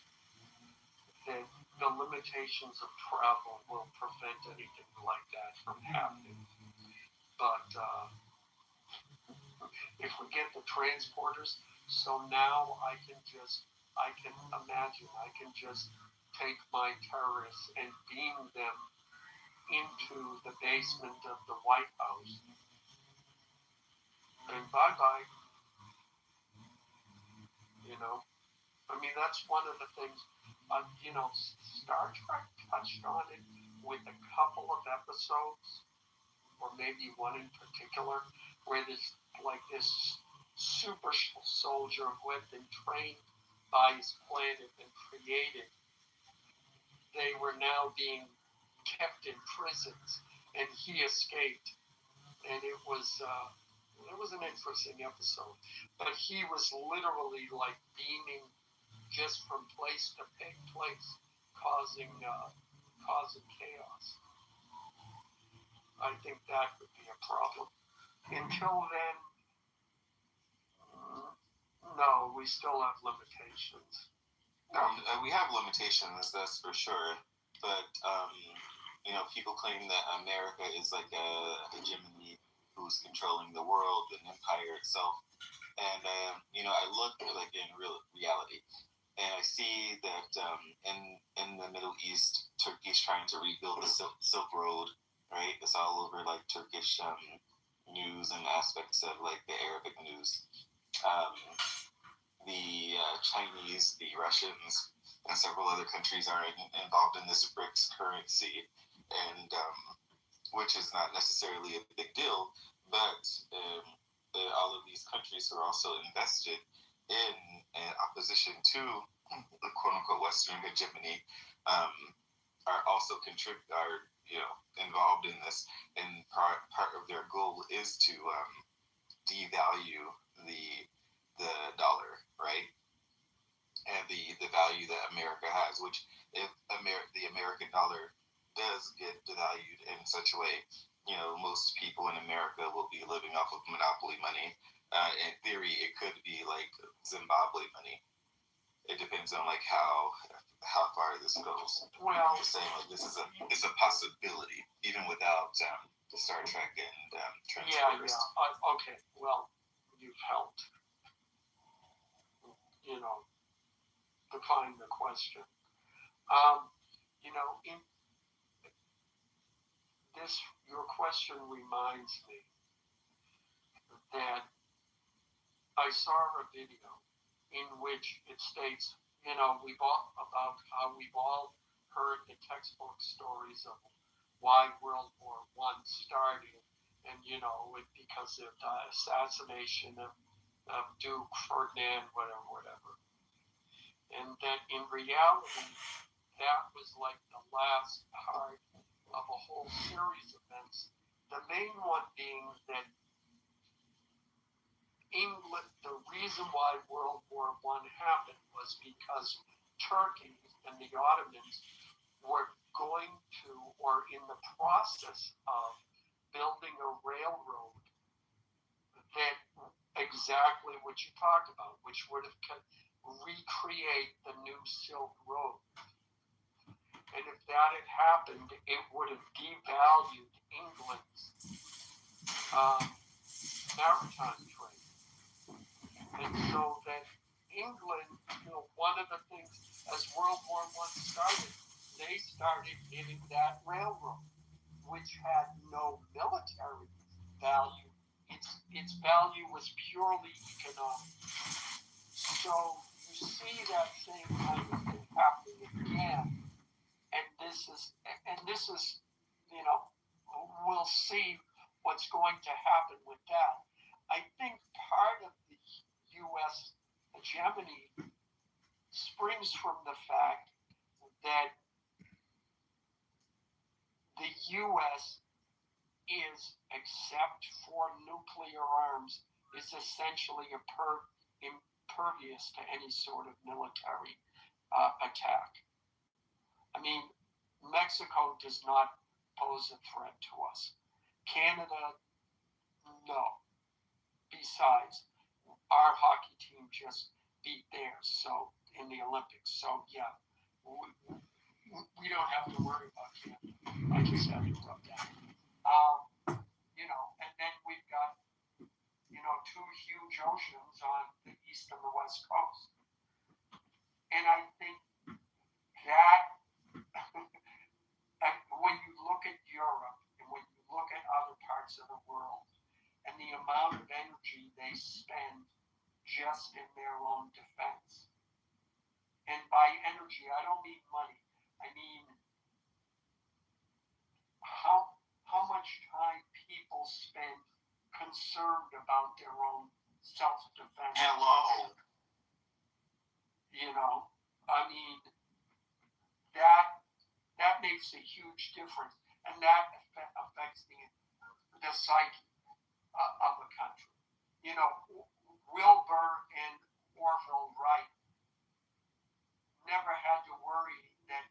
then the limitations of travel will prevent anything like that from happening. But if we get the transporters, so now I can imagine, I can just take my terrorists and beam them into the basement of the White House. And bye-bye. You know? I mean, that's one of the things, Star Trek touched on it with a couple of episodes, or maybe one in particular, where this super soldier who had been trained by his planet and created, they were now being kept in prisons, and he escaped. And it was an interesting episode. But he was literally like beaming just from place to place, causing chaos. I think that would be a problem. Until then, no, we still have limitations. We have limitations, that's for sure. But people claim that America is like a hegemony who's controlling the world, an empire itself. And I look like in reality, and I see that in the Middle East, Turkey's trying to rebuild the Silk Road. Right, it's all over like Turkish news and aspects of like the Arabic news. The Chinese, the Russians, and several other countries are involved in this BRICS currency, and which is not necessarily a big deal, but all of these countries who are also invested in opposition to the quote-unquote Western hegemony are also involved in this, and part of their goal is to devalue the dollar, right? And the value that America has, which if the American dollar does get devalued in such a way, most people in America will be living off of monopoly money. In theory, it could be like Zimbabwe money. It depends on like how far this goes. Well, I'm just saying like it's a possibility even without the Star Trek and transporters. Yeah. Okay. Well, you've helped. Define the question. In this, your question reminds me that I saw a video in which it states, we've all heard the textbook stories of why World War I started, and because of the assassination of Duke Ferdinand, whatever. And that in reality, that was like the last part of a whole series of events. The main one being that England, the reason why World War I happened was because Turkey and the Ottomans were going to, or in the process of, building a railroad that exactly what you talked about, which would have recreate the new Silk Road. And if that had happened, it would have devalued England's maritime trade. And so that England, one of the things, as World War I started, they started getting that railroad, which had no military value. Its value was purely economic. So you see that same kind of thing happening again. And this is, we'll see what's going to happen with that. I think part of the U.S. hegemony springs from the fact that the U.S. is, except for nuclear arms, is essentially impervious to any sort of military attack. I mean, Mexico does not pose a threat to us. Canada, no. Besides, our hockey team just beat theirs, so in the Olympics. So yeah, we don't have to worry about Canada. I just have to rub that. And then we've got, two huge oceans on the east and the west coast. And I think that when you look at Europe and when you look at other parts of the world and the amount of energy they spend just in their own defense. And by energy, I don't mean money. I mean how much time people spend concerned about their own self-defense. Hello. I mean, that makes a huge difference, and that affects the psyche of a country. Wilbur and Orville Wright never had to worry that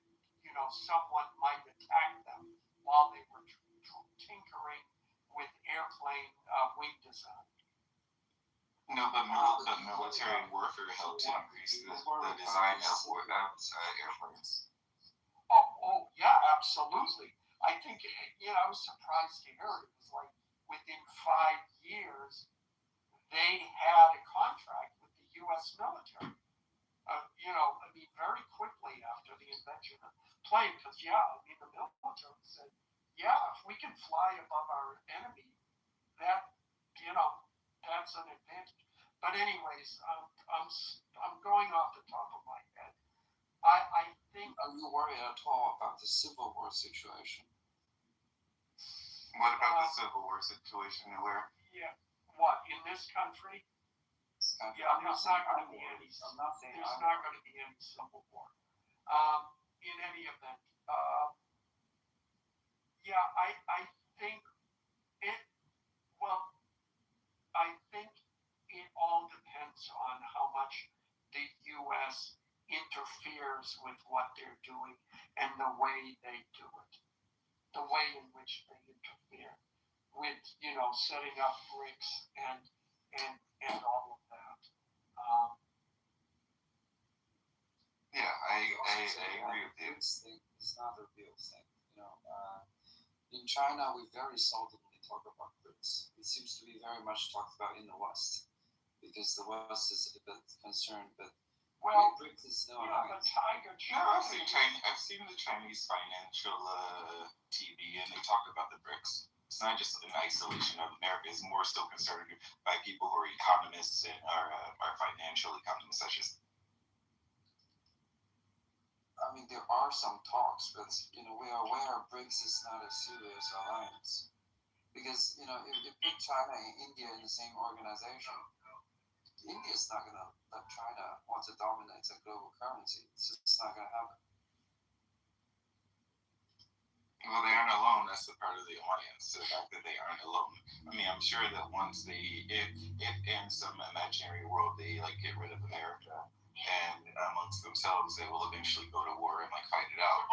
someone might attack them while they were tinkering with airplane wing design. No, but military warfare helped to increase the design of airplanes. Oh, yeah, absolutely. I think, I was surprised to hear it was like within 5 years, they had a contract with the U.S. military. Very quickly after the invention of plane, because, the military said, if we can fly above our enemy, that's an advantage. But anyways, I'm going off the top of my head. I think. Are you worried at all about the Civil War situation? What about the Civil War situation? Where? Yeah. What, in this country? There's not going to be any. There's not going to be any Civil War. In any event, I think it. Well, I think it all depends on how much the U.S. interferes with what they're doing and the way they do it, the way in which they interfere with, setting up BRICS and all of that. I agree with you. It's not a real thing. In China, we very seldomly talk about BRICS. It seems to be very much talked about in the West because the West is a bit concerned, but BRICS is no alliance. I've seen the Chinese financial TV, and they talk about the BRICS. It's not just an isolation of America. It's more still concerned by people who are economists and are financial economists, such as. There are some talks, but we are aware BRICS is not a serious alliance because if you put China and India in the same organization, India is not going to let China want to dominate the global currency. It's just not going to happen. Well, they aren't alone. That's the part of the alliance, the fact that they aren't alone. I'm sure that once if in some imaginary world they get rid of America and amongst themselves, they will eventually go to war and fight it out.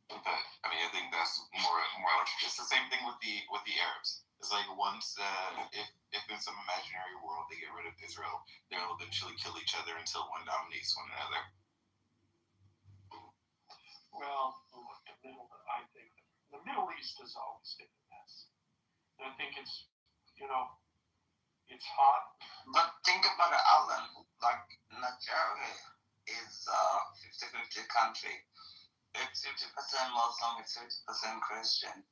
But I mean, I think that's more like it's the same thing with the Arabs. It's like once if in some imaginary world they get rid of Israel, they'll eventually kill each other until one dominates one another. Well, look, I think the Middle East has always been a mess. And I think it's, it's hot. But think about it, Alan. Like Nigeria is 50-50 country. It's 50% Muslim, it's 50% Christian.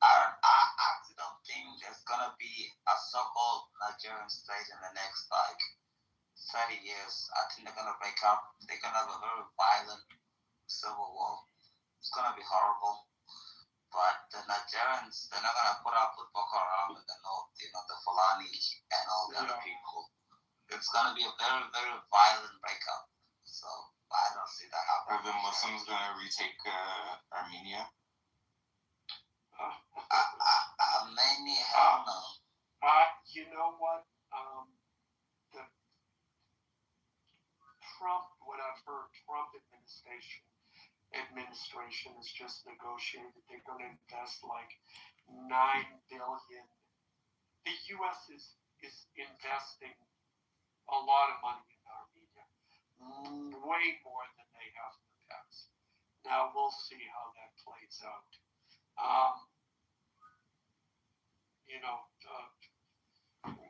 I actually don't think there's gonna be a so-called Nigerian state in the next 30 years. I think they're gonna break up. They're gonna have a very violent civil war. It's gonna be horrible. But the Nigerians, they're not gonna put up with Boko Haram in the north, the Fulani and all the other people. It's gonna be a very, very violent breakup. So I don't see that happening. Are the Muslims gonna retake Armenia? Armenia, hell no. You know what? The Trump administration has just negotiated. They're going to invest like $9 billion. The U.S. is investing a lot of money in Armenia, way more than they have in the past. Now we'll see how that plays out.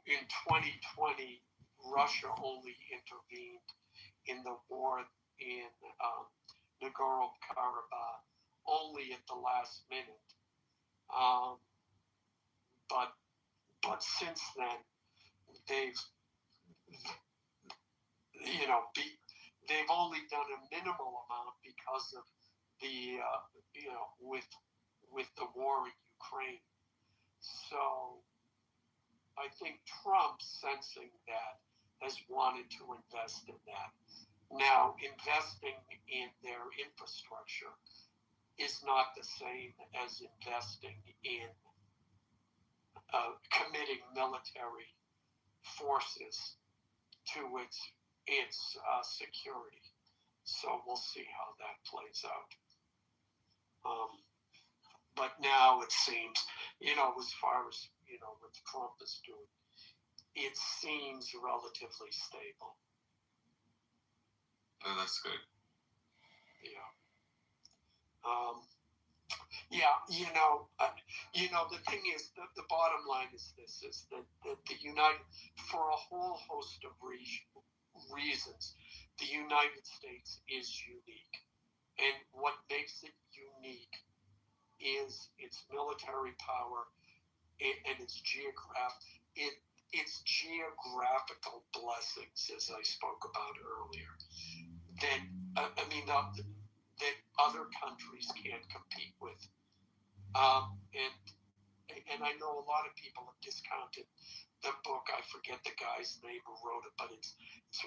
In 2020, Russia only intervened in the war in Nagorno-Karabakh only at the last minute. But since then, they've only done a minimal amount because of the with the war in Ukraine. So I think Trump, sensing that, has wanted to invest in that. Now, investing in their infrastructure is not the same as investing in committing military forces to its security. So we'll see how that plays out. But now it seems, as far as, what Trump is doing, it seems relatively stable. Oh, that's good. Yeah. The thing is, the bottom line is this, is that the United, for a whole host of reasons, the United States is unique. And what makes it unique is its military power and its geographical blessings, as I spoke about earlier, that other countries can't compete with. And I know a lot of people have discounted the book. I forget the guy's name who wrote it, but it's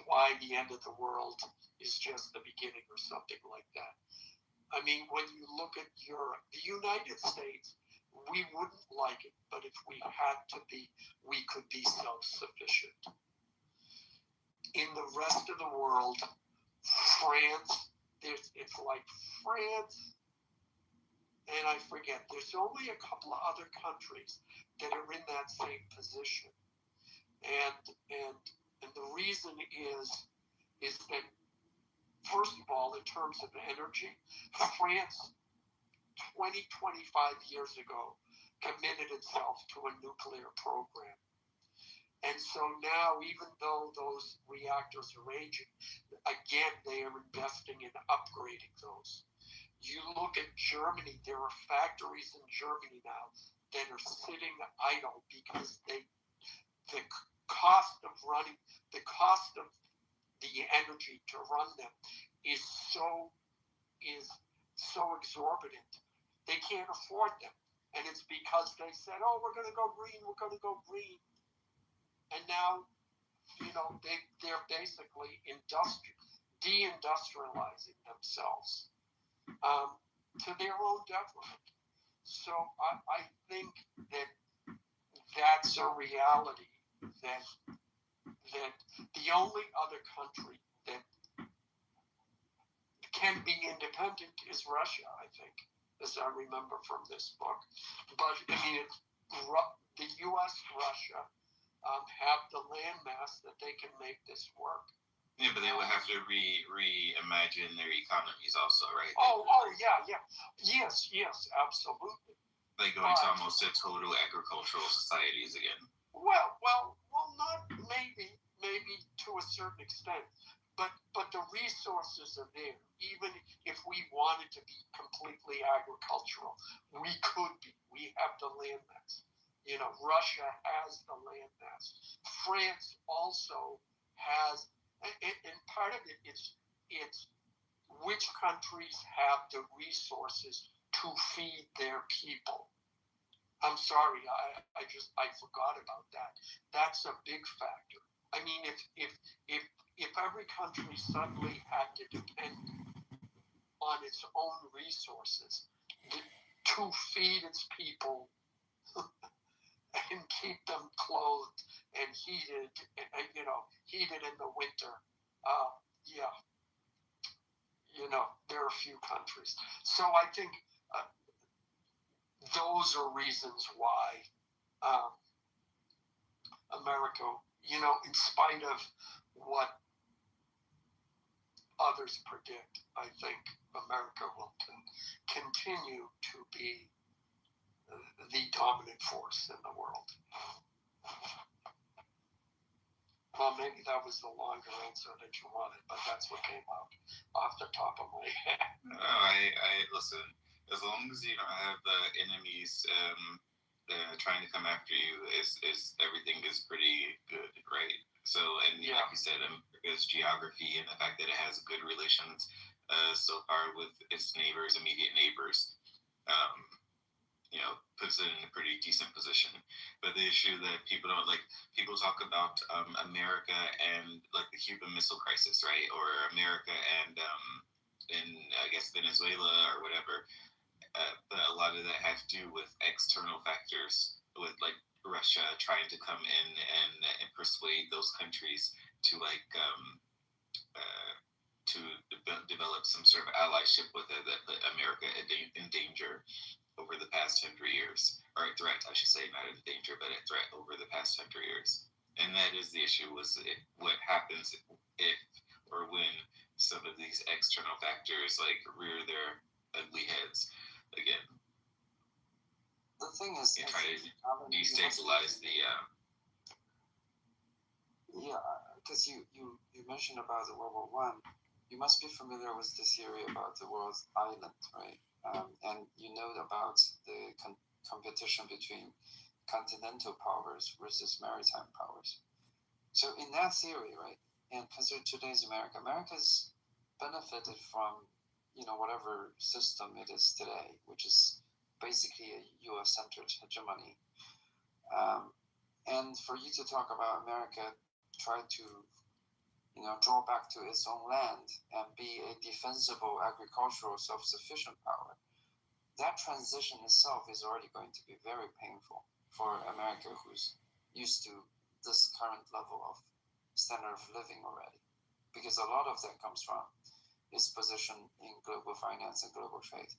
Why the End of the World is Just the Beginning, or something like that. I mean, when you look at Europe, the United States, we wouldn't like it, but if we had to be, we could be self-sufficient. In the rest of the world, France, it's like France, and I forget, there's only a couple of other countries that are in that same position. And the reason is that, first of all, in terms of energy, France 20, 25 years ago committed itself to a nuclear program. And so now, even though those reactors are aging, again, they are investing in upgrading those. You look at Germany, there are factories in Germany now that are sitting idle because the cost of the energy to run them is so exorbitant. They can't afford them. And it's because they said, oh, we're going to go green. And now, they're basically deindustrializing themselves to their own detriment. So I think that that's a reality, that the only other country that can be independent is Russia, I think, as I remember from this book. But I mean, the U.S., Russia have the landmass that they can make this work. Yeah, but they would have to reimagine their economies also, right? Yeah. Yes, absolutely. Like going to almost a total agricultural societies again. Well, not maybe to a certain extent, but the resources are there. Even if we wanted to be completely agricultural, we could be. We have the landmass. You know, Russia has the landmass. France also has, and part of it it's which countries have the resources to feed their people. I'm sorry, I forgot about that. That's a big factor. I mean, if every country suddenly had to depend on its own resources to feed its people and keep them clothed and heated, heated in the winter, there are a few countries. So I think those are reasons why America, in spite of what others predict, I think America will continue to be the dominant force in the world. Well, maybe that was the longer answer that you wanted, but that's what came out off the top of my head. No, I listen. As long as you don't have enemies trying to come after you, is everything is pretty good, right? So, and like you said, America's geography and the fact that it has good relations so far with its neighbors, immediate neighbors, puts it in a pretty decent position. But the issue that people don't like, people talk about America and like the Cuban Missile Crisis, right? Or America and in I guess Venezuela or whatever. But a lot of that has to do with external factors, with like Russia trying to come in and persuade those countries to to develop some sort of allyship with it that put America in danger over the past 100 years, or a threat, I should say, not in danger, but a threat over the past 100 years. And that is the issue, what happens if or when some of these external factors like rear their ugly heads again. The thing is, try to destabilize the. Yeah, because you mentioned about the World War I. You must be familiar with the theory about the world's island, right? And you know about the competition between continental powers versus maritime powers. So in that theory, right, and consider today's America, America's benefited from, whatever system it is today, which is basically a U.S.-centered hegemony. And for you to talk about America, try to draw back to its own land and be a defensible agricultural self-sufficient power, that transition itself is already going to be very painful for America, who's used to this current level of standard of living already. Because a lot of that comes from its position in global finance and global trade.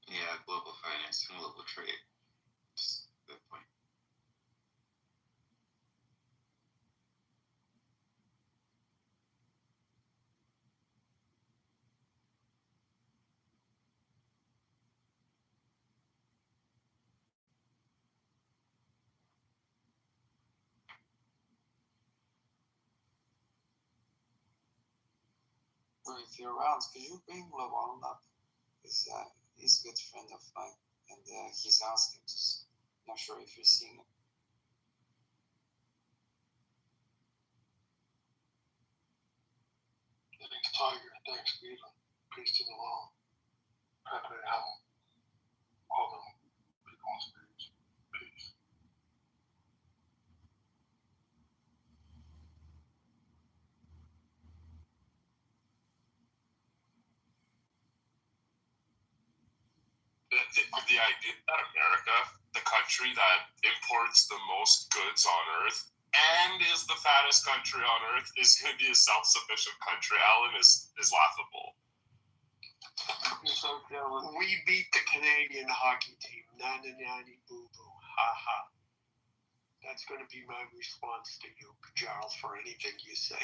Yeah, global finance and global trade. That's a good point. Or if you're around, could you bring Lawang up? Because he's a good friend of mine, and he's asking, just not sure if you're seeing it. Thanks, Tiger. Thanks, Peter. Peace to the law. Happy to have all the people on stage. Peace. the idea that America, the country that imports the most goods on Earth and is the fattest country on Earth, is going to be a self-sufficient country, Alan, is laughable. So we beat the Canadian hockey team. Nana nanny boo boo. Ha ha. That's going to be my response to you, Charles, for anything you say.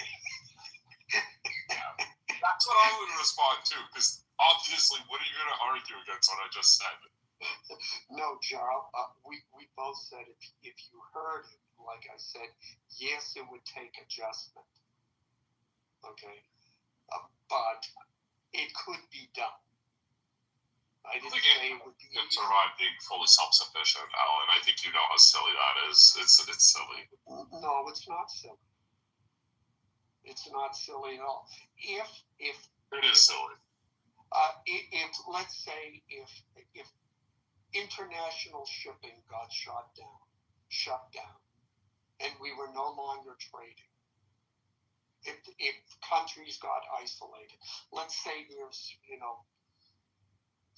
That's what I would respond to, because obviously, what are you going to argue against what I just said? No, Charles, we both said if you heard it, like I said, yes, it would take adjustment. Okay? But it could be done. I didn't say it would be easy. Survive being fully self-sufficient, Alan. I think you know how silly that is. It's silly. No, it's not silly. It's not silly at all. If it is silly. If let's say if international shipping got shut down, and we were no longer trading, if countries got isolated, let's say there's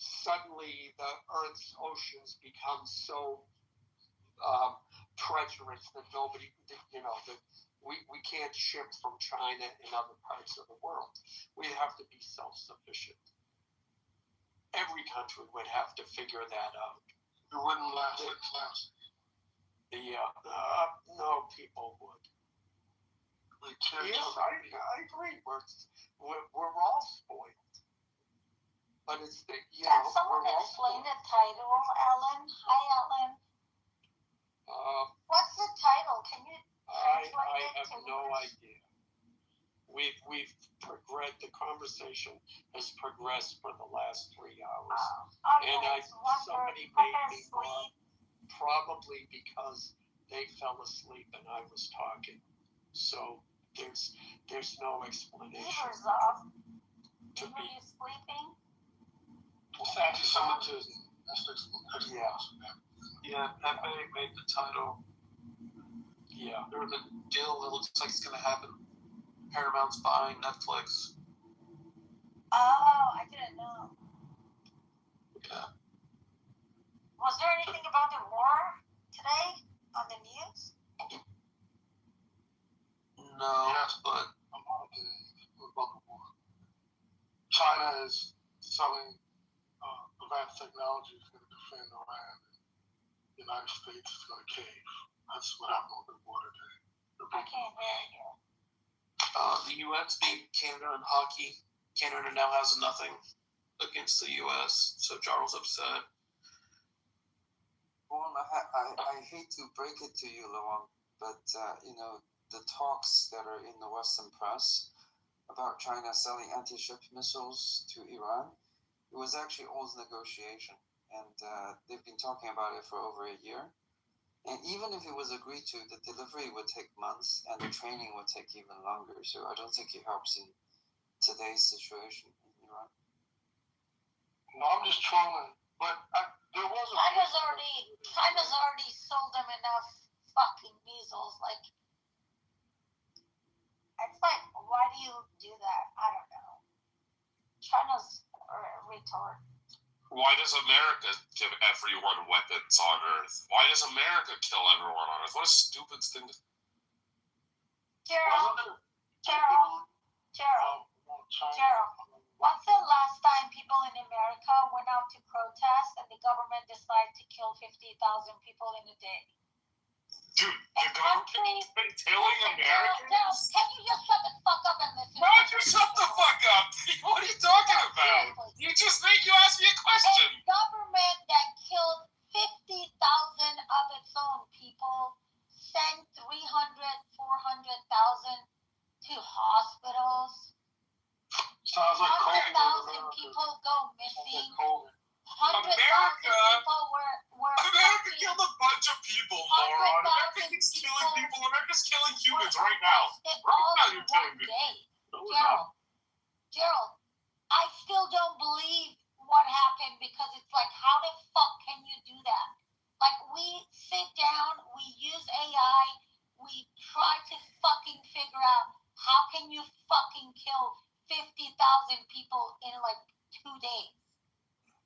suddenly the Earth's oceans become so treacherous that nobody, that we can't ship from China and other parts of the world. We'd have to be self-sufficient. Every country would have to figure that out. It wouldn't last. Yeah, no, people would. Yes, I agree. We're all spoiled. But it's the, Can someone explain the title, Ellen? Hi, Ellen. What's the title? Can you translate it? I have no idea. We've progressed. The conversation has progressed for the last 3 hours, and somebody made me laugh, probably because they fell asleep and I was talking. So there's no explanation. Beaver's off. Beaver, you sleeping? It's anti-Semitism. Yeah, Pepe made the title. Yeah. There's a deal that looks like it's going to happen. Paramount's buying Netflix. Oh, I didn't know. Yeah. Was there anything about the war today on the news? No, yes, but about the war. China is selling advanced technology is going to defend Iran. The United States is going to cave. That's what happened with the war today. I can't hear you. The U.S. beat Canada in hockey. Canada now has nothing against the U.S., so Charles upset. Well, I hate to break it to you, Laurent, but the talks that are in the Western press about China selling anti-ship missiles to Iran, it was actually all negotiation, and they've been talking about it for over a year. And even if it was agreed to, the delivery would take months, and the training would take even longer. So I don't think it helps in today's situation in Iran. No, I'm just trolling. But there was a... China's already sold them enough fucking measles. Like, it's like, why do you do that? I don't know. China's a retard. Why does America give everyone weapons on Earth? Why does America kill everyone on Earth? What a stupid thing to... Gerald, what's the last time people in America went out to protest and the government decided to kill 50,000 people in a day? Dude, the government's been killing Americans? Can you just shut the fuck up and listen? No, just shut the fuck up! What are you talking about? You asked me a question. A government that killed 50,000 of its own people, sent 300,000, 400,000 to hospitals. Sounds like 100,000 people go missing. 100,000 people were America killed a bunch of people, moron. America's killing people. America's killing humans right now. Right now you're killing people. Gerald, I still don't believe what happened because it's like, how the fuck can you do that? Like, we sit down, we use AI, we try to fucking figure out how can you fucking kill 50,000 people in like 2 days.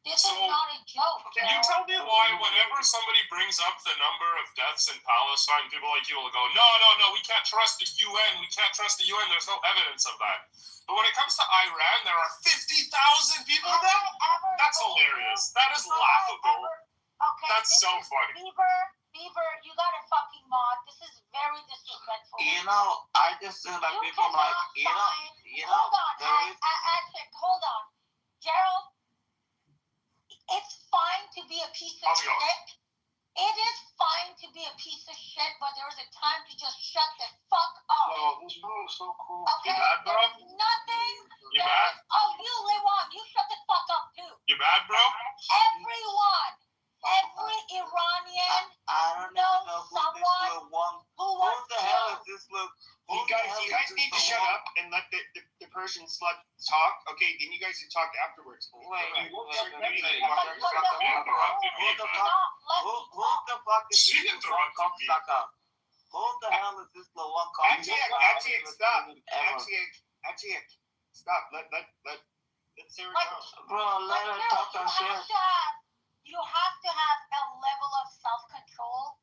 This is not a joke. Can you tell me why whenever somebody brings up the number of deaths in Palestine, people like you will go, no, we can't trust the UN. We can't trust the UN. There's no evidence of that. But when it comes to Iran, there are 50,000 people dead? That's hilarious. That is laughable. Okay, that's so funny. Beaver, you got a fucking mod. This is very disrespectful. I just think that You people like, Hold on. Gerald, it's fine to be a piece of shit. It is fine to be a piece of shit, but there's a time to just shut the fuck up. No, this bro is so cool. Okay, you mad, bro? there's nothing. You mad? You Lewan, you shut the fuck up too. You mad, bro? Every Iranian I don't knows know someone who was the hell killed. is this little? You guys need to shut up and let the Persian slut talk. Okay, then you guys can talk afterwards. Who the fuck is She this interrupted me. cocksucker? Who the hell is this little one cocksucker? Actually, stop. Actually, stop. Let's Sarah go. Bro, let her talk her shit. You have to have a level of self-control.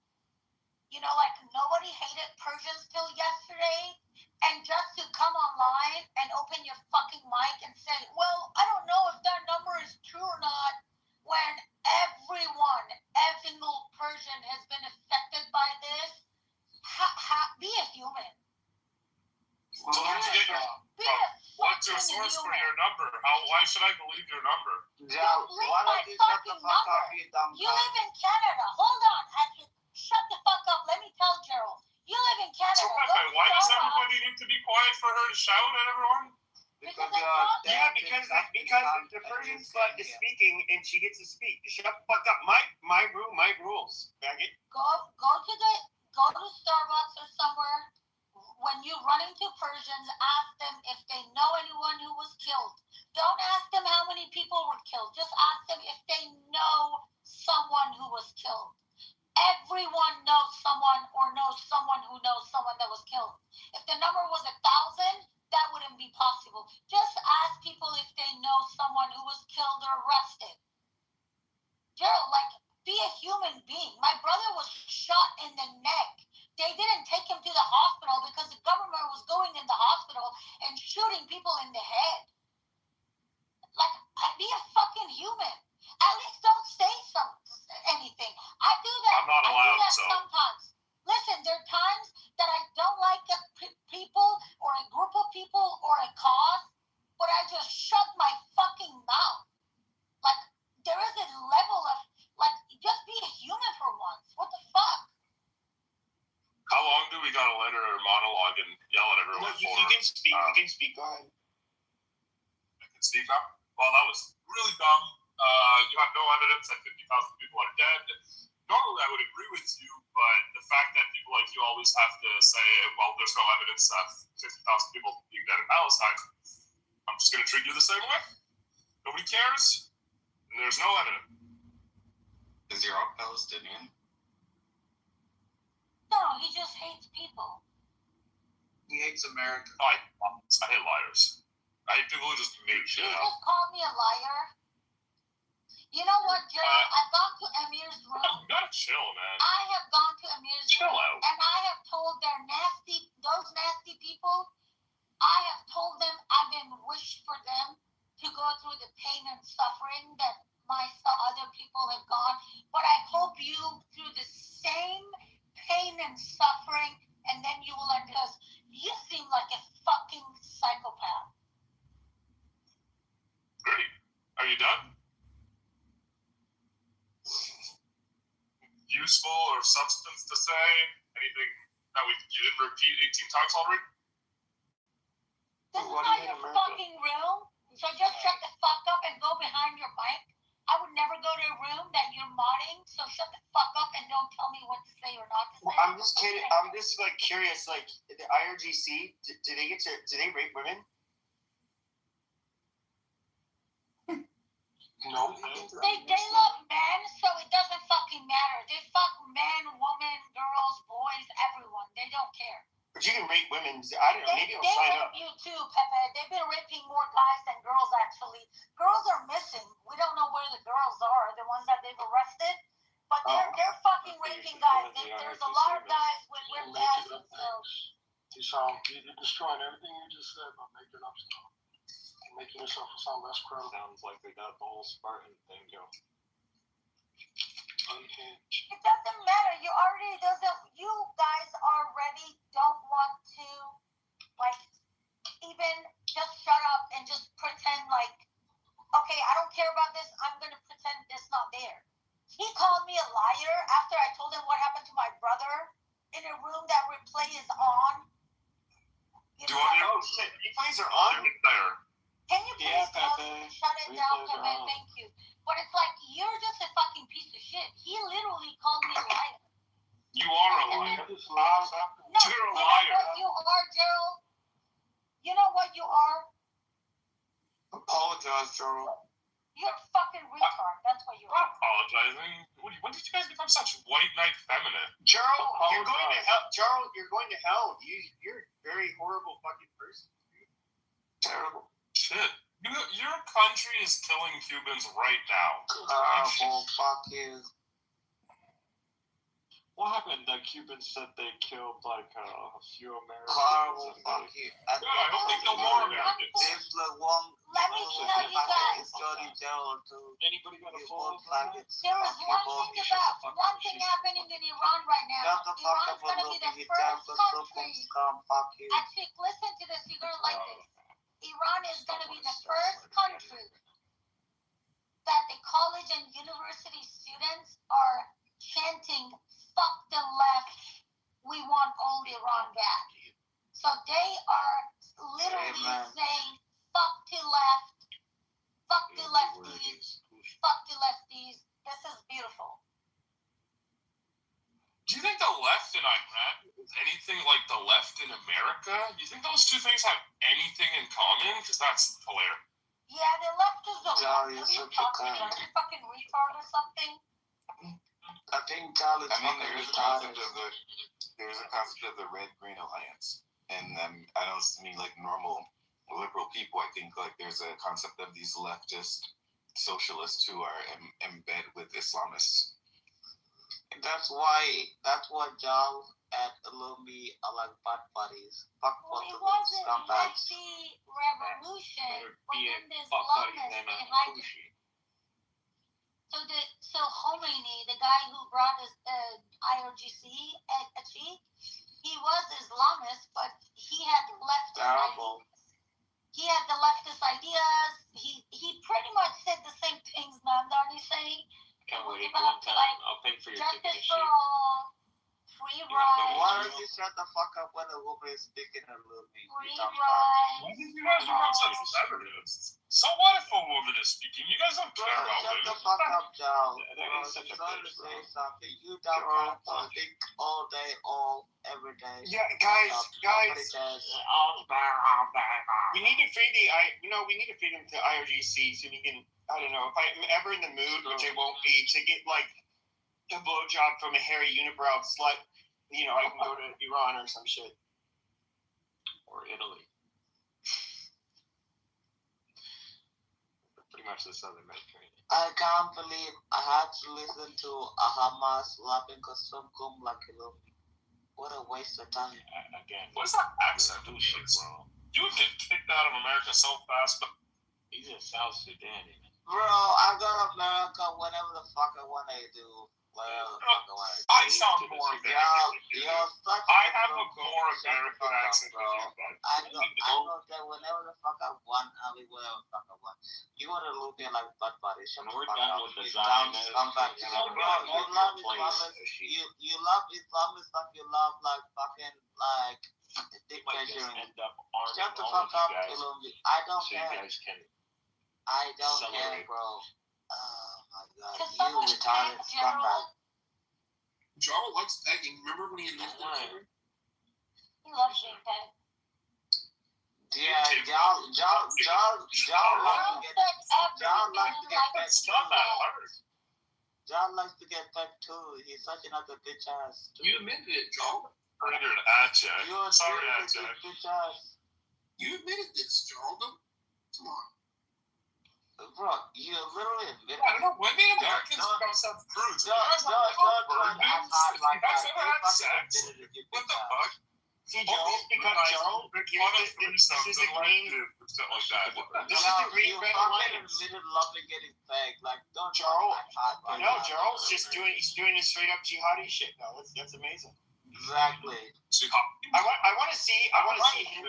You know, like nobody hated Persians till yesterday. And just to come online and open your fucking mic and say, well, I don't know if that number is true or not, when every single Persian has been affected by this, be a human. What's your source for your number? Why should I believe your number? Why don't you shut the fuck up, you dumb You live in Canada. Hold on. Shut the fuck up. Let me tell Gerald. You live in Canada. So why does everybody need to be quiet for her to shout at everyone? Because the Persian slut is speaking and she gets to speak. Shut the fuck up. My rules. Faggot. Go to Starbucks or somewhere. When you run into Persians, ask them if they know anyone who was killed. Don't ask them how many people were killed. Just ask them if they know someone who was killed. Everyone knows someone or knows someone who knows someone that was killed. If the number was 1,000, that wouldn't be possible. Just ask people if they know someone who was killed or arrested. Gerald, be a human being. My brother was shot in the neck. They didn't take him to the hospital because the government was going in the hospital and shooting people in the head. Be a fucking human. At least don't say anything. I do that. I'm not allowed, so. Sometimes. Listen, there are times that I don't like people or a group of people or a cause, but I just shut my fucking mouth. There is a level of, just be a human for once. What the fuck? How long do we gotta let her monologue and yell at everyone? You can speak. You can speak. Go ahead. I can speak up? Well, that was really dumb. You have no evidence that 50,000 people are dead. Normally, I would agree with you, but the fact that people like you always have to say, well, there's no evidence that 50,000 people being dead in Palestine, I'm just going to treat you the same way. Nobody cares, and there's no evidence. Is Iraq Palestinian? No, he just hates people. He hates America. I hate liars. I hate people who just make shit You up. just called me a liar. You know what, Gerald? I've gone to Amir's room. You gotta chill, man. I have gone to Amir's Chill room, out. and I have told those nasty people, I have told them I've been wished for them to go through the pain and suffering that other people have gone. But I hope you through the same pain and suffering, and then you will understand. You seem like a fucking psychopath. Great. Are you done? Useful or substance to say? Anything that you didn't repeat 18 times already? This is not your fucking room, so just shut the fuck up and go behind your mic. I would never go to a room that you're modding, so shut the fuck up and don't tell me what to say or not to say. Well, I'm just kidding. I'm just curious. The IRGC, do they rape women? No. They love men, so it doesn't fucking matter. They fuck men, women, girls, boys, everyone. They don't care. But you can rape women. I don't know. Maybe I'll sign up. They rape you too, Pepe. They've been raping more guys than girls, actually. Girls are missing. We don't know where the girls destroying everything you just said by making up stuff. Making yourself sound less credible. Sounds like they got the whole Spartan thing going. Unhinged. It doesn't matter. You guys already don't want to, like, even just shut up and just pretend like, okay, I don't care about this. I'm going to pretend it's not there. He called me a liar after I told him what happened to my brother in a room that replay is on. Replays are on there. Can you please shut it down, Kevin? Thank you. But it's like, you're just a fucking piece of shit. He literally called me a liar. You are a liar. No, You're a liar. You know what you are, Gerald? You know what you are? Apologize, Gerald. You're a fucking retard. That's what you are. I'm apologizing. When did you guys become such white knight feminine? Gerald, you're going to hell. Gerald, you're going to hell. You're a very horrible fucking person. Terrible. Shit. Your country is killing Cubans right now. Well, fuck you. What happened? The Cubans said they killed like a few Americans. Horrible, fuck you. I don't think no more Americans. There's like one. Let me tell you guys. Anybody got a full There is one thing happening in Iran right now. Iran's going to be the first country. Actually, listen to this. You're going to like this. Iran is going to be the first country that the college and university students are chanting, fuck the left, we want old Iran back. So they are literally saying, fuck the left, fuck the lefties, fuck the lefties. This is beautiful. Do you think the left in Iran is anything like the left in America? Do you think those two things have anything in common? Because that's hilarious. Yeah, the left is the left. What are you talking about? Are you fucking retard or something? I think Charles. There's a concept of the Red-Green Alliance, and I don't mean like normal liberal people. I think like there's a concept of these leftist socialists who are embed with Islamists. That's why Charles and Alumni are like butt buddies. Fuck both of them scumbags. The revolution, but then the Islamists behind it. So Khomeini, the guy who brought his IRGC achieved, he was Islamist, but he had leftist ideas. He had the leftist ideas. He pretty much said the same things Namdani's saying. Can't wait one time. I'll pay for your ticket. Justice for all. Free ride. Why don't you shut the fuck up when a woman is speaking a little bit? Free ride. Why did you guys become such feminists? So what if a woman is speaking? You guys don't care about women. Shut the fuck up, Joe. You're trying to say something. You don't want politics all day, every day. Yeah, guys. We need to feed we need to feed them to IRGC so we can. I don't know if I'm ever in the mood, which I won't be, to get like a blowjob from a hairy unibrow slut. I can go to Iran or some shit. Or Italy. Pretty much the southern Mediterranean. I can't believe I had to listen to a Hamas slapping Kosumkum like a little. What a waste of time. Again. What's that accent? Shit, bro. You would get kicked out of America so fast, but he's in South Sudan. Bro, I go to America whenever the fuck I want to do. I sound more American. I have a more American accent than you, but I go there whenever the fuck I want. I'll be wherever the fuck I want. You want to look at like butt buddy. Shut the fuck up. With the Zionists. You love Islamists like you love like fucking like dick measuring. Shut the fuck up, Illuminati. I don't care. I don't care, bro. Oh my god, you retarded scumbag. Jarl likes pegging. Remember when he lived in Cuba? He loves being pegged. Yeah, Jarl likes to get pegged too. Jarl likes to get pegged too. He's such another bitch ass. You admitted it, Jarl. Rendered Ajak. Sorry, Ajak. You admitted this, Jarl. Come on. Bro, you literally admitted. I don't know. When the Americans become some prudes, you guys are like you guys ever had sex? What the fuck? See, Joel, because Joel make fun of threesomes and lesbians and stuff like that. This is the Green Red Alliance. Lovely getting fake. Like, don't Charles. No, Charles just doing his straight up jihadi shit. No, that's amazing. Exactly. I want to see him.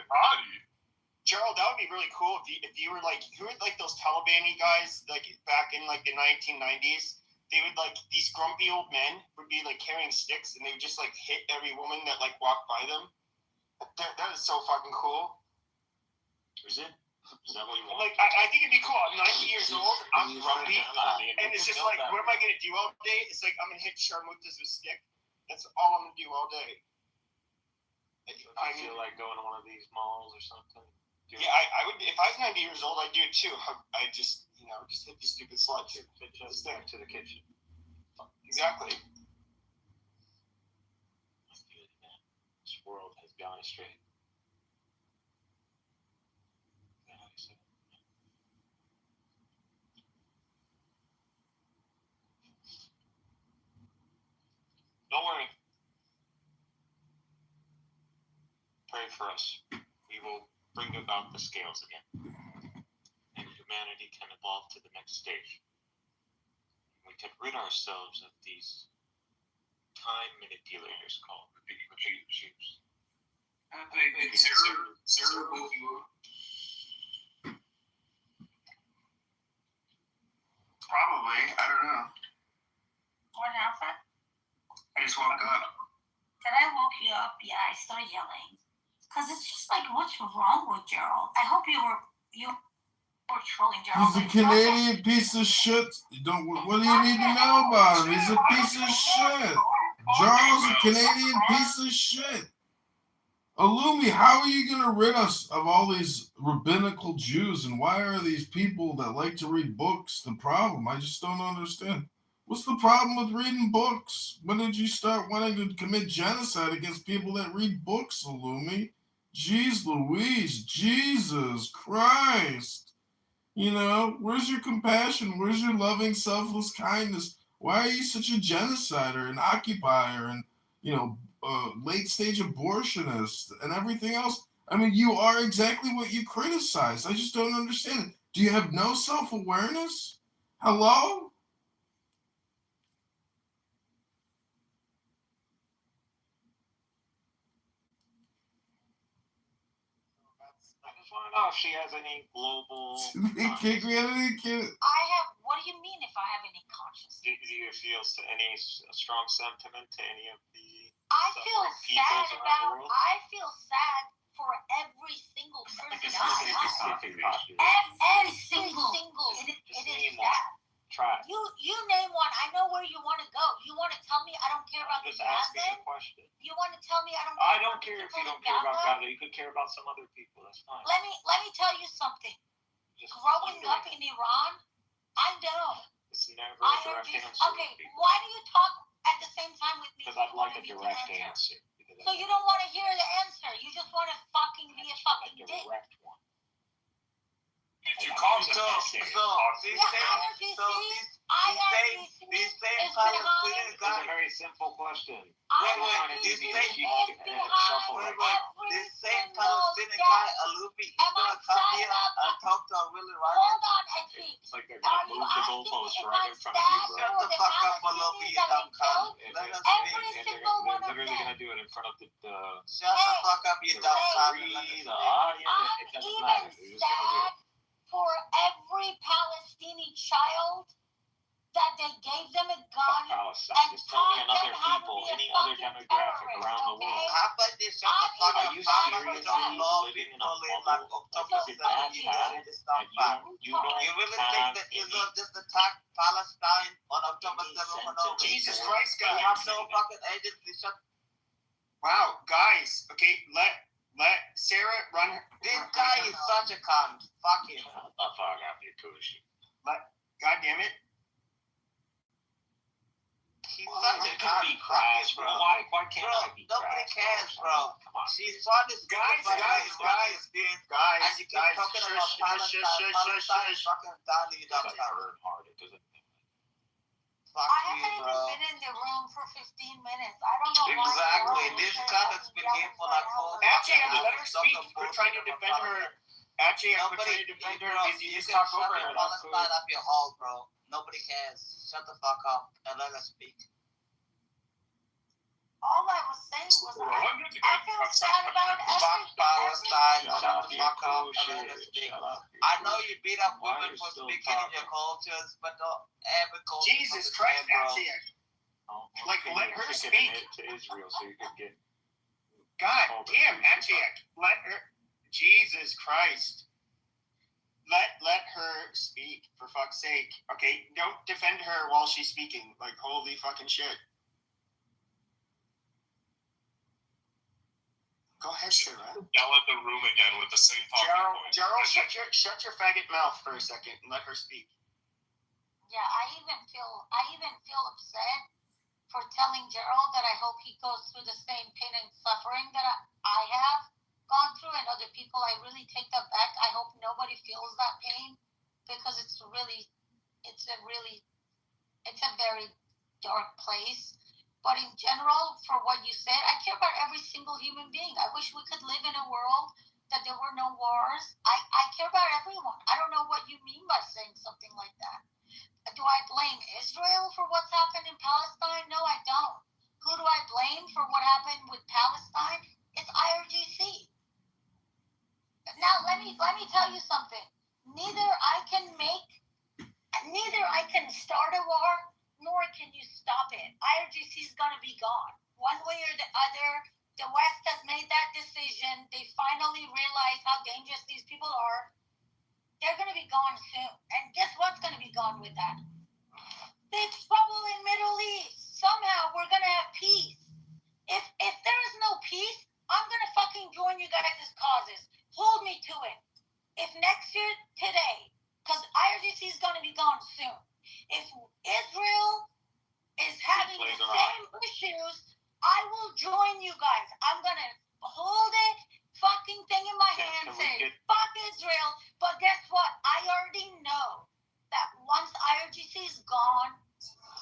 Gerald, that would be really cool if you were like, who were like those Taliban-y guys like back in like the 1990s. They would like, these grumpy old men would be like carrying sticks and they would just like hit every woman that like walked by them. That is so fucking cool. Is it? Is that what you want? Like, I think it'd be cool. I'm 90 years old. I'm grumpy, and it's just like, what am I gonna do all day? It's like I'm gonna hit sharmutas with a stick. That's all I'm gonna do all day. I feel like going to one of these malls or something. Yeah, I would. If I was 90 years old, I'd do it too. I just, just hit these stupid sluts. Just back to the kitchen. Exactly. This world has gone astray. Don't worry. Pray for us. We will bring about the scales again. And humanity can evolve to the next stage. We can rid ourselves of these time manipulators called Jews. Sarah woke you up? Probably. I don't know. What happened? I just woke up. Did I woke you up? Yeah, I started yelling. Because it's just like, what's wrong with Gerald? I hope you were trolling Gerald. He's a Canadian piece of shit. What do you need to know about him? He's a piece of shit. Charles, a Canadian piece of shit. Illumi, how are you going to rid us of all these rabbinical Jews? And why are these people that like to read books the problem? I just don't understand. What's the problem with reading books? When did you start wanting to commit genocide against people that read books, Illumi? Jeez Louise, Jesus Christ. Where's your compassion? Where's your loving, selfless kindness? Why are you such a genocider, an occupier, and, late-stage abortionist and everything else? I mean, you are exactly what you criticize. I just don't understand it. Do you have no self-awareness? Hello? I don't know if she has any global. What do you mean if I have any consciousness? Do you feel any strong sentiment to any of the? I feel sad for every single person. Every single. It is sad. Try. You name one. I know where you want to go. You want to tell me I don't care about the Gaza? You want to tell me I don't care? I don't care if you don't care about Gaza. You could care about some other people. That's fine. Let me tell you something. Growing up in Iran, I know. It's never a direct answer. Okay, why do you talk at the same time with me? Because I'd like a direct answer. So you don't want to hear the answer. You just want to fucking be a fucking dick. If you call them these same Palestinian guys. It's a very simple question. This same Palestinian guy, Alupi, he's gonna come here and talk to our Willie Ryan. Hold on, Eki. It's like they're gonna move the goalpost right in front of you, bro. Shut the fuck up, Alupi, you dumb cunt. Let us speak. They're literally gonna do it in front of the. Shut the fuck up, you dumb cunt. The audience. It doesn't matter. They're just gonna do it. For every Palestinian child that they gave them a gun and just tell me another people, any other demographic around the world. How about this? Shut the fuck up. Are you seriously living in a bubble? Is it that bad? You really think that Israel just attacked Palestine on October 7th? Jesus Christ, guys. You have no fucking agency. Wow, guys. Okay, let Sarah run her. This guy is such a cunt. Fuck him. Fuck after your cushy. God damn it. He's such a cunt. Be crass, bro. Why can't I be crass? Nobody cares, bro. She's trying to guys. And you keep talking about Palestine fucking down, you dumb cunt. Fuck I you, haven't bro. even been in the room for 15 minutes. I don't know why. Exactly. This cut has been here for like 4 Actually, fucking let her hours. speak. We're trying to defend her. Actually, I'm trying to defend her. Is you just talk over her? Palestine up your hole, bro. Nobody cares. Shut the fuck up and let us speak. All I was saying was I feel sad about Fuck Palestine. Shut the fuck up and shit. let us speak. Shut up. I know you beat up Why are women you for still speaking in your talking? cultures, but every culture. Jesus Christ, actually, Oh, like let her sticking speak. it to Israel so you could get. God damn, actually, let her. Jesus Christ. Let her speak, for fuck's sake. Okay, don't defend her while she's speaking. Like, holy fucking shit. Go ahead, Sarah. Yell at the room again with the same talking point. Gerald, shut your faggot mouth for a second and let her speak. Yeah, I even feel upset for telling Gerald that I hope he goes through the same pain and suffering that I have gone through and other people. I really take that back. I hope nobody feels that pain because it's a very dark place. But in general, for what you said, I care about every single human being. I wish we could live in a world that there were no wars. I care about everyone. I don't know what you mean by saying something like that. Do I blame Israel for what's happened in Palestine? No, I don't. Who do I blame for what happened with Palestine? It's IRGC. Now let me tell you something. Neither I can start a war, nor can you stop it. IRGC is going to be gone. One way or the other, the West has made that decision. They finally realize how dangerous these people are. They're going to be gone soon. And guess what's going to be gone with that? It's trouble in Middle East. Somehow we're going to have peace. If there is no peace, I'm going to fucking join you guys' causes. Hold me to it. If next year, today, because IRGC is going to be gone soon, if Israel is having the same issues, I will join you guys. I'm going to hold it fucking thing in my hand and say, fuck Israel. But guess what? I already know that once IRGC is gone,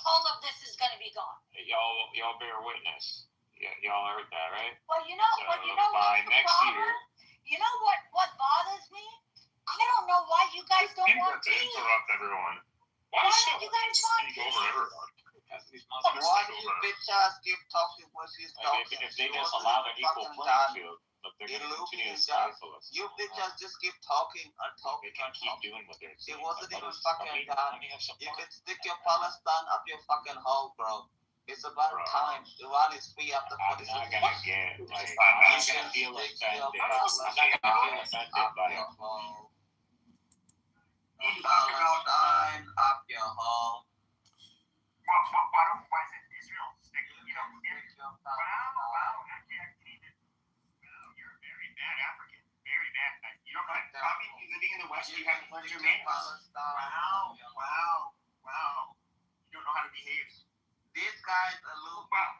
all of this is going to be gone. Y'all bear witness. Y'all heard that, right? Well, you know by what's the next problem? year. You know what bothers me? I don't know why you guys don't want to peace. interrupt everyone. Why don't you guys want speak over everyone? Why do you bitch ass keep talking when she's talking? If they just allow an equal playing field, but they're going to continue to stifle us. You bitches just keep talking and talking. They can keep doing what they're It doing. wasn't even fucking done. You can stick your Palestine up your fucking hole, bro. It's about time. Iran is free after 46 I'm not going to get, like, I'm not going to feel offended. I'm not going to feel offended by it. Palestine up your hole. Why is it Israel sticking, wow, you're very bad African, very bad. You don't know, probably living in the West, you haven't learned your manners. Wow. You don't know how to behave. This guy's a little. Wow.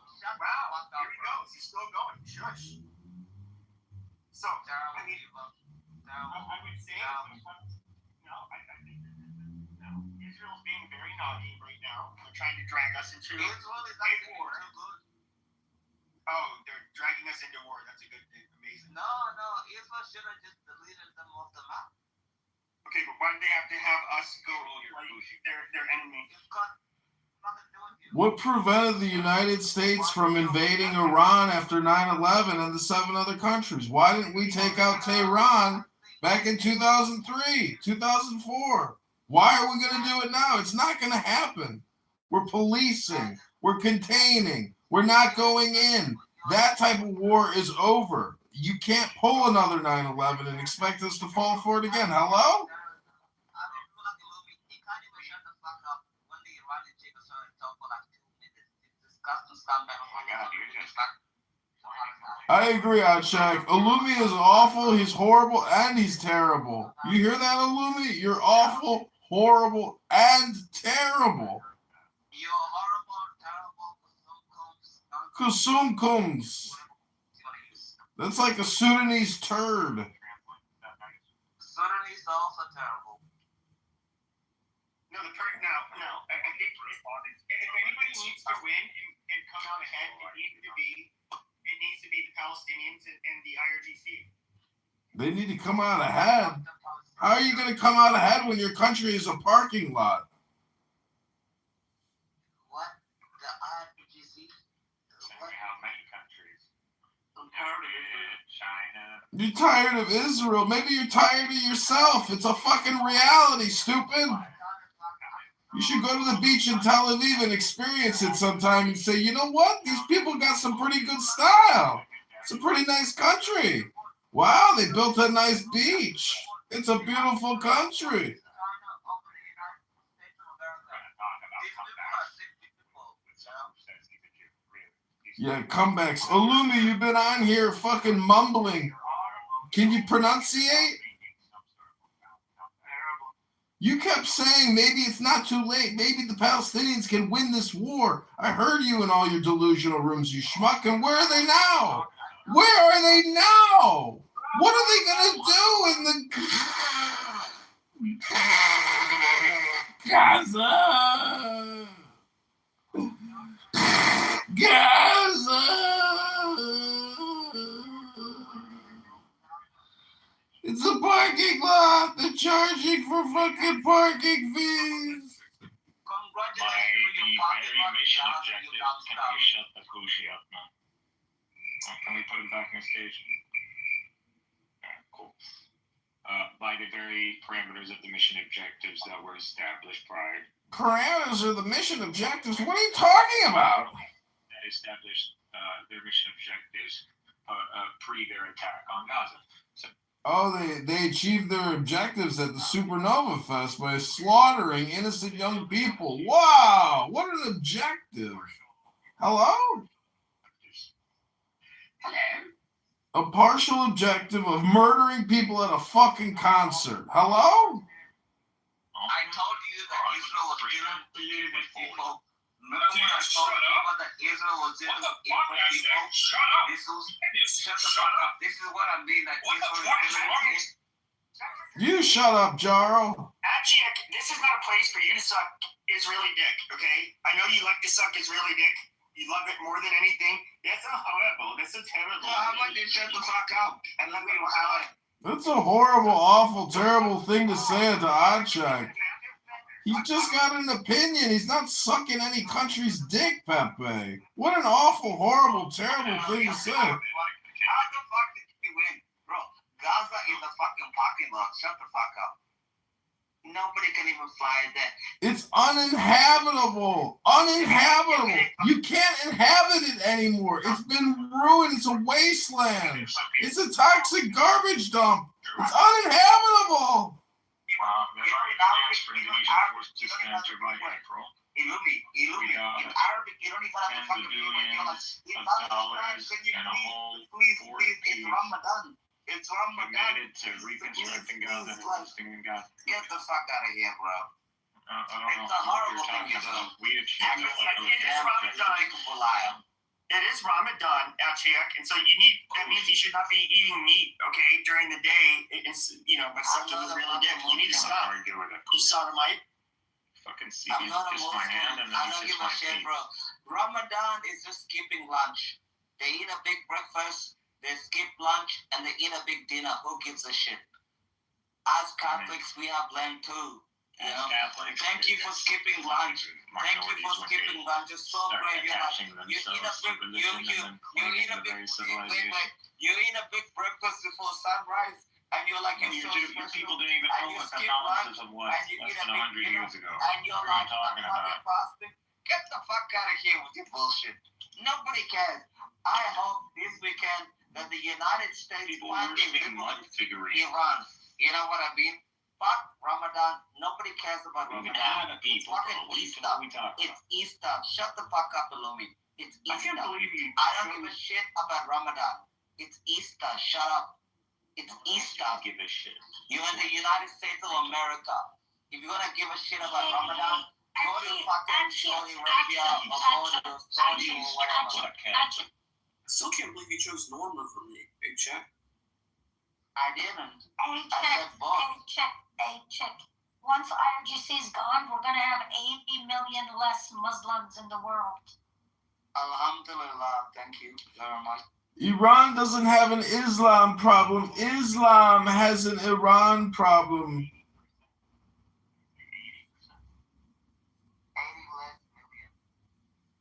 Here he goes. He's still going. Shush. So, I mean, I would say, no. Israel's being very naughty right now. They're trying to drag us into a war. Oh, they're dragging us into war. That's a good thing. Amazing. No. Israel should have just deleted them off the map. Okay, but why do they have to have us go like their enemy? What prevented the United States from invading Iran after 9/11 and the 7 other countries? Why didn't we take out Tehran back in 2003, 2004? Why are we going to do it now? It's not going to happen. We're policing. We're containing. We're not going in. That type of war is over. You can't pull another 9/11 and expect us to fall for it again. Hello? I agree, Adshak. Alumi is awful, he's horrible, and he's terrible. You hear that, Alumi? You're awful, horrible, and terrible. You're horrible, terrible, Kusumkums. That's like a Sudanese turd. Sudanese also terrible. No, I think if anybody needs to win and come out ahead, it needs to be the Palestinians and the IRGC. They need to come out ahead. How are you going to come out ahead when your country is a parking lot? What? The IRGC? How many countries? I'm tired of it. China. You're tired of Israel. Maybe you're tired of yourself. It's a fucking reality, stupid. You should go to the beach in Tel Aviv and experience it sometime and say, you know what? These people got some pretty good style. It's a pretty nice country. Wow, they built a nice beach. It's a beautiful country. Yeah, comebacks. Olumi, you've been on here fucking mumbling. Can you pronunciate? You kept saying maybe it's not too late. Maybe the Palestinians can win this war. I heard you in all your delusional rooms, you schmuck. And where are they now? Where are they now? What are they going to do in the Gaza? Gaza! It's a parking lot. They're charging for fucking parking fees. My mission objective. Can you shut the coochie up, man? Can we put him back in the station? Alright, cool. By the very parameters of the mission objectives that were established prior. Parameters of the mission objectives? What are you talking about? That established their mission objectives pre their attack on Gaza. So, they achieved their objectives at the Supernova Fest by slaughtering innocent young people. Wow, what an objective. Hello? A partial objective of murdering people at a fucking concert. Hello? I told you that Israel was dealing with people. Remember when I told people that Israel was dealing with people? Shut the fuck up. This is what I mean. That Israel is dealing with people. You shut up, Jaro. Actually, this is not a place for you to suck Israeli dick, okay? I know you like to suck Israeli dick. You love it more than anything. That's so horrible. That's so terrible. Well, how about they shut the fuck up and let me know how it. That's a horrible, awful, terrible thing to say to Oddcheck. He's just got an opinion. He's not sucking any country's dick, Pepe. What an awful, horrible, terrible thing to say. How the fuck did you win? Bro, Gaza is a fucking parking lot. Shut the fuck up. Nobody can even fly there. It's uninhabitable. Uninhabitable. You can't inhabit it anymore. It's been ruined. It's a wasteland. It's a toxic garbage dump. It's uninhabitable. Illumi. In Arabic, you don't even have to fucking please, it's Ramadan. It's Ramadan. To reconstructing Gaza and hosting in Gaza. Get the fuck out of here, bro. It's a horrible thing you do. It is Ramadan. It is Ramadan, Alchiak, and so that means you should not be eating meat, okay, during the day. It's, but something is really dick. You need to stop. You sodomite. Fucking see I'm not a Muslim. I don't give a shit, bro. Ramadan is just skipping lunch. They eat a big breakfast, they skip lunch, and they eat a big dinner. Who gives a shit? As Catholics, we have learned too. Thank you for skipping lunch. Thank you for skipping lunch. It's so great. You eat a big breakfast before sunrise, and you're like, people didn't even know what Catholicism was less than 100 years ago. And you're like, I'm fasting. Get the fuck out of here with your bullshit. Nobody cares. I hope this weekend that the United States finally Iran. You know what I mean? Fuck Ramadan. Nobody cares about Ramadan. It's fucking Easter. It's Easter. Shut the fuck up, Illumi. It's Easter. I don't give a shit about Ramadan. It's Easter. Shut up. It's Easter. Give a shit. You're in the United States of America. If you're gonna give a shit about Ramadan, go to fucking Saudi Arabia or go to Saudi or whatever. I still can't believe you chose Norma for me. Big check. I didn't. Hey, check. once IRGC is gone, we're going to have 80 million less Muslims in the world. Alhamdulillah, thank you very much. Iran doesn't have an Islam problem. Islam has an Iran problem.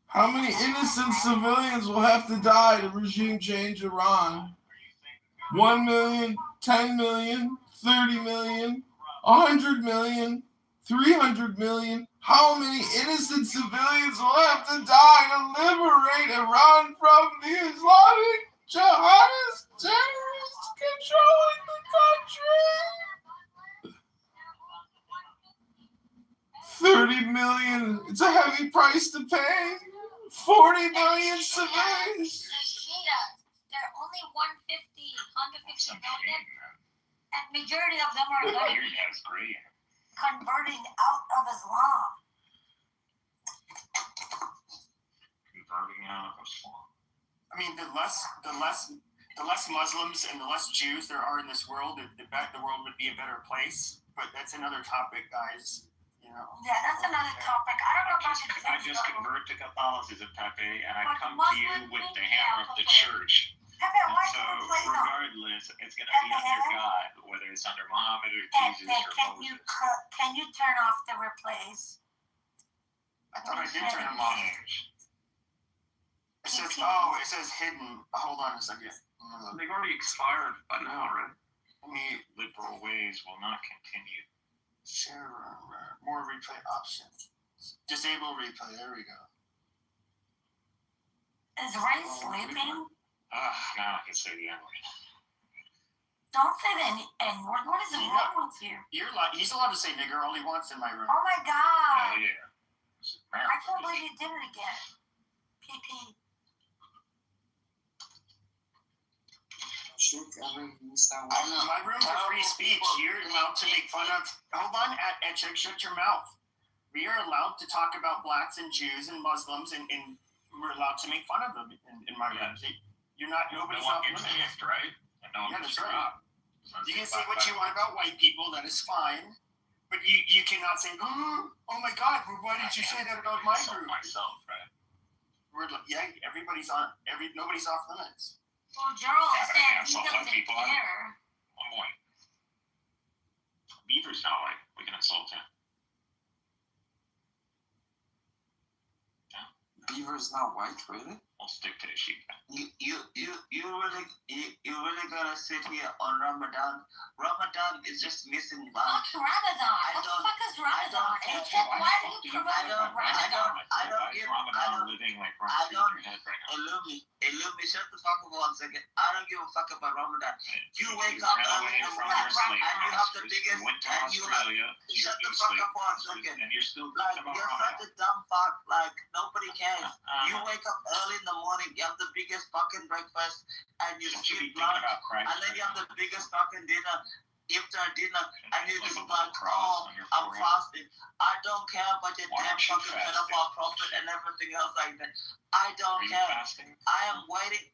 How many innocent civilians will have to die to regime change Iran? 1 million, 10 million, 30 million, 100 million, 300 million. How many innocent civilians will have to die to liberate Iran from the Islamic jihadist terrorists controlling the country? 30 million. It's a heavy price to pay. 40 million civilians. They're only 150 million, and majority of them are converting out of Islam. Converting out of Islam. I mean, the less Muslims and the less Jews there are in this world, the world would be a better place. But that's another topic, guys. You know. Yeah, that's another topic. I don't know about the I just convert to Catholicism, Pepe, and I come to you with the hammer of the church. Pepe, and so, regardless, it's going to be under God, whether it's under Muhammad or Jesus or Moses. Can you turn off the replays? I thought I did turn them off. It says hidden. Hold on a second. They've already expired by now, right? Liberal ways will not continue. Share more replay options. Disable replay. There we go. Is Ray sleeping? Now I can say the N-word. Don't say the N-word. What is wrong with you? He's allowed to say nigger all he wants in my room. Oh my God. Oh yeah. I can't believe you did it again. PP. My room's a free speech. You're allowed to make fun of. Hold on, shut your mouth. We are allowed to talk about blacks and Jews and Muslims, and we're allowed to make fun of them in my room. You're not. Nobody's off limits, right? And no one that's right. You can say what you want about white people. That is fine. But you cannot say, oh my God, why did you say that about my group? Myself, right? Everybody's on. Nobody's off limits. Well, Gerald said he doesn't care. One point. Beaver's not white. We can insult him. Beaver's not white, really? We'll stick to the sheep. You really gotta sit here on Ramadan. Ramadan is just missing one. Fuck Ramadan. What the fuck is Ramadan? Why do you promote Ramadan? I don't give Illumi, shut the fuck up 1 second. I don't give a fuck about Ramadan. You wake up early in the morning and you have the biggest and you have shut the fuck up 1 second. And you're still like you're such a dumb fuck, like nobody cares. You wake up early in the morning, you have the biggest fucking breakfast and you skip lunch and then you have the biggest fucking dinner. Iftar dinner, and you just like, I'm fasting. I don't care about your damn fucking pedophile prophet and everything else like that. I don't care. I am waiting.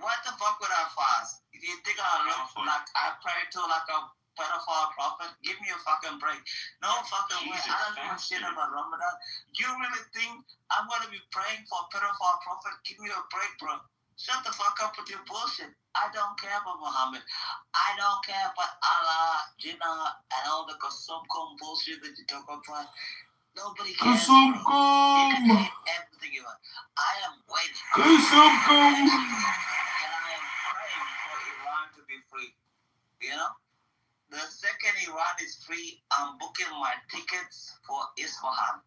What the fuck would I fast? If you think I look like I pray to like a pedophile prophet, give me a fucking break. No fucking way. I don't give a shit about Ramadan. You really think I'm gonna be praying for a pedophile prophet? Give me a break, bro. Shut the fuck up with your bullshit. I don't care about Muhammad. I don't care about Allah, Jinnah, and all the Kasumkum bullshit that you talk about. Nobody cares. Kasumkum! You can say everything you want. I am waiting. Kasumkum! And I am praying for Iran to be free. You know? The second Iran is free, I'm booking my tickets for Isfahan.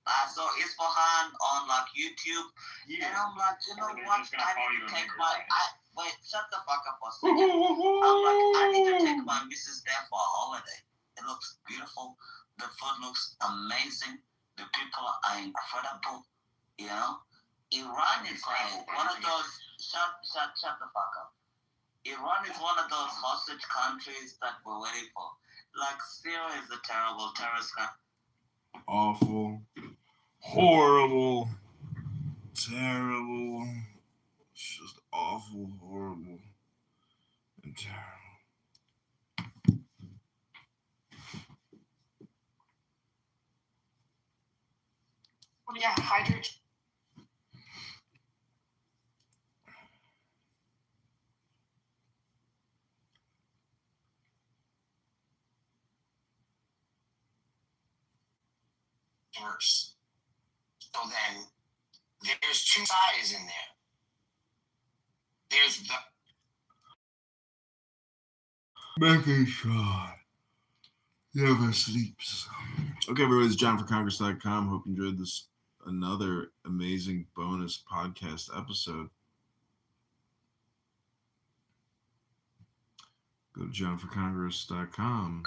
I saw Isfahan on like YouTube, and I'm like, you know what? I need to take my. Wait, shut the fuck up for a second. I'm like, I need to take my missus there for a holiday. It looks beautiful. The food looks amazing. The people are incredible. You know, Iran is like one of those. Shut the fuck up. Iran is one of those hostage countries that we're waiting for. Like Syria is a terrible terrorist country. Awful, horrible, terrible. It's just awful, horrible, and terrible. Yeah, hydrate. Worse. So then there's two sides in there. There's the Making sure never sleeps. Okay, everybody, it's JohnForCongress.com. Hope you enjoyed this another amazing bonus podcast episode. Go to JohnForCongress.com.